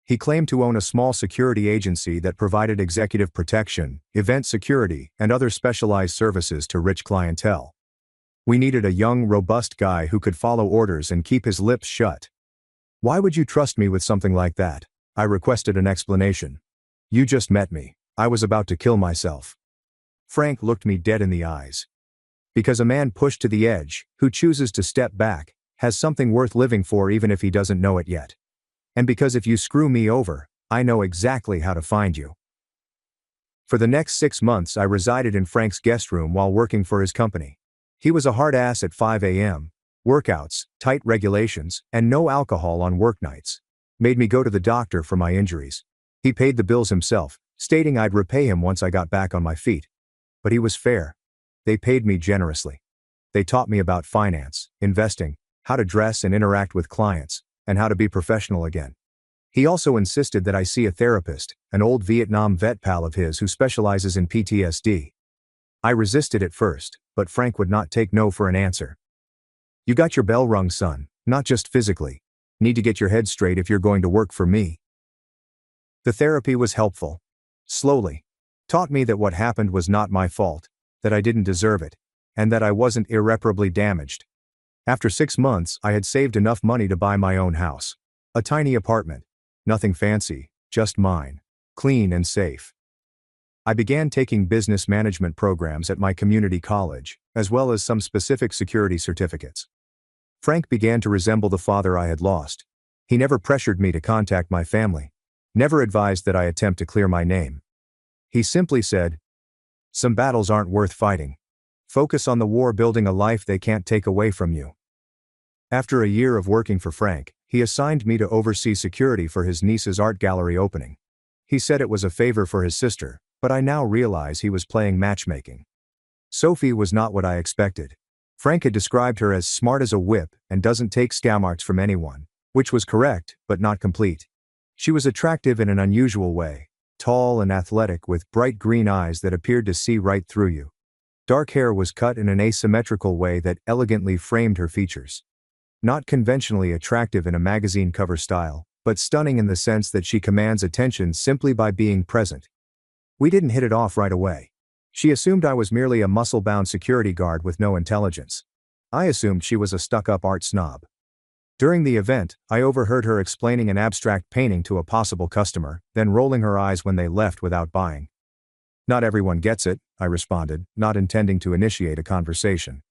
He claimed to own a small security agency that provided executive protection, event security, and other specialized services to rich clientele. We needed a young, robust guy who could follow orders and keep his lips shut. "Why would you trust me with something like that?" I requested an explanation. "You just met me. I was about to kill myself." Frank looked me dead in the eyes. "Because a man pushed to the edge, who chooses to step back, has something worth living for even if he doesn't know it yet. And because if you screw me over, I know exactly how to find you." For the next 6 months I resided in Frank's guest room while working for his company. He was a hard ass at 5 a.m., workouts, tight regulations, and no alcohol on work nights. Made me go to the doctor for my injuries. He paid the bills himself, stating I'd repay him once I got back on my feet. But he was fair. They paid me generously. They taught me about finance, investing, how to dress and interact with clients, and how to be professional again. He also insisted that I see a therapist, an old Vietnam vet pal of his who specializes in PTSD. I resisted at first, but Frank would not take no for an answer. "You got your bell rung, son, not just physically. Need to get your head straight if you're going to work for me." The therapy was helpful. Slowly. Taught me that what happened was not my fault, that I didn't deserve it, and that I wasn't irreparably damaged. After 6 months, I had saved enough money to buy my own house. A tiny apartment. Nothing fancy, just mine. Clean and safe. I began taking business management programs at my community college, as well as some specific security certificates. Frank began to resemble the father I had lost. He never pressured me to contact my family. Never advised that I attempt to clear my name. He simply said, "Some battles aren't worth fighting. Focus on the war building a life they can't take away from you." After a year of working for Frank, he assigned me to oversee security for his niece's art gallery opening. He said it was a favor for his sister, but I now realize he was playing matchmaking. Sophie was not what I expected. Frank had described her as smart as a whip and doesn't take scam arts from anyone, which was correct, but not complete. She was attractive in an unusual way, tall and athletic with bright green eyes that appeared to see right through you. Dark hair was cut in an asymmetrical way that elegantly framed her features. Not conventionally attractive in a magazine cover style, but stunning in the sense that she commands attention simply by being present. We didn't hit it off right away. She assumed I was merely a muscle-bound security guard with no intelligence. I assumed she was a stuck-up art snob. During the event, I overheard her explaining an abstract painting to a possible customer, then rolling her eyes when they left without buying. "Not everyone gets it," I responded, not intending to initiate a conversation.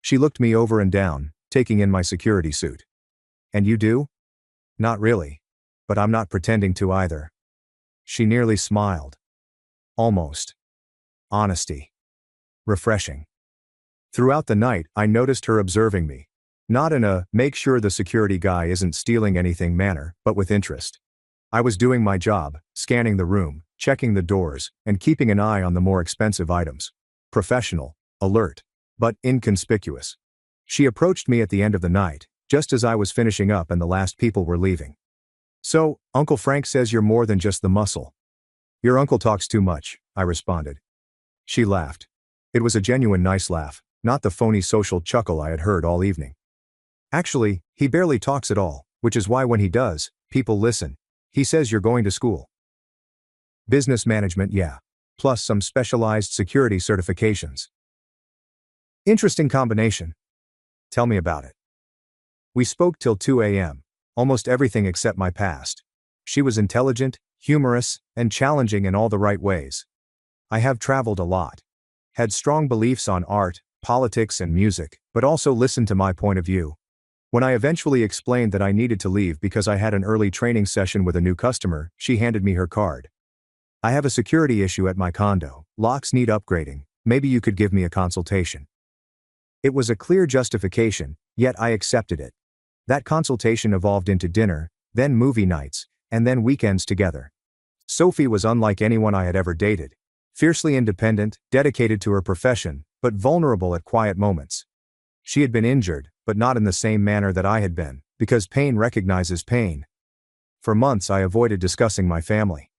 She looked me over and down, taking in my security suit. "And you do?" "Not really. But I'm not pretending to either." She nearly smiled. Almost. Honesty. Refreshing. Throughout the night, I noticed her observing me. Not in a "make sure the security guy isn't stealing anything" manner, but with interest. I was doing my job, scanning the room, checking the doors, and keeping an eye on the more expensive items. Professional, alert, but inconspicuous. She approached me at the end of the night, just as I was finishing up and the last people were leaving. "So, Uncle Frank says you're more than just the muscle." "Your uncle talks too much," I responded. She laughed. It was a genuine nice laugh, not the phony social chuckle I had heard all evening. "Actually, he barely talks at all, which is why when he does, people listen. He says you're going to school." "Business management, yeah. Plus some specialized security certifications." "Interesting combination. Tell me about it." We spoke till 2 a.m., almost everything except my past. She was intelligent, humorous, and challenging in all the right ways. I have traveled a lot. Had strong beliefs on art, politics, and music, but also listened to my point of view. When I eventually explained that I needed to leave because I had an early training session with a new customer, she handed me her card. I have a security issue at my condo. Locks need upgrading. Maybe you could give me a consultation. It was a clear justification, yet I accepted it. That consultation evolved into dinner, then movie nights, and then weekends together. Sophie was unlike anyone I had ever dated. Fiercely independent, dedicated to her profession, but vulnerable at quiet moments. She had been injured, but not in the same manner that I had been, because pain recognizes pain. For months I avoided discussing my family.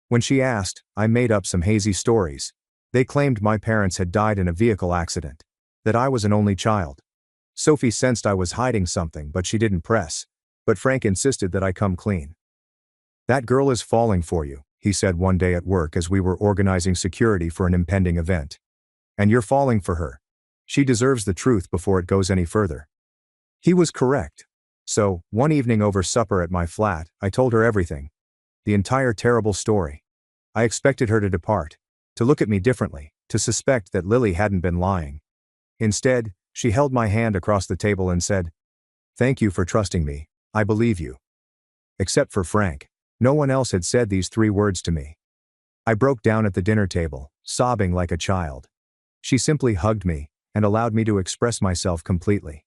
When she asked, I made up some hazy stories. They claimed my parents had died in a vehicle accident. That I was an only child. Sophie sensed I was hiding something, but she didn't press. But Frank insisted that I come clean. That girl is falling for you, he said one day at work as we were organizing security for an impending event. And you're falling for her. She deserves the truth before it goes any further. He was correct. So, one evening over supper at my flat, I told her everything. The entire terrible story. I expected her to depart. To look at me differently, to suspect that Lily hadn't been lying. Instead, she held my hand across the table and said, "Thank you for trusting me, I believe you." Except for Frank. No one else had said these 3 words to me. I broke down at the dinner table, sobbing like a child. She simply hugged me, and allowed me to express myself completely.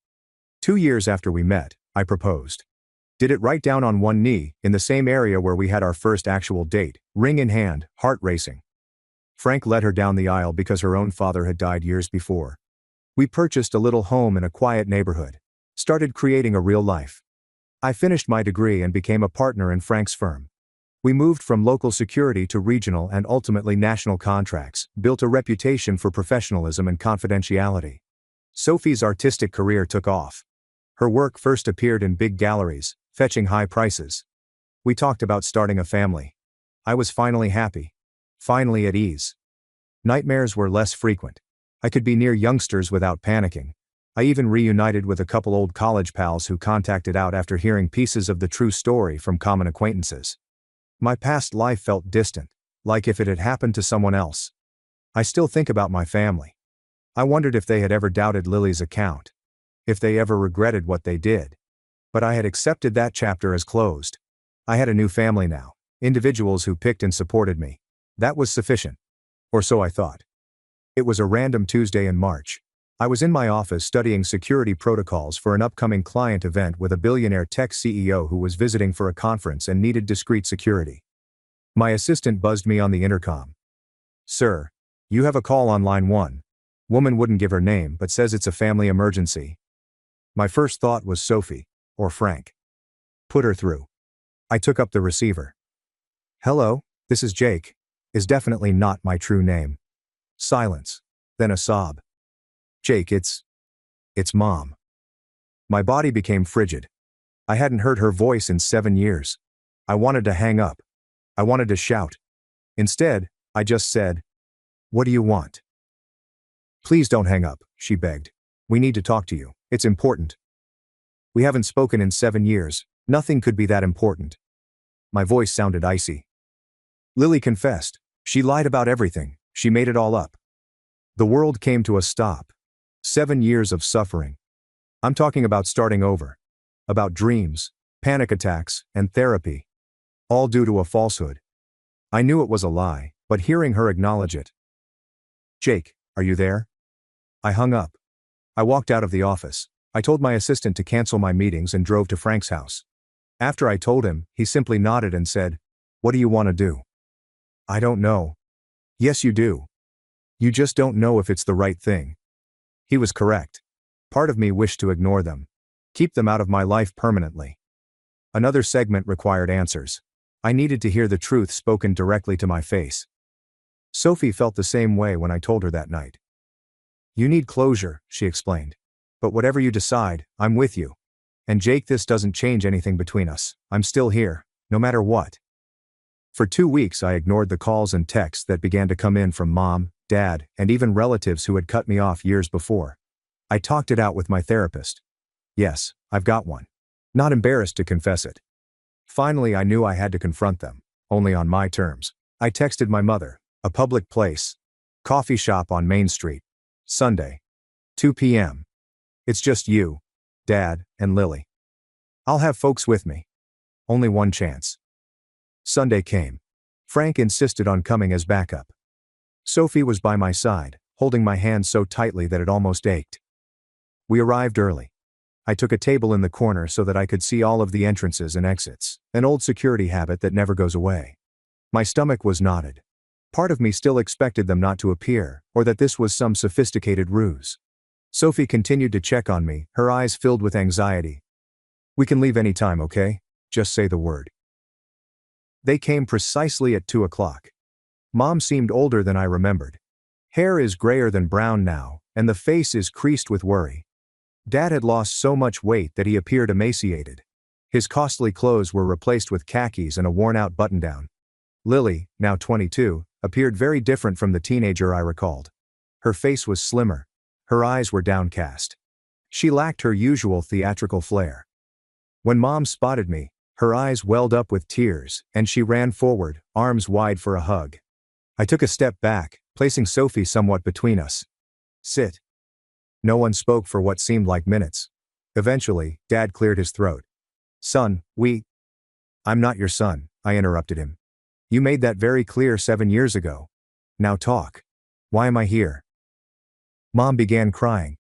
2 years after we met, I proposed. Did it right down on one knee, in the same area where we had our first actual date, ring in hand, heart racing. Frank led her down the aisle because her own father had died years before. We purchased a little home in a quiet neighborhood. Started creating a real life. I finished my degree and became a partner in Frank's firm. We moved from local security to regional and ultimately national contracts, built a reputation for professionalism and confidentiality. Sophie's artistic career took off. Her work first appeared in big galleries, fetching high prices. We talked about starting a family. I was finally happy. Finally at ease. Nightmares were less frequent. I could be near youngsters without panicking. I even reunited with a couple old college pals who contacted out after hearing pieces of the true story from common acquaintances. My past life felt distant, like if it had happened to someone else. I still think about my family. I wondered if they had ever doubted Lily's account. If they ever regretted what they did. But I had accepted that chapter as closed. I had a new family now, individuals who picked and supported me. That was sufficient. Or so I thought. It was a random Tuesday in March. I was in my office studying security protocols for an upcoming client event with a billionaire tech CEO who was visiting for a conference and needed discreet security. My assistant buzzed me on the intercom. "Sir, you have a call on line 1. Woman wouldn't give her name but says it's a family emergency." My first thought was Sophie, or Frank. Put her through. I took up the receiver. "Hello, this is Jake," is definitely not my true name. Silence. Then a sob. "Jake, it's Mom." My body became frigid. I hadn't heard her voice in 7 years. I wanted to hang up. I wanted to shout. Instead, I just said, "What do you want?" "Please don't hang up," she begged. "We need to talk to you. It's important." "We haven't spoken in 7 years. Nothing could be that important." My voice sounded icy. Lily confessed. She lied about everything. She made it all up. The world came to a stop. 7 years of suffering. I'm talking about starting over. About dreams, panic attacks, and therapy. All due to a falsehood. I knew it was a lie, but hearing her acknowledge it. "Jake, are you there?" I hung up. I walked out of the office. I told my assistant to cancel my meetings and drove to Frank's house. After I told him, he simply nodded and said, "What do you want to do?" "I don't know." "Yes, you do. You just don't know if it's the right thing." He was correct. Part of me wished to ignore them. Keep them out of my life permanently. Another segment required answers. I needed to hear the truth spoken directly to my face. Sophie felt the same way when I told her that night. "You need closure," she explained. "But whatever you decide, I'm with you. And Jake, this doesn't change anything between us. I'm still here, no matter what." For 2 weeks I ignored the calls and texts that began to come in from Mom, Dad, and even relatives who had cut me off years before. I talked it out with my therapist. Yes, I've got one. Not embarrassed to confess it. Finally I knew I had to confront them, only on my terms. I texted my mother, a public place. Coffee shop on Main Street. Sunday. 2 p.m. "It's just you. Dad, and Lily. I'll have folks with me. Only one chance. Sunday came. Frank insisted on coming as backup. Sophie was by my side, holding my hand so tightly that it almost ached. We arrived early. I took a table in the corner so that I could see all of the entrances and exits, an old security habit that never goes away. My stomach was knotted. Part of me still expected them not to appear, or that this was some sophisticated ruse. Sophie continued to check on me, her eyes filled with anxiety. We can leave any time, okay? Just say the word. They came precisely at 2 o'clock. Mom seemed older than I remembered. Hair is grayer than brown now, and the face is creased with worry. Dad had lost so much weight that he appeared emaciated. His costly clothes were replaced with khakis and a worn-out button-down. Lily, now 22, appeared very different from the teenager I recalled. Her face was slimmer. Her eyes were downcast. She lacked her usual theatrical flair. When Mom spotted me, her eyes welled up with tears, and she ran forward, arms wide for a hug. I took a step back, placing Sophie somewhat between us. Sit. No one spoke for what seemed like minutes. Eventually, Dad cleared his throat. Son, I'm not your son, I interrupted him. You made that very clear 7 years ago. Now talk. Why am I here? Mom began crying.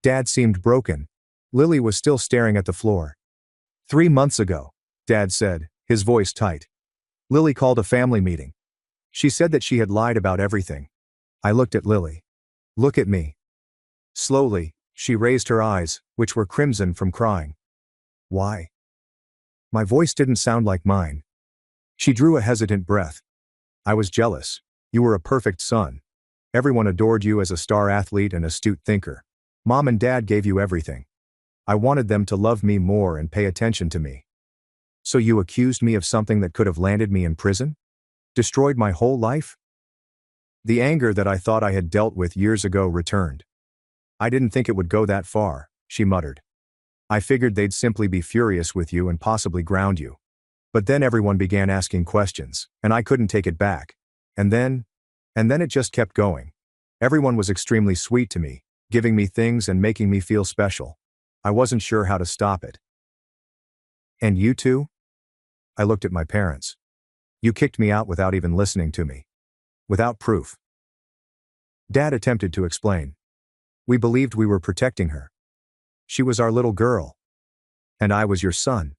Dad seemed broken. Lily was still staring at the floor. 3 months ago, Dad said, his voice tight. Lily called a family meeting. She said that she had lied about everything. I looked at Lily. Look at me. Slowly, she raised her eyes, which were crimson from crying. Why? My voice didn't sound like mine. She drew a hesitant breath. I was jealous. You were a perfect son. Everyone adored you as a star athlete and astute thinker. Mom and Dad gave you everything. I wanted them to love me more and pay attention to me. So you accused me of something that could have landed me in prison? Destroyed my whole life? The anger that I thought I had dealt with years ago returned. I didn't think it would go that far, she muttered. I figured they'd simply be furious with you and possibly ground you. But then everyone began asking questions, and I couldn't take it back. And then it just kept going. Everyone was extremely sweet to me, giving me things and making me feel special. I wasn't sure how to stop it. And you too? I looked at my parents. You kicked me out without even listening to me. Without proof. Dad attempted to explain. We believed we were protecting her. She was our little girl. And I was your son.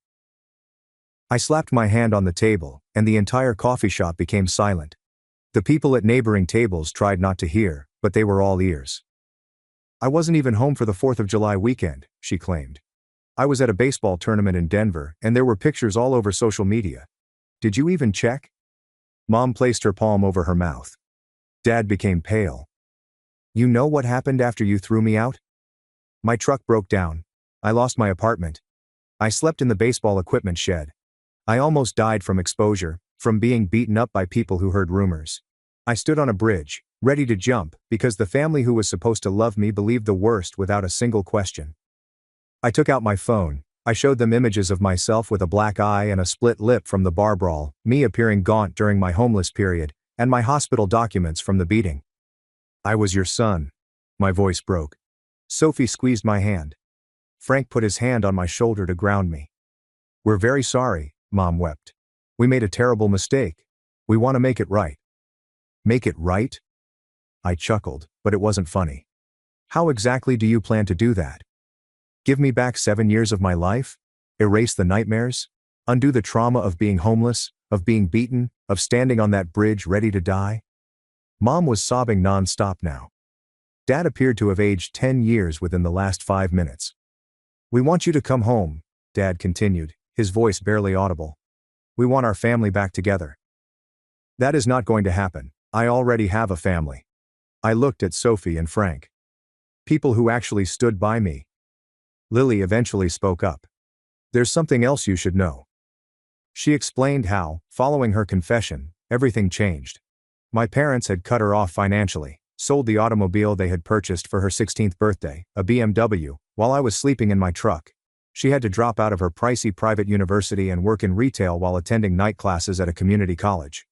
I slapped my hand on the table, and the entire coffee shop became silent. The people at neighboring tables tried not to hear, but they were all ears. I wasn't even home for the 4th of July weekend, she claimed. I was at a baseball tournament in Denver, and there were pictures all over social media. Did you even check? Mom placed her palm over her mouth. Dad became pale. You know what happened after you threw me out? My truck broke down. I lost my apartment. I slept in the baseball equipment shed. I almost died from exposure, from being beaten up by people who heard rumors. I stood on a bridge, ready to jump, because the family who was supposed to love me believed the worst without a single question. I took out my phone. I showed them images of myself with a black eye and a split lip from the bar brawl, me appearing gaunt during my homeless period, and my hospital documents from the beating. I was your son. My voice broke. Sophie squeezed my hand. Frank put his hand on my shoulder to ground me. We're very sorry, Mom wept. We made a terrible mistake. We want to make it right. Make it right? I chuckled, but it wasn't funny. How exactly do you plan to do that? Give me back 7 years of my life? Erase the nightmares? Undo the trauma of being homeless, of being beaten, of standing on that bridge ready to die? Mom was sobbing non-stop now. Dad appeared to have aged 10 years within the last 5 minutes. We want you to come home, Dad continued, his voice barely audible. We want our family back together. That is not going to happen. I already have a family. I looked at Sophie and Frank. People who actually stood by me. Lily eventually spoke up. There's something else you should know. She explained how, following her confession, everything changed. My parents had cut her off financially, sold the automobile they had purchased for her 16th birthday, a BMW, while I was sleeping in my truck. She had to drop out of her pricey private university and work in retail while attending night classes at a community college.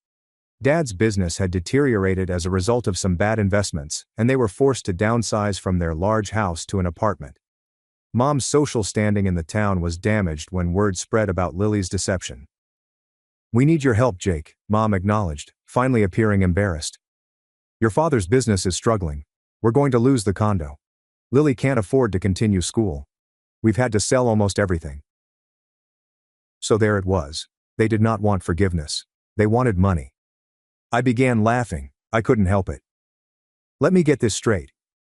Dad's business had deteriorated as a result of some bad investments, and they were forced to downsize from their large house to an apartment. Mom's social standing in the town was damaged when word spread about Lily's deception. "We need your help, Jake," Mom acknowledged, finally appearing embarrassed. "Your father's business is struggling. We're going to lose the condo. Lily can't afford to continue school. We've had to sell almost everything." So there it was. They did not want forgiveness. They wanted money. I began laughing. I couldn't help it. "Let me get this straight.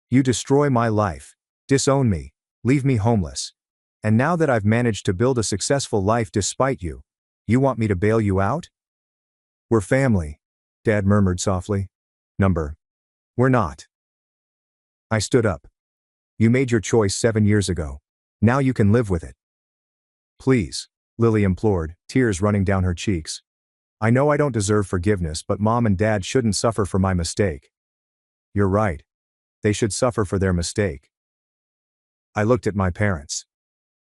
You destroy my life, disown me, leave me homeless. And now that I've managed to build a successful life despite you, you want me to bail you out?" "We're family," Dad murmured softly. "We're not." I stood up. "You made your choice 7 years ago. Now you can live with it." "Please," Lily implored, tears running down her cheeks. "I know I don't deserve forgiveness, but Mom and Dad shouldn't suffer for my mistake." "You're right. They should suffer for their mistake." I looked at my parents.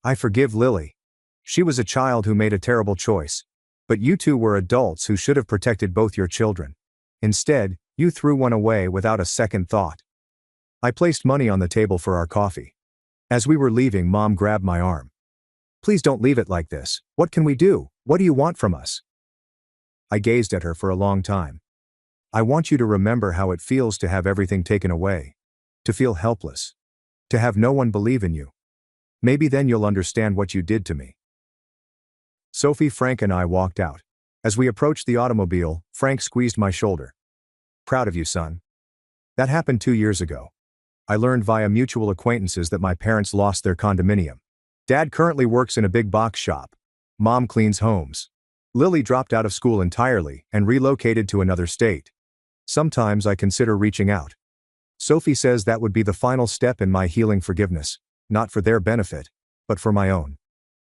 "I forgive Lily. She was a child who made a terrible choice. But you two were adults who should have protected both your children. Instead, you threw one away without a second thought." I placed money on the table for our coffee. As we were leaving, Mom grabbed my arm. "Please don't leave it like this. What can we do? What do you want from us?" I gazed at her for a long time. "I want you to remember how it feels to have everything taken away. To feel helpless. To have no one believe in you. Maybe then you'll understand what you did to me." Sophie, Frank, and I walked out. As we approached the automobile, Frank squeezed my shoulder. "Proud of you, son. That happened 2 years ago. I learned via mutual acquaintances that my parents lost their condominium. Dad currently works in a big box shop. Mom cleans homes. Lily dropped out of school entirely and relocated to another state. Sometimes I consider reaching out. Sophie says that would be the final step in my healing forgiveness, not for their benefit, but for my own.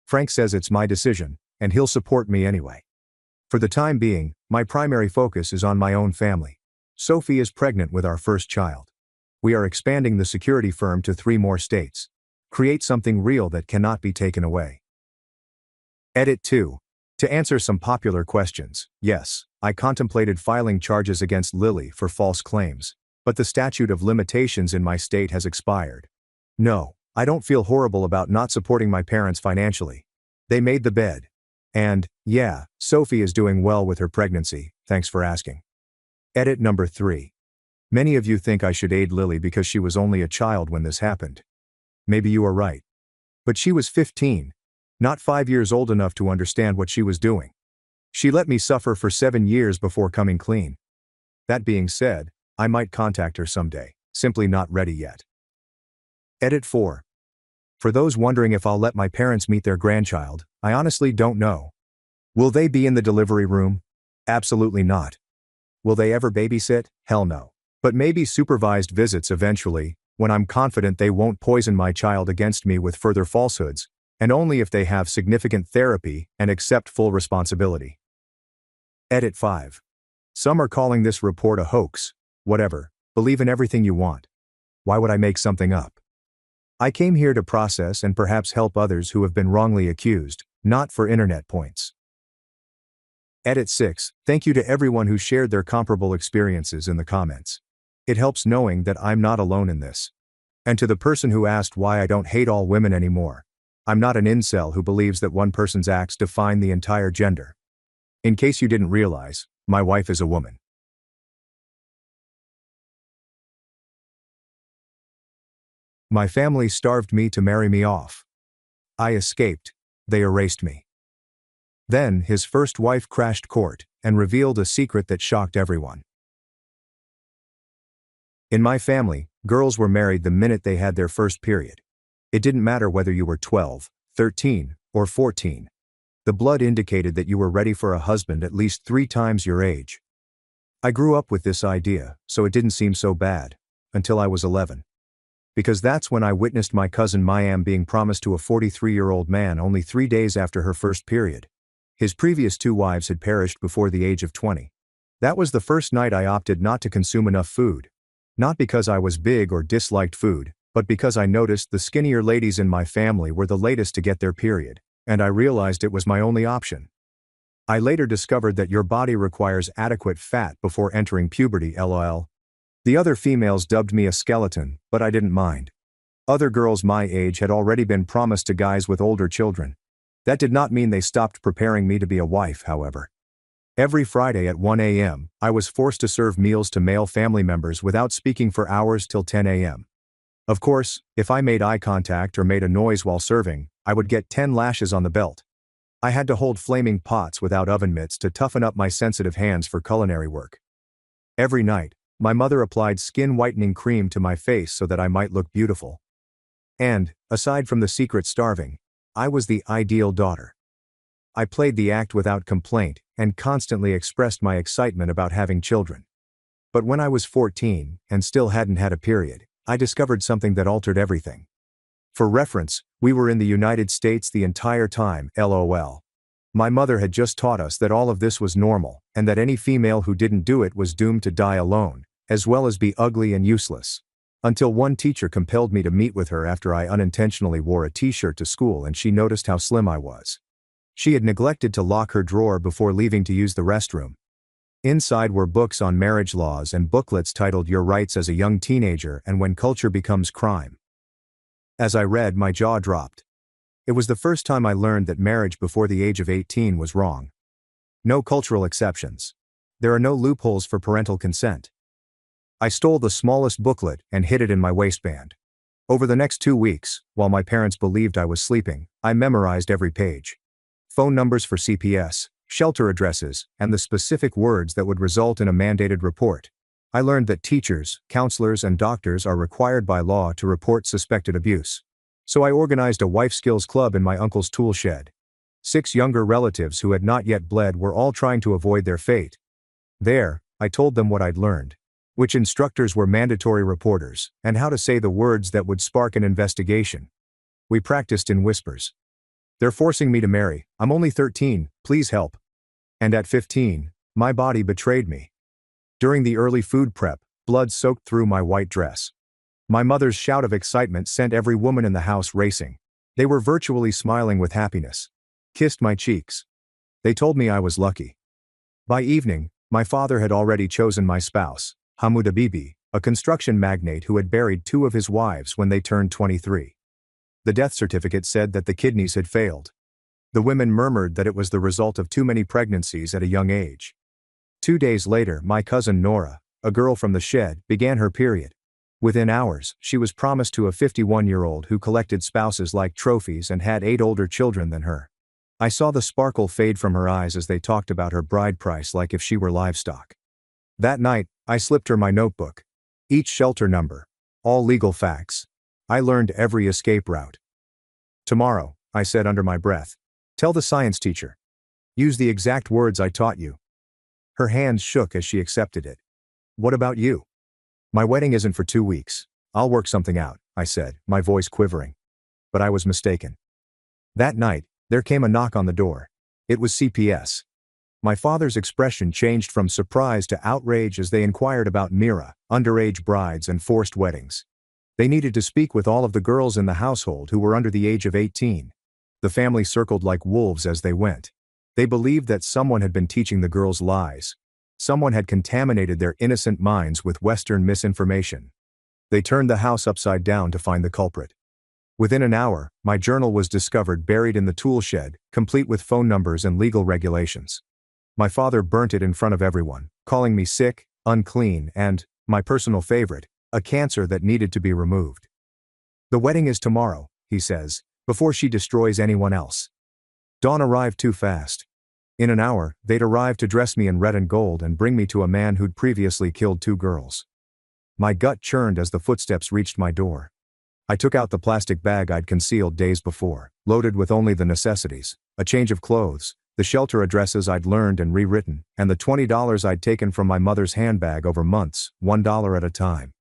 Frank says it's my decision, and he'll support me anyway. For the time being, my primary focus is on my own family. Sophie is pregnant with our first child. We are expanding the security firm to 3 more states. Create something real that cannot be taken away. Edit 2. To answer some popular questions, yes, I contemplated filing charges against Lily for false claims, but the statute of limitations in my state has expired. No, I don't feel horrible about not supporting my parents financially. They made the bed. And, yeah, Sophie is doing well with her pregnancy, thanks for asking. Edit number 3. Many of you think I should aid Lily because she was only a child when this happened. Maybe you are right. But she was 15, not 5 years old enough to understand what she was doing. She let me suffer for 7 years before coming clean. That being said, I might contact her someday, simply not ready yet. Edit 4. For those wondering if I'll let my parents meet their grandchild, I honestly don't know. Will they be in the delivery room? Absolutely not. Will they ever babysit? Hell no. But maybe supervised visits eventually, when I'm confident they won't poison my child against me with further falsehoods, and only if they have significant therapy and accept full responsibility. Edit 5. Some are calling this report a hoax. Whatever, believe in everything you want. Why would I make something up? I came here to process and perhaps help others who have been wrongly accused, not for internet points. Edit 6. Thank you to everyone who shared their comparable experiences in the comments. It helps knowing that I'm not alone in this. And to the person who asked why I don't hate all women anymore. I'm not an incel who believes that one person's acts define the entire gender. In case you didn't realize, my wife is a woman. My family starved me to marry me off. I escaped. They erased me. Then his first wife crashed court and revealed a secret that shocked everyone. In my family, girls were married the minute they had their first period. It didn't matter whether you were 12, 13, or 14. The blood indicated that you were ready for a husband at least 3 times your age. I grew up with this idea, so it didn't seem so bad, until I was 11. Because that's when I witnessed my cousin Mayam being promised to a 43-year-old man only 3 days after her first period. His previous 2 wives had perished before the age of 20. That was the first night I opted not to consume enough food. Not because I was big or disliked food, but because I noticed the skinnier ladies in my family were the latest to get their period, and I realized it was my only option. I later discovered that your body requires adequate fat before entering puberty, lol. The other females dubbed me a skeleton, but I didn't mind. Other girls my age had already been promised to guys with older children. That did not mean they stopped preparing me to be a wife, however. Every Friday at 1 a.m., I was forced to serve meals to male family members without speaking for hours till 10 a.m. Of course, if I made eye contact or made a noise while serving, I would get 10 lashes on the belt. I had to hold flaming pots without oven mitts to toughen up my sensitive hands for culinary work. Every night, my mother applied skin whitening cream to my face so that I might look beautiful. And, aside from the secret starving, I was the ideal daughter. I played the act without complaint and constantly expressed my excitement about having children. But when I was 14 and still hadn't had a period, I discovered something that altered everything. For reference, we were in the United States the entire time, LOL. My mother had just taught us that all of this was normal, and that any female who didn't do it was doomed to die alone, as well as be ugly and useless. Until one teacher compelled me to meet with her after I unintentionally wore a t-shirt to school and she noticed how slim I was. She had neglected to lock her drawer before leaving to use the restroom. Inside were books on marriage laws and booklets titled Your Rights as a Young Teenager and When Culture Becomes Crime. As I read, my jaw dropped. It was the first time I learned that marriage before the age of 18 was wrong. No cultural exceptions. There are no loopholes for parental consent. I stole the smallest booklet and hid it in my waistband. Over the next 2 weeks, while my parents believed I was sleeping, I memorized every page. Phone numbers for CPS, shelter addresses, and the specific words that would result in a mandated report. I learned that teachers, counselors, and doctors are required by law to report suspected abuse. So I organized a wife skills club in my uncle's tool shed. 6 younger relatives who had not yet bled were all trying to avoid their fate. There, I told them what I'd learned, which instructors were mandatory reporters, and how to say the words that would spark an investigation. We practiced in whispers. They're forcing me to marry, I'm only 13, please help. And at 15, my body betrayed me. During the early food prep, blood soaked through my white dress. My mother's shout of excitement sent every woman in the house racing. They were virtually smiling with happiness. Kissed my cheeks. They told me I was lucky. By evening, my father had already chosen my spouse, Hamuda Bibi, a construction magnate who had buried 2 of his wives when they turned 23. The death certificate said that the kidneys had failed. The women murmured that it was the result of too many pregnancies at a young age. 2 days later, my cousin Nora, a girl from the shed, began her period. Within hours, she was promised to a 51-year-old who collected spouses like trophies and had 8 older children than her. I saw the sparkle fade from her eyes as they talked about her bride price like if she were livestock. That night, I slipped her my notebook. Each shelter number. All legal facts. I learned every escape route. Tomorrow, I said under my breath. Tell the science teacher. Use the exact words I taught you. Her hands shook as she accepted it. What about you? My wedding isn't for 2 weeks. I'll work something out, I said, my voice quivering. But I was mistaken. That night, there came a knock on the door. It was CPS. My father's expression changed from surprise to outrage as they inquired about Mira, underage brides and forced weddings. They needed to speak with all of the girls in the household who were under the age of 18. The family circled like wolves as they went. They believed that someone had been teaching the girls lies. Someone had contaminated their innocent minds with Western misinformation. They turned the house upside down to find the culprit. Within an hour, my journal was discovered buried in the tool shed, complete with phone numbers and legal regulations. My father burnt it in front of everyone, calling me sick, unclean, and, my personal favorite, a cancer that needed to be removed. The wedding is tomorrow, he says, before she destroys anyone else. Dawn arrived too fast. In an hour, they'd arrive to dress me in red and gold and bring me to a man who'd previously killed 2 girls. My gut churned as the footsteps reached my door. I took out the plastic bag I'd concealed days before, loaded with only the necessities, a change of clothes, the shelter addresses I'd learned and rewritten, and the $20 I'd taken from my mother's handbag over months, $1 at a time.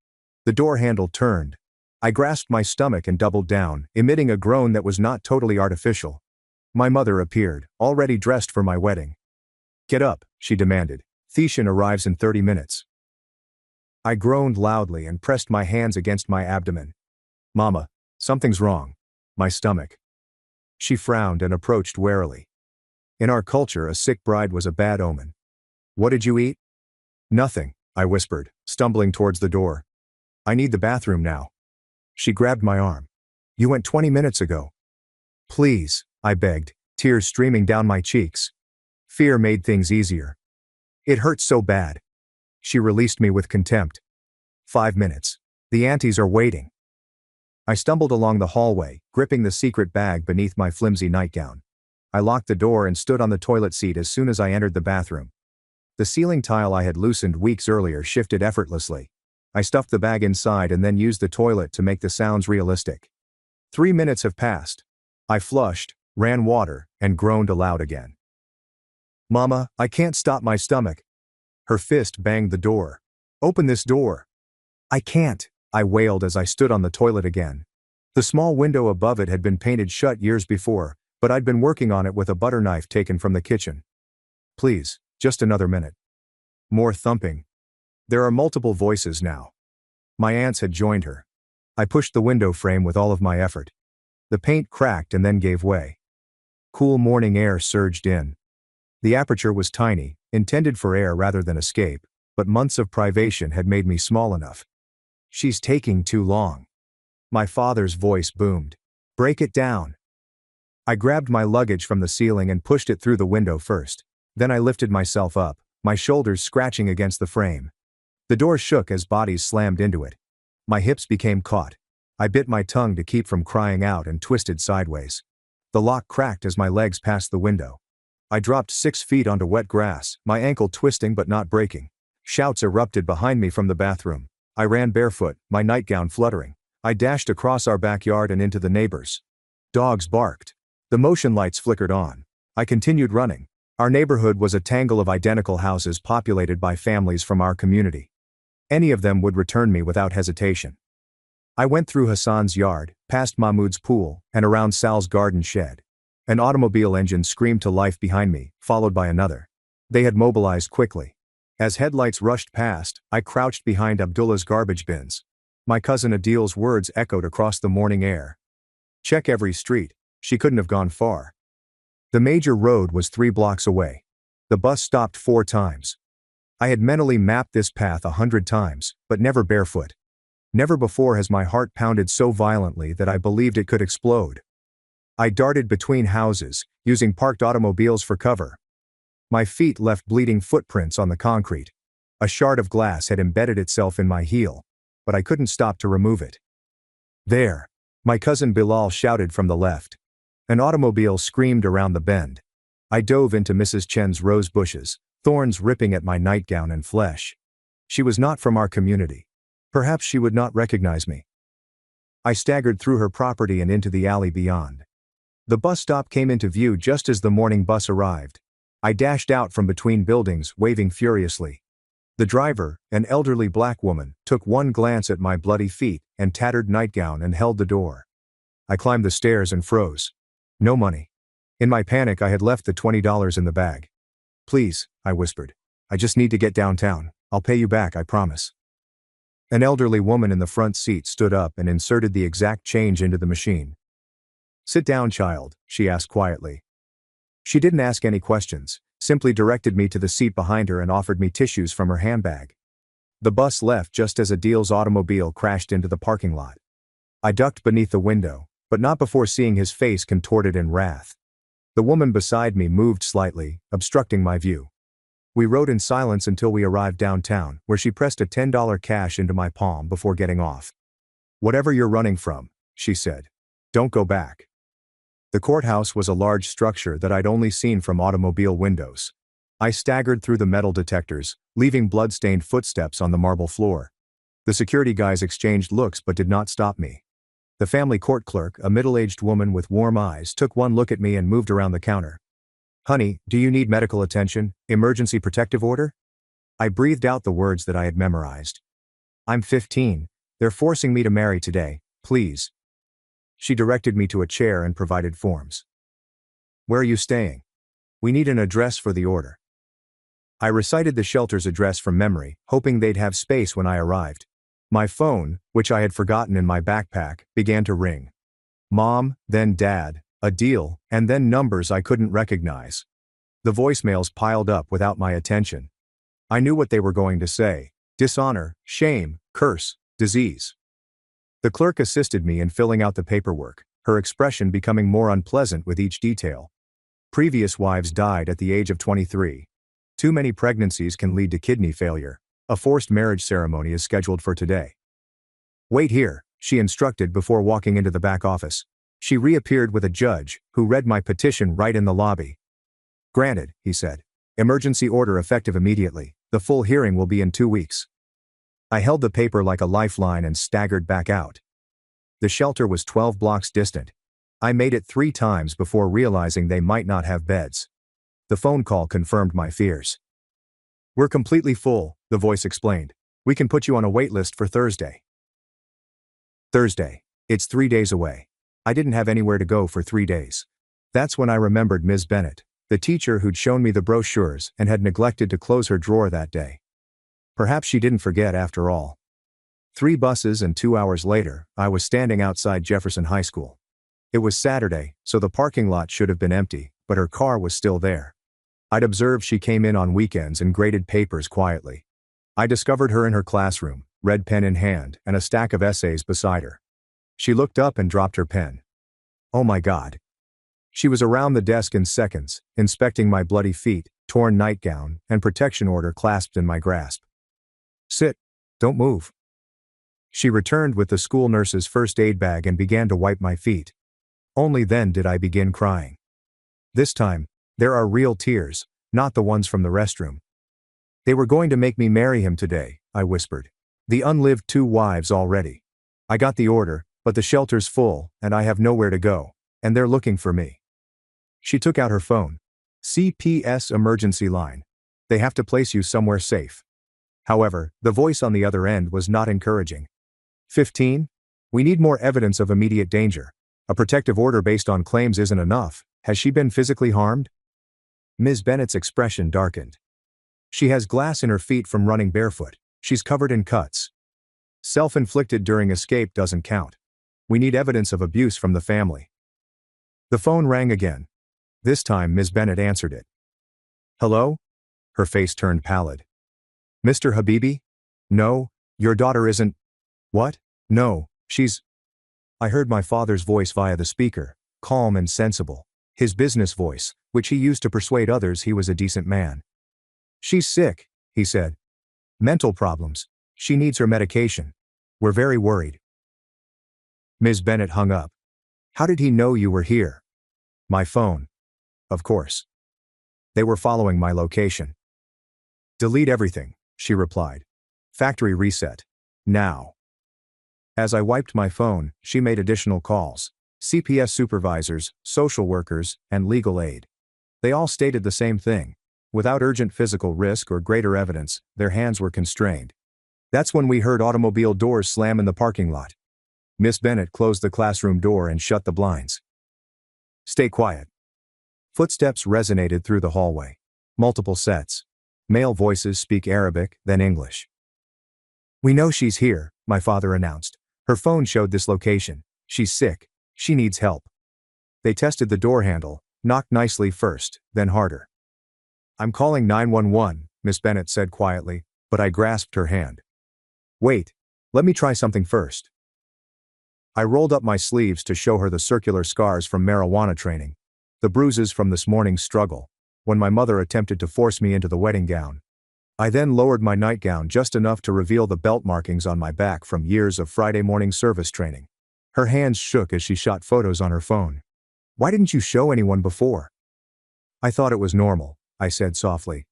The door handle turned. I grasped my stomach and doubled down, emitting a groan that was not totally artificial. My mother appeared, already dressed for my wedding. Get up, she demanded. Theshan arrives in 30 minutes. I groaned loudly and pressed my hands against my abdomen. Mama, something's wrong. My stomach. She frowned and approached warily. In our culture, a sick bride was a bad omen. What did you eat? Nothing, I whispered, stumbling towards the door. I need the bathroom now. She grabbed my arm. You went 20 minutes ago. Please, I begged, tears streaming down my cheeks. Fear made things easier. It hurt so bad. She released me with contempt. 5 minutes. The aunties are waiting. I stumbled along the hallway, gripping the secret bag beneath my flimsy nightgown. I locked the door and stood on the toilet seat as soon as I entered the bathroom. The ceiling tile I had loosened weeks earlier shifted effortlessly. I stuffed the bag inside and then used the toilet to make the sounds realistic. 3 minutes have passed. I flushed, ran water, and groaned aloud again. Mama, I can't stop my stomach. Her fist banged the door. Open this door. I can't, I wailed as I stood on the toilet again. The small window above it had been painted shut years before, but I'd been working on it with a butter knife taken from the kitchen. Please, just another minute. More thumping. There are multiple voices now. My aunts had joined her. I pushed the window frame with all of my effort. The paint cracked and then gave way. Cool morning air surged in. The aperture was tiny, intended for air rather than escape, but months of privation had made me small enough. She's taking too long. My father's voice boomed. Break it down. I grabbed my luggage from the ceiling and pushed it through the window first. Then I lifted myself up, my shoulders scratching against the frame. The door shook as bodies slammed into it. My hips became caught. I bit my tongue to keep from crying out and twisted sideways. The lock cracked as my legs passed the window. I dropped 6 feet onto wet grass, my ankle twisting but not breaking. Shouts erupted behind me from the bathroom. I ran barefoot, my nightgown fluttering. I dashed across our backyard and into the neighbors. Dogs barked. The motion lights flickered on. I continued running. Our neighborhood was a tangle of identical houses populated by families from our community. Any of them would return me without hesitation. I went through Hassan's yard, past Mahmoud's pool, and around Sal's garden shed. An automobile engine screamed to life behind me, followed by another. They had mobilized quickly. As headlights rushed past, I crouched behind Abdullah's garbage bins. My cousin Adil's words echoed across the morning air. Check every street. She couldn't have gone far. The major road was 3 blocks away. The bus stopped 4 times. I had mentally mapped this path 100 times, but never barefoot. Never before has my heart pounded so violently that I believed it could explode. I darted between houses, using parked automobiles for cover. My feet left bleeding footprints on the concrete. A shard of glass had embedded itself in my heel, but I couldn't stop to remove it. There! My cousin Bilal shouted from the left. An automobile screamed around the bend. I dove into Mrs. Chen's rose bushes, thorns ripping at my nightgown and flesh. She was not from our community. Perhaps she would not recognize me. I staggered through her property and into the alley beyond. The bus stop came into view just as the morning bus arrived. I dashed out from between buildings, waving furiously. The driver, an elderly black woman, took one glance at my bloody feet and tattered nightgown and held the door. I climbed the stairs and froze. No money. In my panic, I had left the $20 in the bag. Please, I whispered. I just need to get downtown. I'll pay you back, I promise. An elderly woman in the front seat stood up and inserted the exact change into the machine. Sit down, child, she asked quietly. She didn't ask any questions, simply directed me to the seat behind her and offered me tissues from her handbag. The bus left just as Adil's automobile crashed into the parking lot. I ducked beneath the window, but not before seeing his face contorted in wrath. The woman beside me moved slightly, obstructing my view. We rode in silence until we arrived downtown, where she pressed a $10 cash into my palm before getting off. Whatever you're running from, she said. Don't go back. The courthouse was a large structure that I'd only seen from automobile windows. I staggered through the metal detectors, leaving blood-stained footsteps on the marble floor. The security guys exchanged looks but did not stop me. The family court clerk, a middle-aged woman with warm eyes, took one look at me and moved around the counter. Honey, do you need medical attention? Emergency protective order? I breathed out the words that I had memorized. I'm 15. They're forcing me to marry today, please. She directed me to a chair and provided forms. Where are you staying? We need an address for the order. I recited the shelter's address from memory, hoping they'd have space when I arrived. My phone, which I had forgotten in my backpack, began to ring. Mom, then Dad, Adil, and then numbers I couldn't recognize. The voicemails piled up without my attention. I knew what they were going to say: dishonor, shame, curse, disease. The clerk assisted me in filling out the paperwork, her expression becoming more unpleasant with each detail. Previous wives died at the age of 23. Too many pregnancies can lead to kidney failure. A forced marriage ceremony is scheduled for today. Wait here, she instructed before walking into the back office. She reappeared with a judge, who read my petition right in the lobby. Granted, he said. Emergency order effective immediately. The full hearing will be in 2 weeks. I held the paper like a lifeline and staggered back out. The shelter was 12 blocks distant. I made it 3 times before realizing they might not have beds. The phone call confirmed my fears. We're completely full, the voice explained. We can put you on a wait list for Thursday. Thursday. It's 3 days away. I didn't have anywhere to go for 3 days. That's when I remembered Ms. Bennett, the teacher who'd shown me the brochures and had neglected to close her drawer that day. Perhaps she didn't forget after all. 3 buses and 2 hours later, I was standing outside Jefferson High School. It was Saturday, so the parking lot should have been empty, but her car was still there. I'd observed she came in on weekends and graded papers quietly. I discovered her in her classroom, red pen in hand, and a stack of essays beside her. She looked up and dropped her pen. Oh my God. She was around the desk in seconds, inspecting my bloody feet, torn nightgown, and protection order clasped in my grasp. Sit. Don't move. She returned with the school nurse's first aid bag and began to wipe my feet. Only then did I begin crying. This time, there are real tears, not the ones from the restroom. They were going to make me marry him today, I whispered. The unlived 2 wives already. I got the order, but the shelter's full, and I have nowhere to go, and they're looking for me. She took out her phone. CPS emergency line. They have to place you somewhere safe. However, the voice on the other end was not encouraging. 15? We need more evidence of immediate danger. A protective order based on claims isn't enough. Has she been physically harmed? Ms. Bennett's expression darkened. She has glass in her feet from running barefoot. She's covered in cuts. Self-inflicted during escape doesn't count. We need evidence of abuse from the family. The phone rang again. This time Ms. Bennett answered it. Hello? Her face turned pallid. Mr. Habibi? No, your daughter isn't. What? No, she's. I heard my father's voice via the speaker, calm and sensible. His business voice, which he used to persuade others he was a decent man. She's sick, he said. Mental problems. She needs her medication. We're very worried. Ms. Bennett hung up. How did he know you were here? My phone. Of course. They were following my location. Delete everything, she replied. Factory reset. Now. As I wiped my phone, she made additional calls. CPS supervisors, social workers, and legal aid. They all stated the same thing. Without urgent physical risk or greater evidence, their hands were constrained. That's when we heard automobile doors slam in the parking lot. Miss Bennett closed the classroom door and shut the blinds. Stay quiet. Footsteps resonated through the hallway. Multiple sets. Male voices speak Arabic, then English. We know she's here, my father announced. Her phone showed this location. She's sick. She needs help. They tested the door handle, knocked nicely first, then harder. I'm calling 911, Miss Bennett said quietly, but I grasped her hand. Wait, let me try something first. I rolled up my sleeves to show her the circular scars from marijuana training, the bruises from this morning's struggle, when my mother attempted to force me into the wedding gown. I then lowered my nightgown just enough to reveal the belt markings on my back from years of Friday morning service training. Her hands shook as she shot photos on her phone. Why didn't you show anyone before? I thought it was normal, I said softly.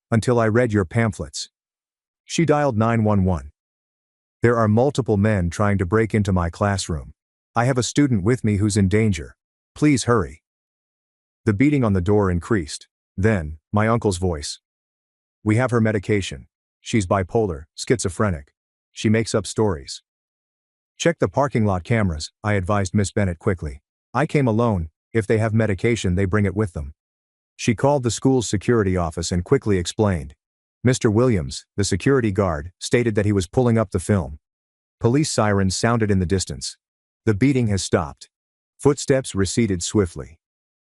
Until I read your pamphlets. She dialed 911. There are multiple men trying to break into my classroom. I have a student with me who's in danger. Please hurry. The beating on the door increased. Then, my uncle's voice. We have her medication. She's bipolar, schizophrenic. She makes up stories. Check the parking lot cameras, I advised Miss Bennett quickly. I came alone. If they have medication, they bring it with them. She called the school's security office and quickly explained. Mr. Williams, the security guard, stated that he was pulling up the film. Police sirens sounded in the distance. The beating has stopped. Footsteps receded swiftly.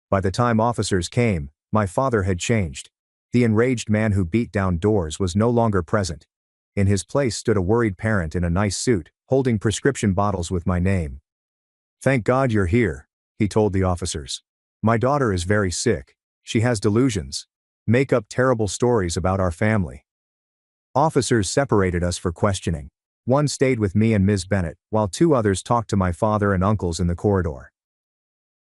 By the time officers came, my father had changed. The enraged man who beat down doors was no longer present. In his place stood a worried parent in a nice suit, holding prescription bottles with my name. "Thank God you're here," he told the officers. "My daughter is very sick. She has delusions. Make up terrible stories about our family." Officers separated us for questioning. One stayed with me and Ms. Bennett, while 2 others talked to my father and uncles in the corridor.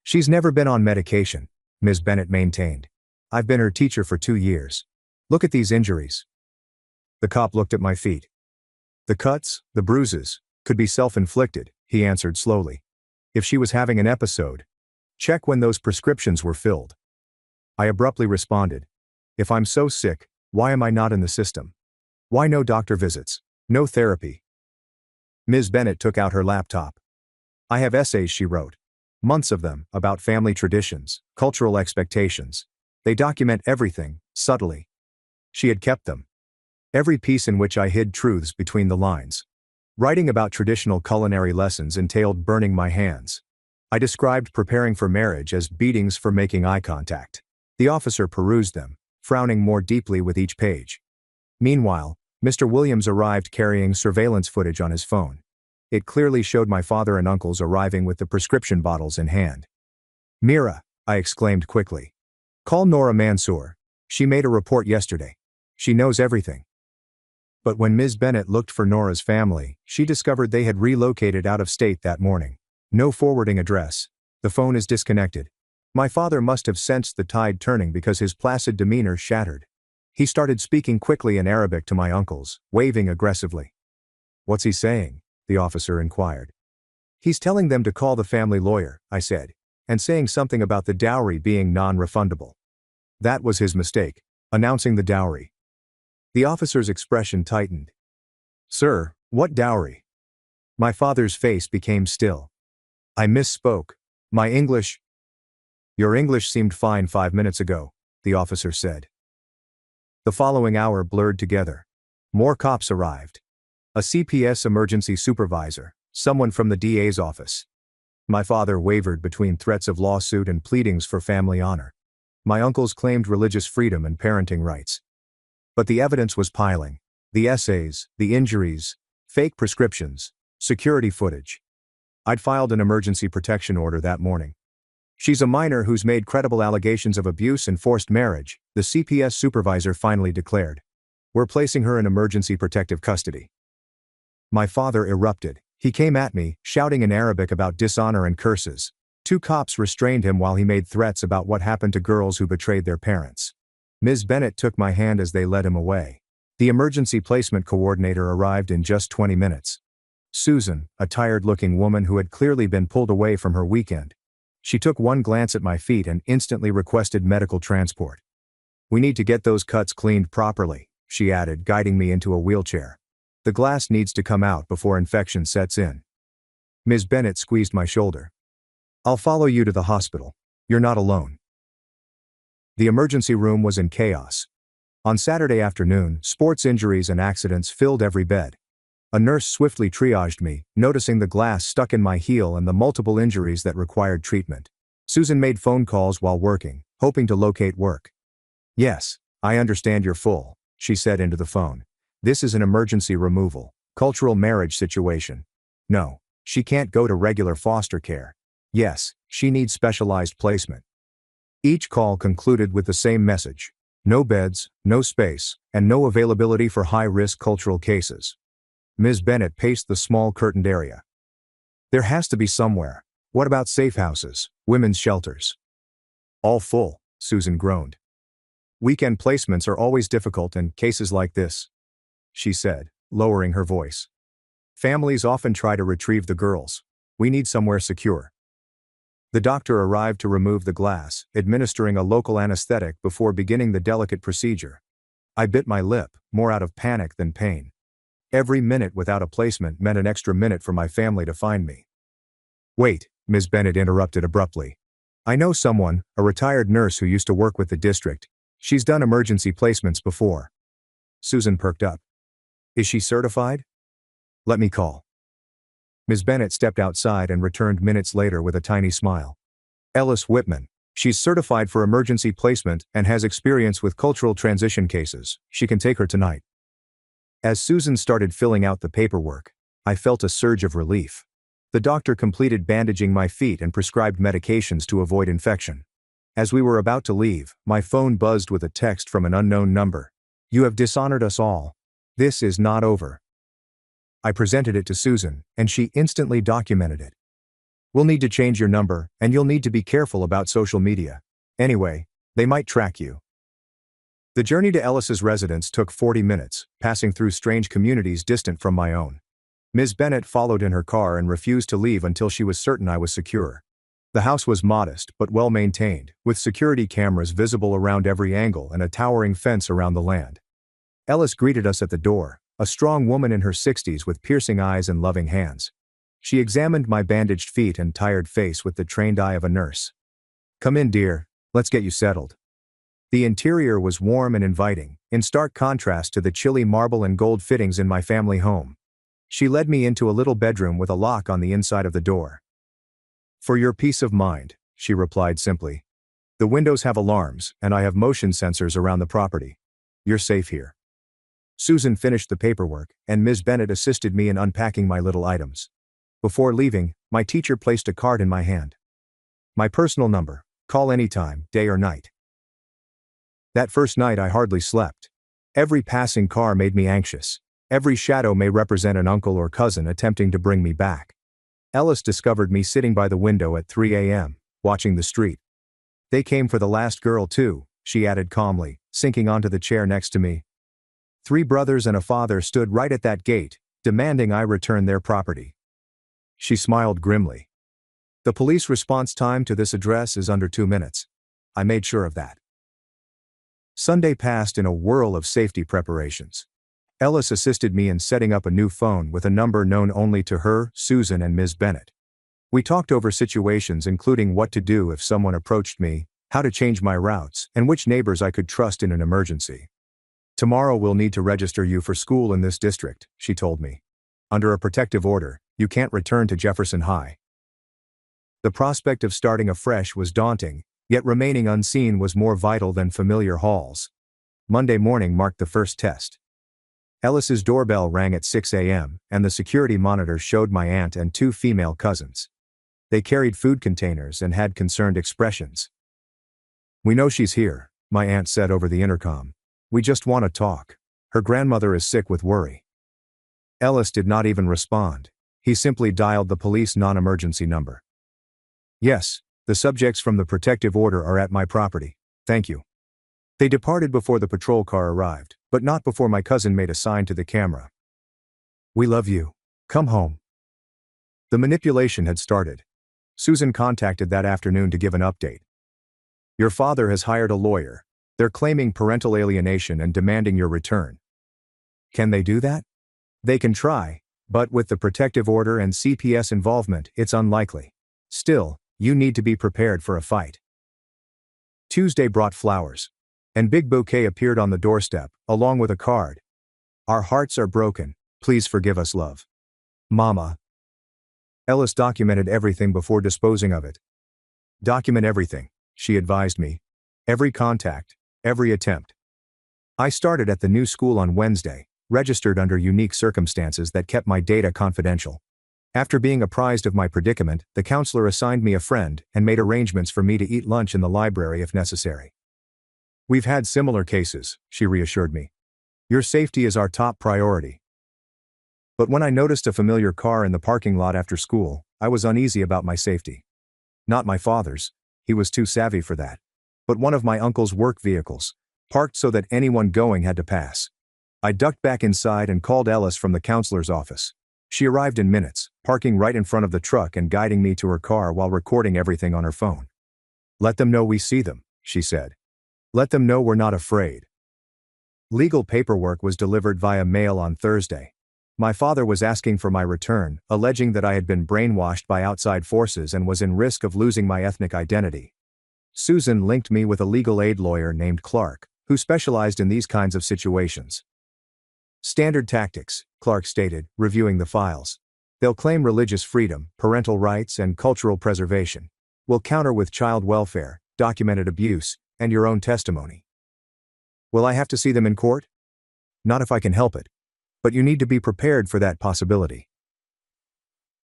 "She's never been on medication," Ms. Bennett maintained. "I've been her teacher for 2 years. Look at these injuries." The cop looked at my feet. "The cuts, the bruises, could be self-inflicted," he answered slowly. "If she was having an episode, check when those prescriptions were filled." I abruptly responded, "If I'm so sick, why am I not in the system? Why no doctor visits? No therapy?" Ms. Bennett took out her laptop. "I have essays she wrote. Months of them, about family traditions, cultural expectations. They document everything, subtly." She had kept them. Every piece in which I hid truths between the lines. Writing about traditional culinary lessons entailed burning my hands. I described preparing for marriage as beatings for making eye contact. The officer perused them, frowning more deeply with each page. Meanwhile, Mr. Williams arrived carrying surveillance footage on his phone. It clearly showed my father and uncles arriving with the prescription bottles in hand. "Mira," I exclaimed quickly. "Call Nora Mansour. She made a report yesterday. She knows everything." But when Ms. Bennett looked for Nora's family, she discovered they had relocated out of state that morning. "No forwarding address. The phone is disconnected." My father must have sensed the tide turning because his placid demeanor shattered. He started speaking quickly in Arabic to my uncles, waving aggressively. "What's he saying?" the officer inquired. "He's telling them to call the family lawyer," I said, "and saying something about the dowry being non-refundable." That was his mistake, announcing the dowry. The officer's expression tightened. "Sir, what dowry?" My father's face became still. I misspoke. My English. "Your English seemed fine 5 minutes ago," the officer said. The following hour blurred together. More cops arrived. A CPS emergency supervisor, someone from the DA's office. My father wavered between threats of lawsuit and pleadings for family honor. My uncles claimed religious freedom and parenting rights. But the evidence was piling. The essays, the injuries, fake prescriptions, security footage. I'd filed an emergency protection order that morning. "She's a minor who's made credible allegations of abuse and forced marriage," the CPS supervisor finally declared. "We're placing her in emergency protective custody." My father erupted. He came at me, shouting in Arabic about dishonor and curses. 2 cops restrained him while he made threats about what happened to girls who betrayed their parents. Ms. Bennett took my hand as they led him away. The emergency placement coordinator arrived in just 20 minutes. Susan, a tired-looking woman who had clearly been pulled away from her weekend. She took one glance at my feet and instantly requested medical transport. "We need to get those cuts cleaned properly," she added, guiding me into a wheelchair. "The glass needs to come out before infection sets in." Ms. Bennett squeezed my shoulder. "I'll follow you to the hospital. You're not alone." The emergency room was in chaos. On Saturday afternoon, sports injuries and accidents filled every bed. A nurse swiftly triaged me, noticing the glass stuck in my heel and the multiple injuries that required treatment. Susan made phone calls while working, hoping to locate work. "Yes, I understand you're full," she said into the phone. "This is an emergency removal, cultural marriage situation. No, she can't go to regular foster care. Yes, she needs specialized placement." Each call concluded with the same message: no beds, no space, and no availability for high-risk cultural cases. Ms. Bennett paced the small curtained area. "There has to be somewhere. What about safe houses, women's shelters?" "All full," Susan groaned. "Weekend placements are always difficult in cases like this," she said, lowering her voice. "Families often try to retrieve the girls. We need somewhere secure." The doctor arrived to remove the glass, administering a local anesthetic before beginning the delicate procedure. I bit my lip, more out of panic than pain. Every minute without a placement meant an extra minute for my family to find me. "Wait," Ms. Bennett interrupted abruptly. "I know someone, a retired nurse who used to work with the district. She's done emergency placements before." Susan perked up. "Is she certified?" "Let me call." Ms. Bennett stepped outside and returned minutes later with a tiny smile. "Ellis Whitman. She's certified for emergency placement and has experience with cultural transition cases. She can take her tonight." As Susan started filling out the paperwork, I felt a surge of relief. The doctor completed bandaging my feet and prescribed medications to avoid infection. As we were about to leave, my phone buzzed with a text from an unknown number. "You have dishonored us all. This is not over." I presented it to Susan, and she instantly documented it. "We'll need to change your number, and you'll need to be careful about social media. Anyway, they might track you." The journey to Ellis's residence took 40 minutes, passing through strange communities distant from my own. Ms. Bennett followed in her car and refused to leave until she was certain I was secure. The house was modest but well maintained, with security cameras visible around every angle and a towering fence around the land. Ellis greeted us at the door, a strong woman in her 60s with piercing eyes and loving hands. She examined my bandaged feet and tired face with the trained eye of a nurse. "Come in, dear, let's get you settled." The interior was warm and inviting, in stark contrast to the chilly marble and gold fittings in my family home. She led me into a little bedroom with a lock on the inside of the door. "For your peace of mind," she replied simply. "The windows have alarms, and I have motion sensors around the property. You're safe here." Susan finished the paperwork, and Ms. Bennett assisted me in unpacking my little items. Before leaving, my teacher placed a card in my hand. "My personal number. Call anytime, day or night." That first night I hardly slept. Every passing car made me anxious. Every shadow may represent an uncle or cousin attempting to bring me back. Ellis discovered me sitting by the window at 3 a.m., watching the street. "They came for the last girl too," she added calmly, sinking onto the chair next to me. 3 brothers and a father stood right at that gate, demanding I return their property. She smiled grimly. "The police response time to this address is under 2 minutes. I made sure of that." Sunday passed in a whirl of safety preparations. Ellis assisted me in setting up a new phone with a number known only to her, Susan, and Ms. Bennett. We talked over situations including what to do if someone approached me, how to change my routes, and which neighbors I could trust in an emergency. "Tomorrow we'll need to register you for school in this district," she told me. "Under a protective order, you can't return to Jefferson High." The prospect of starting afresh was daunting, yet remaining unseen was more vital than familiar halls. Monday morning marked the first test. Ellis's doorbell rang at 6 a.m., and the security monitor showed my aunt and 2 female cousins. They carried food containers and had concerned expressions. "We know she's here," my aunt said over the intercom. "We just want to talk. Her grandmother is sick with worry." Ellis did not even respond. He simply dialed the police non-emergency number. "Yes, the subjects from the protective order are at my property. Thank you." They departed before the patrol car arrived, but not before my cousin made a sign to the camera. "We love you. Come home." The manipulation had started. Susan contacted that afternoon to give an update. "Your father has hired a lawyer. They're claiming parental alienation and demanding your return." Can they do that? They can try, but with the protective order and CPS involvement, it's unlikely. Still, you need to be prepared for a fight. Tuesday brought flowers. And Big Bouquet appeared on the doorstep, along with a card. "Our hearts are broken. Please forgive us, love. Mama." Ellis documented everything before disposing of it. "Document everything," she advised me. "Every contact, every attempt." I started at the new school on Wednesday, registered under unique circumstances that kept my data confidential. After being apprised of my predicament, the counselor assigned me a friend and made arrangements for me to eat lunch in the library if necessary. "We've had similar cases," she reassured me. "Your safety is our top priority." But when I noticed a familiar car in the parking lot after school, I was uneasy about my safety. Not my father's, he was too savvy for that, but one of my uncle's work vehicles, parked so that anyone going had to pass. I ducked back inside and called Ellis from the counselor's office. She arrived in minutes, parking right in front of the truck and guiding me to her car while recording everything on her phone. "Let them know we see them," she said. "Let them know we're not afraid." Legal paperwork was delivered via mail on Thursday. My father was asking for my return, alleging that I had been brainwashed by outside forces and was in risk of losing my ethnic identity. Susan linked me with a legal aid lawyer named Clark, who specialized in these kinds of situations. "Standard tactics," Clark stated, reviewing the files. "They'll claim religious freedom, parental rights, and cultural preservation. We'll counter with child welfare, documented abuse, and your own testimony." "Will I have to see them in court?" "Not if I can help it. But you need to be prepared for that possibility.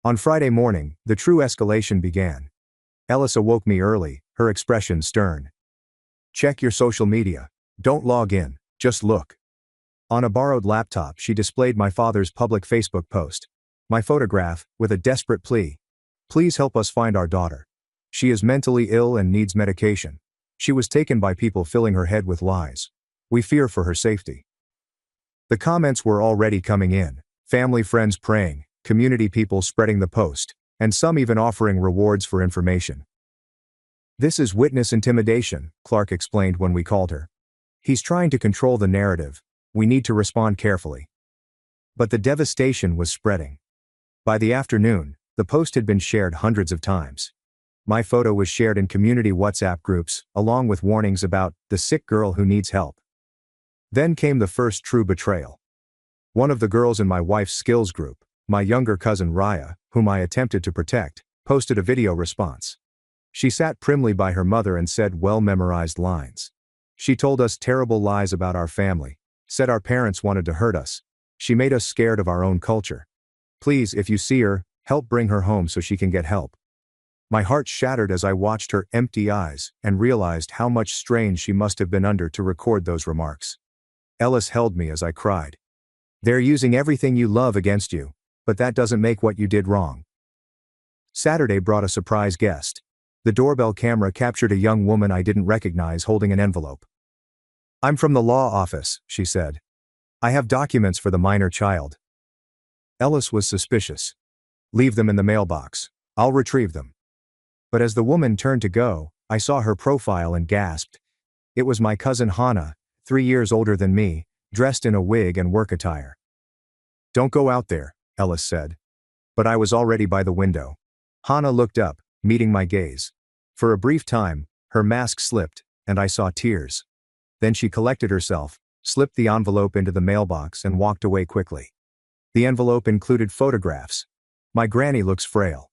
On Friday morning, the true escalation began. Ellis awoke me early, her expression stern. Check your social media. Don't log in, just look. On a borrowed laptop, she displayed my father's public Facebook post. My photograph, with a desperate plea. Please help us find our daughter. She is mentally ill and needs medication. She was taken by people filling her head with lies. We fear for her safety. The comments were already coming in. Family friends praying, community people spreading the post, and some even offering rewards for information. This is witness intimidation, Clark explained when we called her. He's trying to control the narrative. We need to respond carefully. But the devastation was spreading. By the afternoon, the post had been shared hundreds of times. My photo was shared in community WhatsApp groups, along with warnings about the sick girl who needs help. Then came the first true betrayal. One of the girls in my wife's skills group, my younger cousin Raya, whom I attempted to protect, posted a video response. She sat primly by her mother and said well-memorized lines. She told us terrible lies about our family, said our parents wanted to hurt us. She made us scared of our own culture. Please, if you see her, help bring her home so she can get help. My heart shattered as I watched her empty eyes and realized how much strain she must have been under to record those remarks. Ellis held me as I cried. They're using everything you love against you, but that doesn't make what you did wrong. Saturday brought a surprise guest. The doorbell camera captured a young woman I didn't recognize holding an envelope. I'm from the law office, she said. I have documents for the minor child. Ellis was suspicious. Leave them in the mailbox. I'll retrieve them. But as the woman turned to go, I saw her profile and gasped. It was my cousin Hannah, 3 years older than me, dressed in a wig and work attire. Don't go out there, Ellis said. But I was already by the window. Hannah looked up, meeting my gaze. For a brief time, her mask slipped, and I saw tears. Then she collected herself, slipped the envelope into the mailbox and walked away quickly. The envelope included photographs. My granny looks frail.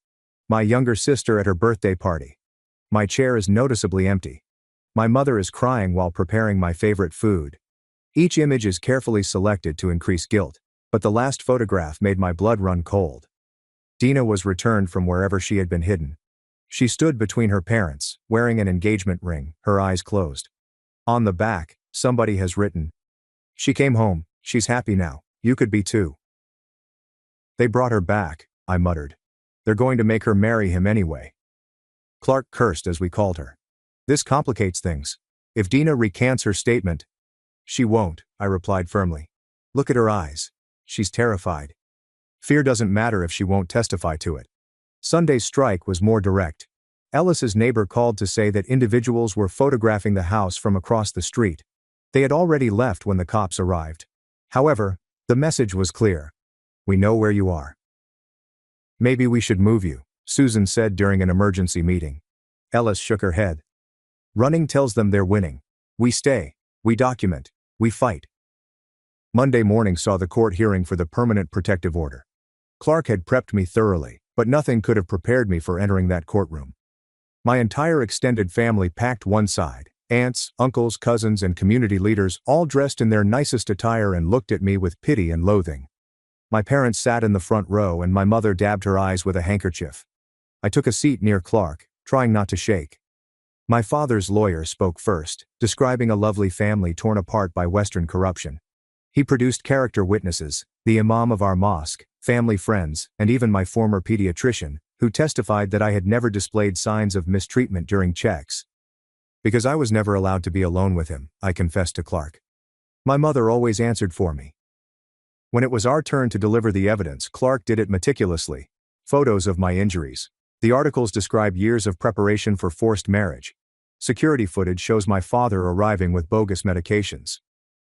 My younger sister at her birthday party. My chair is noticeably empty. My mother is crying while preparing my favorite food. Each image is carefully selected to increase guilt, but the last photograph made my blood run cold. Dina was returned from wherever she had been hidden. She stood between her parents, wearing an engagement ring, her eyes closed. On the back, somebody has written, "She came home, she's happy now, you could be too." They brought her back, I muttered. They're going to make her marry him anyway. Clark cursed as we called her. This complicates things. If Dina recants her statement, she won't, I replied firmly. Look at her eyes. She's terrified. Fear doesn't matter if she won't testify to it. Sunday's strike was more direct. Ellis's neighbor called to say that individuals were photographing the house from across the street. They had already left when the cops arrived. However, the message was clear. We know where you are. Maybe we should move you, Susan said during an emergency meeting. Ellis shook her head. Running tells them they're winning. We stay, we document, we fight. Monday morning saw the court hearing for the permanent protective order. Clark had prepped me thoroughly, but nothing could have prepared me for entering that courtroom. My entire extended family packed one side, aunts, uncles, cousins, and community leaders all dressed in their nicest attire and looked at me with pity and loathing. My parents sat in the front row and my mother dabbed her eyes with a handkerchief. I took a seat near Clark, trying not to shake. My father's lawyer spoke first, describing a lovely family torn apart by Western corruption. He produced character witnesses, the imam of our mosque, family friends, and even my former pediatrician, who testified that I had never displayed signs of mistreatment during checks. Because I was never allowed to be alone with him, I confessed to Clark. My mother always answered for me. When it was our turn to deliver the evidence, Clark did it meticulously. Photos of my injuries. The articles describe years of preparation for forced marriage. Security footage shows my father arriving with bogus medications.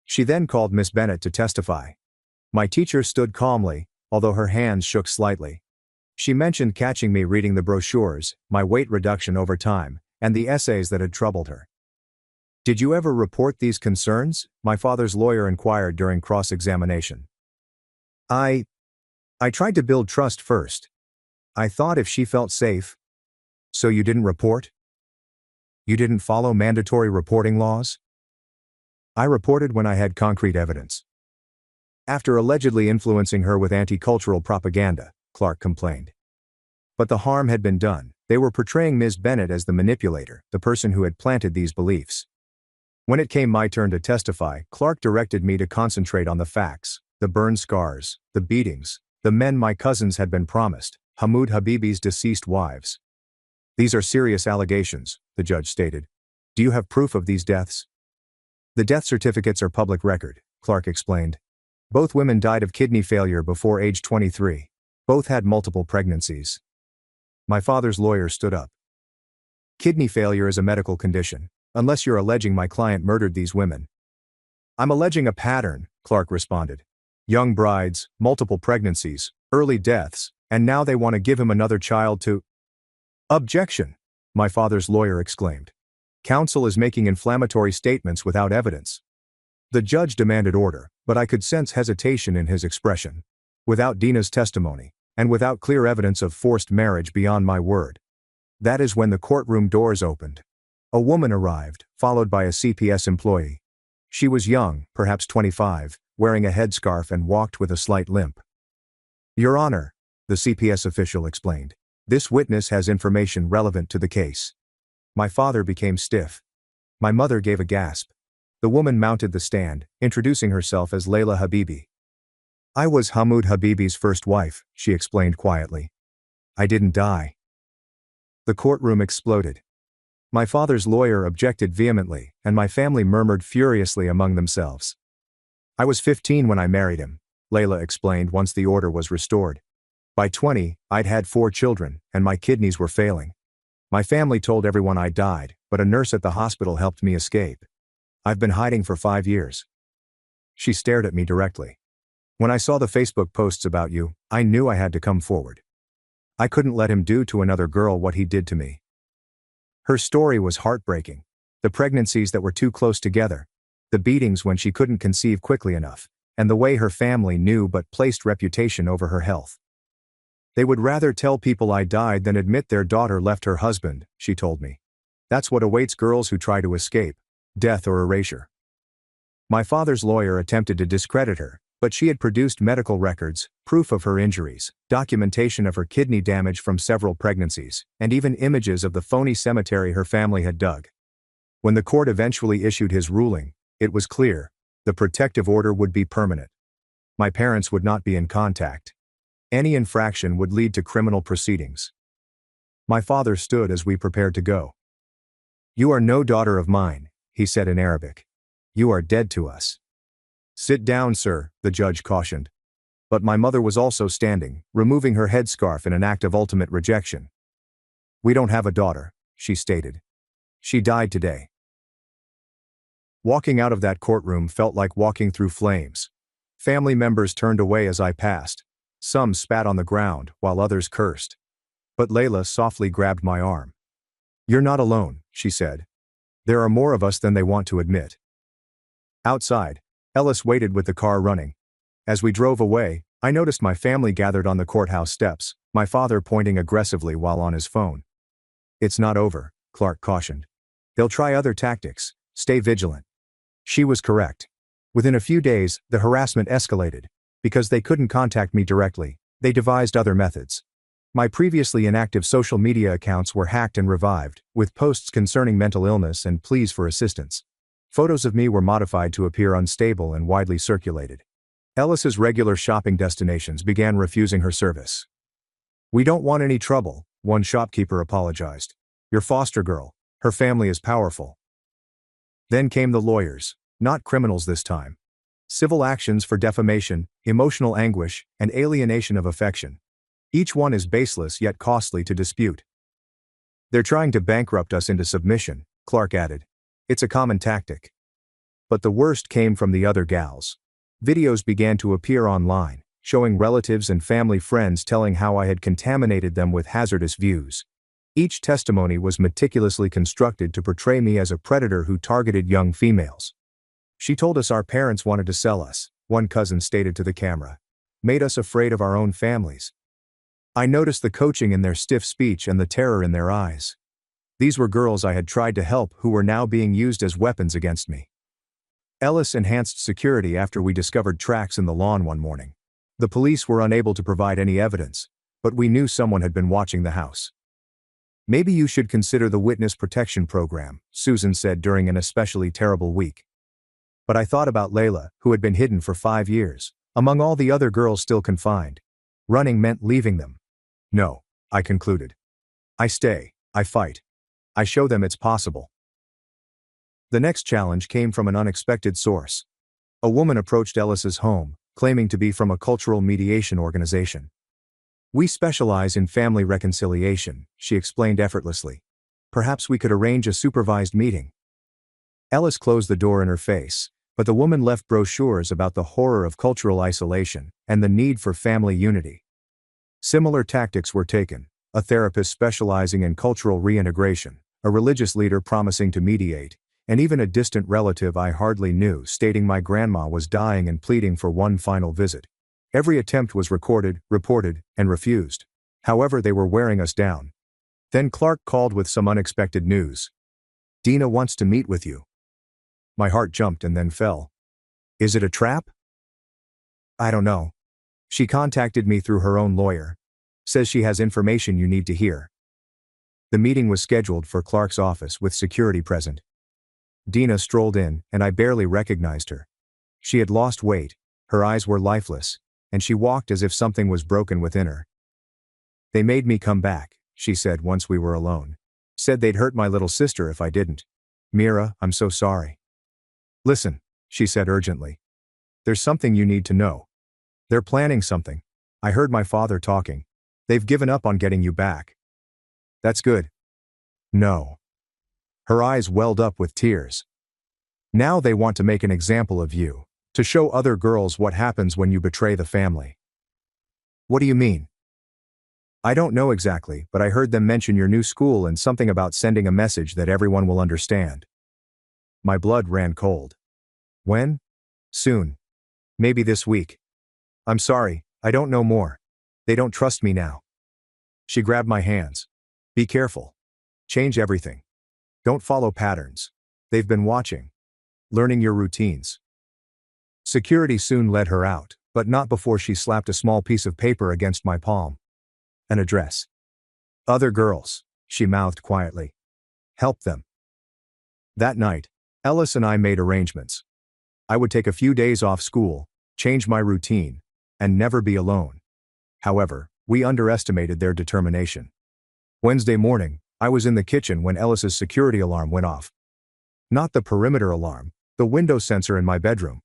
She then called Miss Bennett to testify. My teacher stood calmly, although her hands shook slightly. She mentioned catching me reading the brochures, my weight reduction over time, and the essays that had troubled her. Did you ever report these concerns? My father's lawyer inquired during cross-examination. I tried to build trust first. I thought if she felt safe. So you didn't report? You didn't follow mandatory reporting laws? I reported when I had concrete evidence. After allegedly influencing her with anti-cultural propaganda, Clark complained. But the harm had been done. They were portraying Ms. Bennett as the manipulator, the person who had planted these beliefs. When it came my turn to testify, Clark directed me to concentrate on the facts, the burn scars, the beatings, the men my cousins had been promised, Hamoud Habibi's deceased wives. These are serious allegations, the judge stated. Do you have proof of these deaths? The death certificates are public record, Clark explained. Both women died of kidney failure before age 23. Both had multiple pregnancies. My father's lawyer stood up. Kidney failure is a medical condition, unless you're alleging my client murdered these women. I'm alleging a pattern, Clark responded. Young brides, multiple pregnancies, early deaths, and now they want to give him another child to... Objection, my father's lawyer exclaimed. Counsel is making inflammatory statements without evidence. The judge demanded order, but I could sense hesitation in his expression. Without Dina's testimony, and without clear evidence of forced marriage beyond my word. That is when the courtroom doors opened. A woman arrived, followed by a CPS employee. She was young, perhaps 25, wearing a headscarf and walked with a slight limp. Your Honor, the CPS official explained, this witness has information relevant to the case. My father became stiff. My mother gave a gasp. The woman mounted the stand, introducing herself as Layla Habibi. I was Hamoud Habibi's first wife, she explained quietly. I didn't die. The courtroom exploded. My father's lawyer objected vehemently, and my family murmured furiously among themselves. I was 15 when I married him, Layla explained once the order was restored. By 20, I'd had 4 children, and my kidneys were failing. My family told everyone I died, but a nurse at the hospital helped me escape. I've been hiding for 5 years. She stared at me directly. When I saw the Facebook posts about you, I knew I had to come forward. I couldn't let him do to another girl what he did to me. Her story was heartbreaking. The pregnancies that were too close together, the beatings when she couldn't conceive quickly enough, and the way her family knew but placed reputation over her health. They would rather tell people I died than admit their daughter left her husband, she told me. That's what awaits girls who try to escape, death or erasure. My father's lawyer attempted to discredit her, but she had produced medical records, proof of her injuries, documentation of her kidney damage from several pregnancies, and even images of the phony cemetery her family had dug. When the court eventually issued his ruling, it was clear, the protective order would be permanent. My parents would not be in contact. Any infraction would lead to criminal proceedings. My father stood as we prepared to go. You are no daughter of mine, he said in Arabic. You are dead to us. Sit down, sir, the judge cautioned. But my mother was also standing, removing her headscarf in an act of ultimate rejection. We don't have a daughter, she stated. She died today. Walking out of that courtroom felt like walking through flames. Family members turned away as I passed. Some spat on the ground, while others cursed. But Layla softly grabbed my arm. You're not alone, she said. There are more of us than they want to admit. Outside, Ellis waited with the car running. As we drove away, I noticed my family gathered on the courthouse steps, my father pointing aggressively while on his phone. It's not over, Clark cautioned. They'll try other tactics, stay vigilant. She was correct. Within a few days, the harassment escalated. Because they couldn't contact me directly, they devised other methods. My previously inactive social media accounts were hacked and revived, with posts concerning mental illness and pleas for assistance. Photos of me were modified to appear unstable and widely circulated. Ellis's regular shopping destinations began refusing her service. We don't want any trouble, one shopkeeper apologized. Your foster girl, her family is powerful. Then came the lawyers, not criminals this time. Civil actions for defamation, emotional anguish, and alienation of affection. Each one is baseless yet costly to dispute. They're trying to bankrupt us into submission, Clark added. It's a common tactic. But the worst came from the other gals. Videos began to appear online, showing relatives and family friends telling how I had contaminated them with hazardous views. Each testimony was meticulously constructed to portray me as a predator who targeted young females. She told us our parents wanted to sell us, one cousin stated to the camera. Made us afraid of our own families. I noticed the coaching in their stiff speech and the terror in their eyes. These were girls I had tried to help who were now being used as weapons against me. Ellis enhanced security after we discovered tracks in the lawn one morning. The police were unable to provide any evidence, but we knew someone had been watching the house. Maybe you should consider the witness protection program, Susan said during an especially terrible week. But I thought about Layla, who had been hidden for 5 years, among all the other girls still confined. Running meant leaving them. No, I concluded. I stay, I fight. I show them it's possible. The next challenge came from an unexpected source. A woman approached Ellis's home, claiming to be from a cultural mediation organization. We specialize in family reconciliation, she explained effortlessly. Perhaps we could arrange a supervised meeting. Ellis closed the door in her face, but the woman left brochures about the horror of cultural isolation and the need for family unity. Similar tactics were taken, a therapist specializing in cultural reintegration, a religious leader promising to mediate, and even a distant relative I hardly knew stating my grandma was dying and pleading for one final visit. Every attempt was recorded, reported, and refused. However, they were wearing us down. Then Clark called with some unexpected news. Dina wants to meet with you. My heart jumped and then fell. Is it a trap? I don't know. She contacted me through her own lawyer. Says she has information you need to hear. The meeting was scheduled for Clark's office with security present. Dina strolled in, and I barely recognized her. She had lost weight, her eyes were lifeless, and she walked as if something was broken within her. They made me come back, she said once we were alone. Said they'd hurt my little sister if I didn't. Mira, I'm so sorry. Listen, she said urgently. There's something you need to know. They're planning something. I heard my father talking. They've given up on getting you back. That's good. No. Her eyes welled up with tears. Now they want to make an example of you, to show other girls what happens when you betray the family. What do you mean? I don't know exactly, but I heard them mention your new school and something about sending a message that everyone will understand. My blood ran cold. When? Soon. Maybe this week. I'm sorry, I don't know more. They don't trust me now. She grabbed my hands. Be careful. Change everything. Don't follow patterns. They've been watching. Learning your routines. Security soon led her out, but not before she slapped a small piece of paper against my palm. An address. Other girls, she mouthed quietly. Help them. That night, Ellis and I made arrangements. I would take a few days off school, change my routine, and never be alone. However, we underestimated their determination. Wednesday morning, I was in the kitchen when Ellis's security alarm went off. Not the perimeter alarm, the window sensor in my bedroom.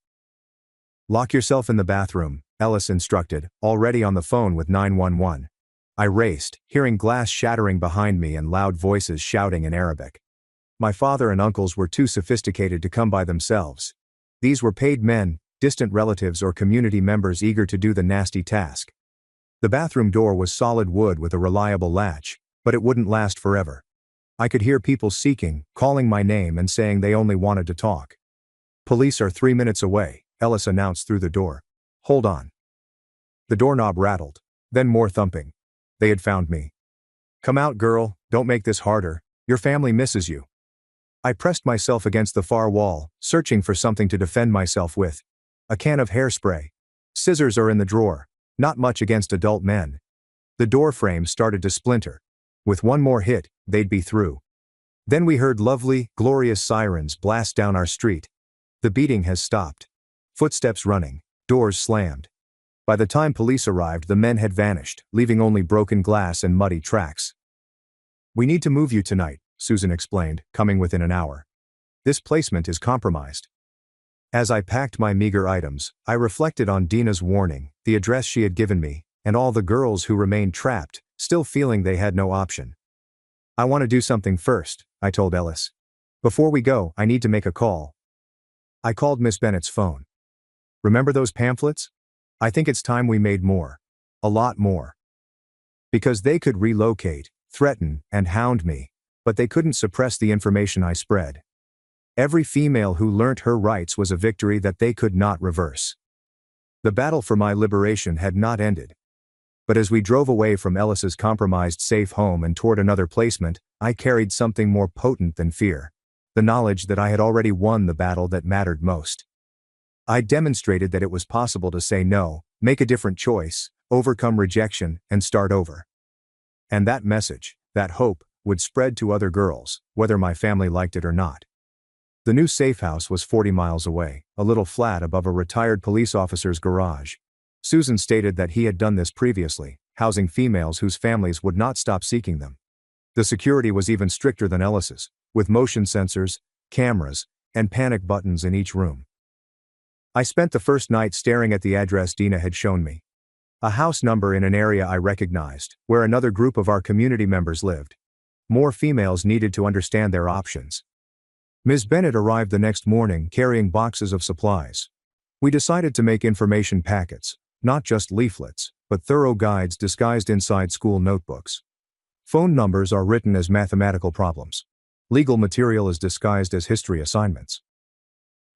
Lock yourself in the bathroom, Ellis instructed, already on the phone with 911. I raced, hearing glass shattering behind me and loud voices shouting in Arabic. My father and uncles were too sophisticated to come by themselves. These were paid men, distant relatives or community members eager to do the nasty task. The bathroom door was solid wood with a reliable latch, but it wouldn't last forever. I could hear people seeking, calling my name and saying they only wanted to talk. Police are 3 minutes away, Ellis announced through the door. Hold on. The doorknob rattled, then more thumping. They had found me. Come out, girl, don't make this harder, your family misses you. I pressed myself against the far wall, searching for something to defend myself with. A can of hairspray. Scissors are in the drawer, not much against adult men. The door frame started to splinter. With one more hit, they'd be through. Then we heard lovely, glorious sirens blast down our street. The beating has stopped. Footsteps running, doors slammed. By the time police arrived, the men had vanished, leaving only broken glass and muddy tracks. We need to move you tonight, Susan explained, coming within an hour. This placement is compromised. As I packed my meager items, I reflected on Dina's warning, the address she had given me, and all the girls who remained trapped, still feeling they had no option. I want to do something first, I told Ellis. Before we go, I need to make a call. I called Miss Bennett's phone. Remember those pamphlets? I think it's time we made more. A lot more. Because they could relocate, threaten, and hound me, but they couldn't suppress the information I spread. Every female who learnt her rights was a victory that they could not reverse. The battle for my liberation had not ended. But as we drove away from Ellis's compromised safe home and toward another placement, I carried something more potent than fear. The knowledge that I had already won the battle that mattered most. I demonstrated that it was possible to say no, make a different choice, overcome rejection, and start over. And that message, that hope, would spread to other girls, whether my family liked it or not. The new safe house was 40 miles away, a little flat above a retired police officer's garage. Susan stated that he had done this previously, housing females whose families would not stop seeking them. The security was even stricter than Ellis's, with motion sensors, cameras, and panic buttons in each room. I spent the first night staring at the address Dina had shown me. A house number in an area I recognized, where another group of our community members lived. More females needed to understand their options. Ms. Bennett arrived the next morning carrying boxes of supplies. We decided to make information packets, not just leaflets, but thorough guides disguised inside school notebooks. Phone numbers are written as mathematical problems. Legal material is disguised as history assignments.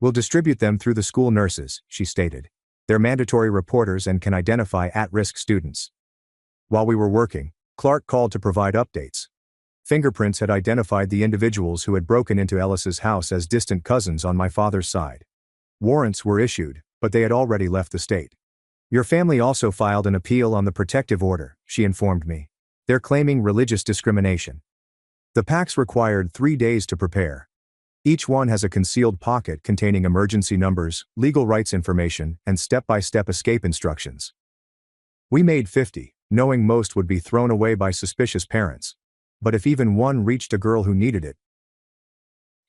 We'll distribute them through the school nurses, she stated. They're mandatory reporters and can identify at-risk students. While we were working, Clark called to provide updates. Fingerprints had identified the individuals who had broken into Ellis's house as distant cousins on my father's side. Warrants were issued, but they had already left the state. Your family also filed an appeal on the protective order, she informed me. They're claiming religious discrimination. The packs required 3 days to prepare. Each one has a concealed pocket containing emergency numbers, legal rights information, and step-by-step escape instructions. We made 50, knowing most would be thrown away by suspicious parents. But if even one reached a girl who needed it.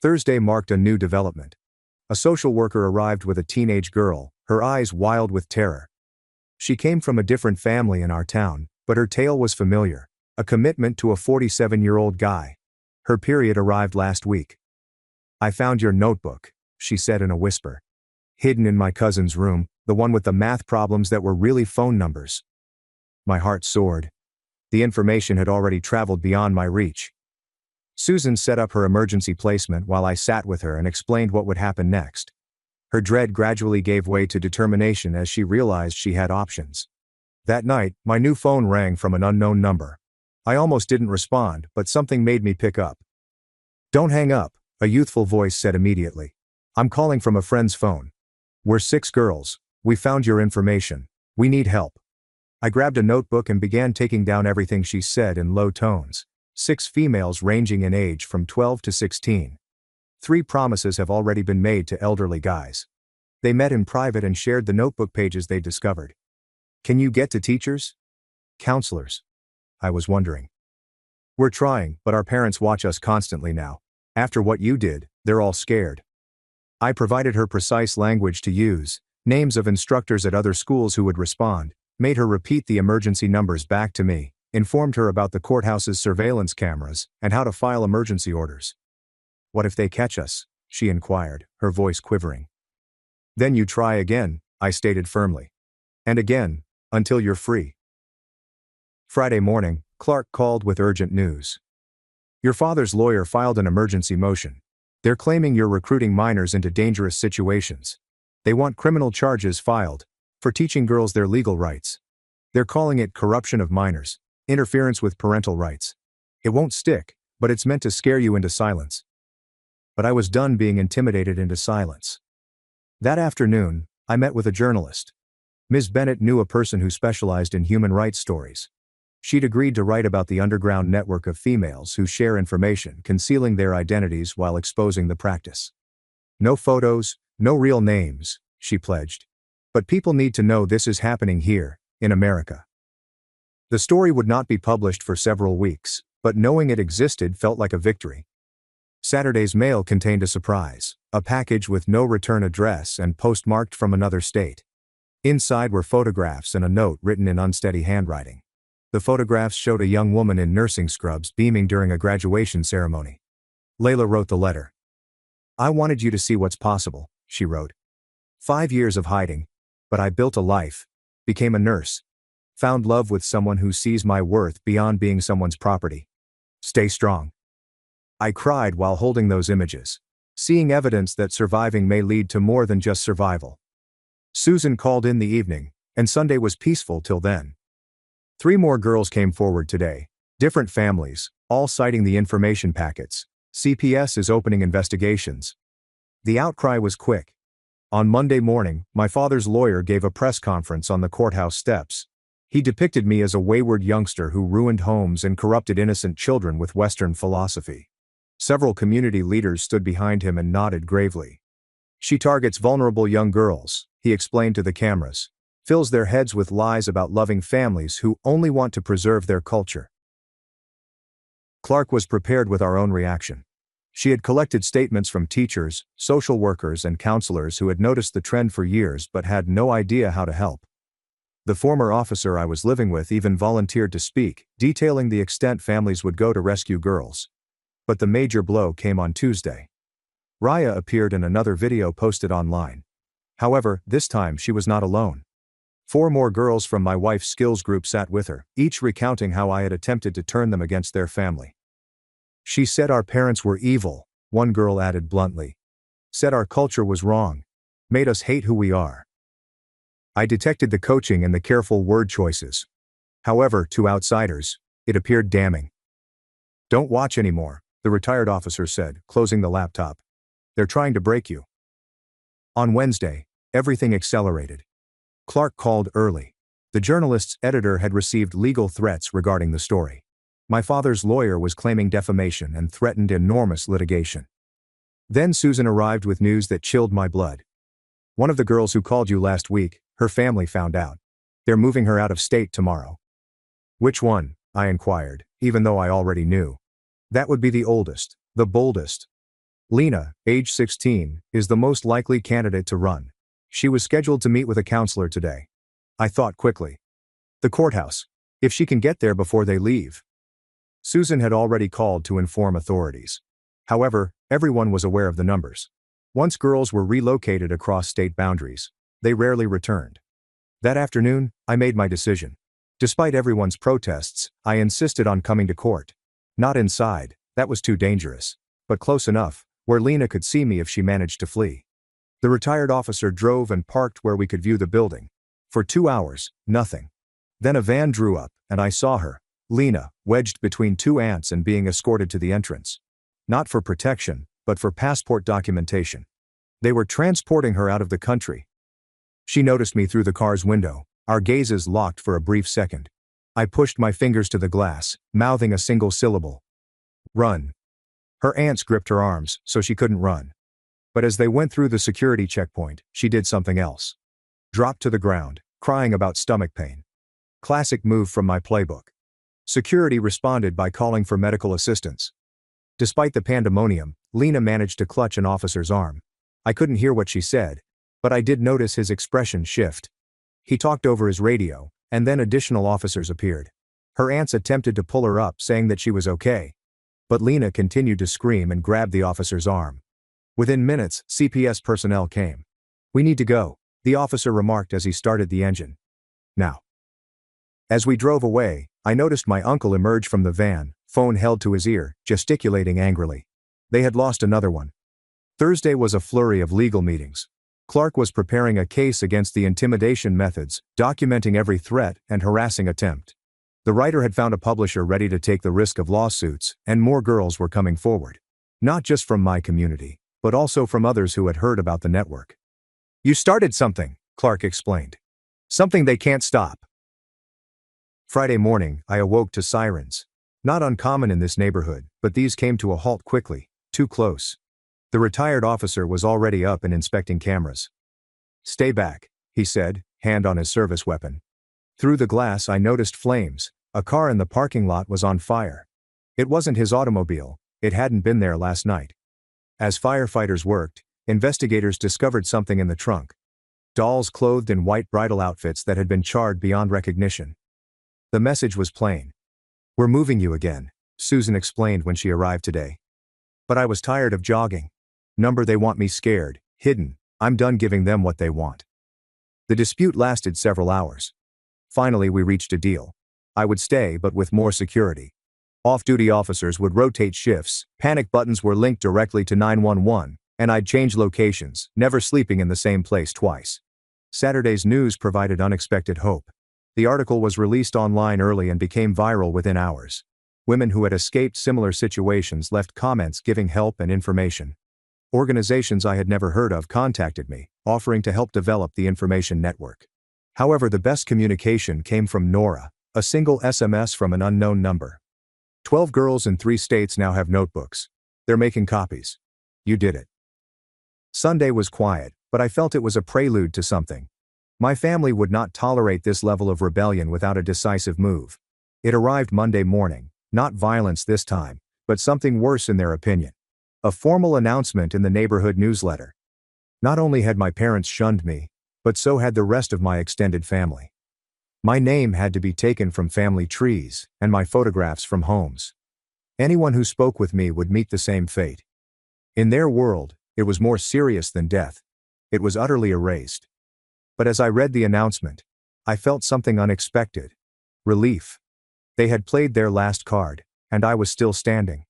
Thursday marked a new development. A social worker arrived with a teenage girl, her eyes wild with terror. She came from a different family in our town, but her tale was familiar, a commitment to a 47-year-old guy. Her period arrived last week. I found your notebook, she said in a whisper. Hidden in my cousin's room, the one with the math problems that were really phone numbers. My heart soared. The information had already traveled beyond my reach. Susan set up her emergency placement while I sat with her and explained what would happen next. Her dread gradually gave way to determination as she realized she had options. That night, my new phone rang from an unknown number. I almost didn't respond, but something made me pick up. Don't hang up, a youthful voice said immediately. I'm calling from a friend's phone. We're 6 girls. We found your information. We need help. I grabbed a notebook and began taking down everything she said in low tones. 6 females ranging in age from 12 to 16. 3 promises have already been made to elderly guys. They met in private and shared the notebook pages they discovered. Can you get to teachers? Counselors? I was wondering. We're trying, but our parents watch us constantly now. After what you did, they're all scared. I provided her precise language to use, names of instructors at other schools who would respond, made her repeat the emergency numbers back to me, informed her about the courthouse's surveillance cameras, and how to file emergency orders. What if they catch us? She inquired, her voice quivering. Then you try again, I stated firmly. And again, until you're free. Friday morning, Clark called with urgent news. Your father's lawyer filed an emergency motion. They're claiming you're recruiting minors into dangerous situations. They want criminal charges filed for teaching girls their legal rights. They're calling it corruption of minors, interference with parental rights. It won't stick, but it's meant to scare you into silence. But I was done being intimidated into silence. That afternoon, I met with a journalist. Ms. Bennett knew a person who specialized in human rights stories. She'd agreed to write about the underground network of females who share information, concealing their identities while exposing the practice. No photos, no real names, she pledged. But people need to know this is happening here, in America. The story would not be published for several weeks, but knowing it existed felt like a victory. Saturday's mail contained a surprise, a package with no return address and postmarked from another state. Inside were photographs and a note written in unsteady handwriting. The photographs showed a young woman in nursing scrubs beaming during a graduation ceremony. Layla wrote the letter. I wanted you to see what's possible, she wrote. 5 years of hiding. But I built a life, became a nurse, found love with someone who sees my worth beyond being someone's property. Stay strong. I cried while holding those images, seeing evidence that surviving may lead to more than just survival. Susan called in the evening, and Sunday was peaceful till then. 3 more girls came forward today, different families, all citing the information packets. CPS is opening investigations. The outcry was quick. On Monday morning, my father's lawyer gave a press conference on the courthouse steps. He depicted me as a wayward youngster who ruined homes and corrupted innocent children with Western philosophy. Several community leaders stood behind him and nodded gravely. She targets vulnerable young girls, he explained to the cameras. Fills their heads with lies about loving families who only want to preserve their culture. Clark was prepared with our own reaction. She had collected statements from teachers, social workers, and counselors who had noticed the trend for years but had no idea how to help. The former officer I was living with even volunteered to speak, detailing the extent families would go to rescue girls. But the major blow came on Tuesday. Raya appeared in another video posted online. However, this time she was not alone. 4 more girls from my wife's skills group sat with her, each recounting how I had attempted to turn them against their family. She said our parents were evil, one girl added bluntly. Said our culture was wrong. Made us hate who we are. I detected the coaching and the careful word choices. However, to outsiders, it appeared damning. Don't watch anymore, the retired officer said, closing the laptop. They're trying to break you. On Wednesday, everything accelerated. Clark called early. The journalist's editor had received legal threats regarding the story. My father's lawyer was claiming defamation and threatened enormous litigation. Then Susan arrived with news that chilled my blood. One of the girls who called you last week, her family found out. They're moving her out of state tomorrow. Which one? I inquired, even though I already knew. That would be the oldest, the boldest. Lena, age 16, is the most likely candidate to run. She was scheduled to meet with a counselor today. I thought quickly. The courthouse. If she can get there before they leave. Susan had already called to inform authorities. However, everyone was aware of the numbers. Once girls were relocated across state boundaries, they rarely returned. That afternoon, I made my decision. Despite everyone's protests, I insisted on coming to court. Not inside, that was too dangerous. But close enough, where Lena could see me if she managed to flee. The retired officer drove and parked where we could view the building. For 2 hours, nothing. Then a van drew up, and I saw her, Lena, wedged between 2 ants and being escorted to the entrance. Not for protection, but for passport documentation. They were transporting her out of the country. She noticed me through the car's window, our gazes locked for a brief second. I pushed my fingers to the glass, mouthing a single syllable. Run. Her aunts gripped her arms, so she couldn't run. But as they went through the security checkpoint, she did something else. Dropped to the ground, crying about stomach pain. Classic move from my playbook. Security responded by calling for medical assistance. Despite the pandemonium, Lena managed to clutch an officer's arm. I couldn't hear what she said, but I did notice his expression shift. He talked over his radio, and then additional officers appeared. Her aunts attempted to pull her up, saying that she was okay. But Lena continued to scream and grabbed the officer's arm. Within minutes, CPS personnel came. We need to go, the officer remarked as he started the engine. Now. As we drove away, I noticed my uncle emerge from the van, phone held to his ear, gesticulating angrily. They had lost another one. Thursday was a flurry of legal meetings. Clark was preparing a case against the intimidation methods, documenting every threat and harassing attempt. The writer had found a publisher ready to take the risk of lawsuits, and more girls were coming forward. Not just from my community, but also from others who had heard about the network. You started something, Clark explained. Something they can't stop. Friday morning, I awoke to sirens. Not uncommon in this neighborhood, but these came to a halt quickly, too close. The retired officer was already up and inspecting cameras. Stay back, he said, hand on his service weapon. Through the glass I noticed flames. A car in the parking lot was on fire. It wasn't his automobile, it hadn't been there last night. As firefighters worked, investigators discovered something in the trunk. Dolls clothed in white bridal outfits that had been charred beyond recognition. The message was plain. We're moving you again, Susan explained when she arrived today. But I was tired of jogging. Number they want me scared, hidden, I'm done giving them what they want. The dispute lasted several hours. Finally we reached a deal. I would stay but with more security. Off-duty officers would rotate shifts, panic buttons were linked directly to 911, and I'd change locations, never sleeping in the same place twice. Saturday's news provided unexpected hope. The article was released online early and became viral within hours. Women who had escaped similar situations left comments giving help and information. Organizations I had never heard of contacted me, offering to help develop the information network. However, the best communication came from Nora, a single SMS from an unknown number. 12 girls in 3 states now have notebooks. They're making copies. You did it. Sunday was quiet, but I felt it was a prelude to something. My family would not tolerate this level of rebellion without a decisive move. It arrived Monday morning, not violence this time, but something worse in their opinion. A formal announcement in the neighborhood newsletter. Not only had my parents shunned me, but so had the rest of my extended family. My name had to be taken from family trees, and my photographs from homes. Anyone who spoke with me would meet the same fate. In their world, it was more serious than death. It was utterly erased. But as I read the announcement, I felt something unexpected. Relief. They had played their last card, and I was still standing.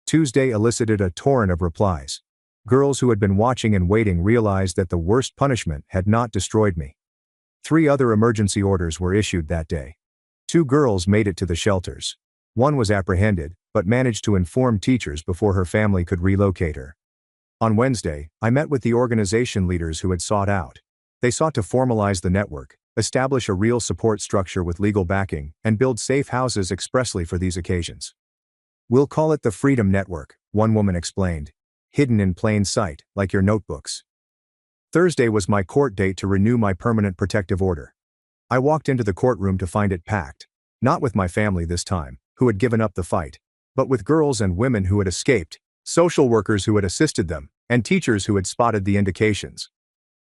Tuesday elicited a torrent of replies. Girls who had been watching and waiting realized that the worst punishment had not destroyed me. 3 other emergency orders were issued that day. 2 girls made it to the shelters. 1 was apprehended, but managed to inform teachers before her family could relocate her. On Wednesday, I met with the organization leaders who had sought out. They sought to formalize the network, establish a real support structure with legal backing, and build safe houses expressly for these occasions. "We'll call it the Freedom Network," one woman explained. "Hidden in plain sight, like your notebooks." Thursday was my court date to renew my permanent protective order. I walked into the courtroom to find it packed, not with my family this time, who had given up the fight, but with girls and women who had escaped, social workers who had assisted them, and teachers who had spotted the indications.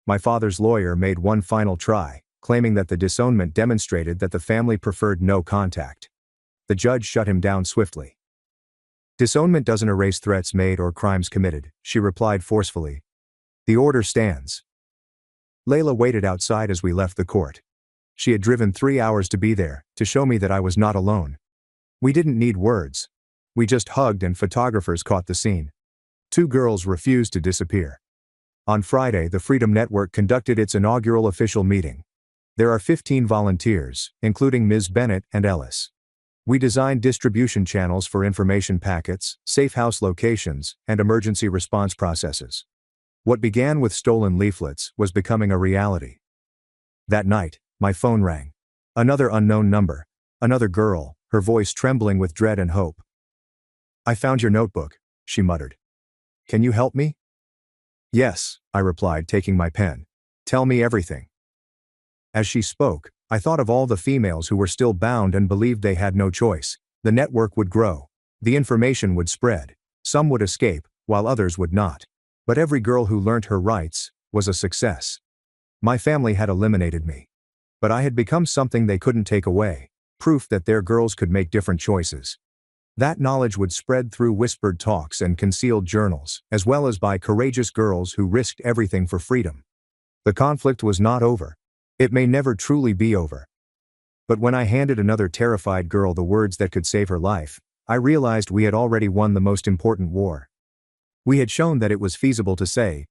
My father's lawyer made one final try, claiming that the disownment demonstrated that the family preferred no contact. The judge shut him down swiftly. "Disownment doesn't erase threats made or crimes committed," she replied forcefully. "The order stands." Layla waited outside as we left the court. She had driven 3 hours to be there, to show me that I was not alone. We didn't need words. We just hugged and photographers caught the scene. 2 girls refused to disappear. On Friday, the Freedom Network conducted its inaugural official meeting. There are 15 volunteers, including Ms. Bennett and Ellis. We designed distribution channels for information packets, safe house locations, and emergency response processes. What began with stolen leaflets was becoming a reality. That night, my phone rang. Another unknown number. Another girl, her voice trembling with dread and hope. "I found your notebook," she muttered. "Can you help me?" "Yes," I replied, taking my pen. "Tell me everything." As she spoke, I thought of all the females who were still bound and believed they had no choice. The network would grow. The information would spread. Some would escape, while others would not. But every girl who learnt her rights was a success. My family had eliminated me. But I had become something they couldn't take away, proof that their girls could make different choices. That knowledge would spread through whispered talks and concealed journals, as well as by courageous girls who risked everything for freedom. The conflict was not over. It may never truly be over. But when I handed another terrified girl the words that could save her life, I realized we had already won the most important war. We had shown that it was feasible to say,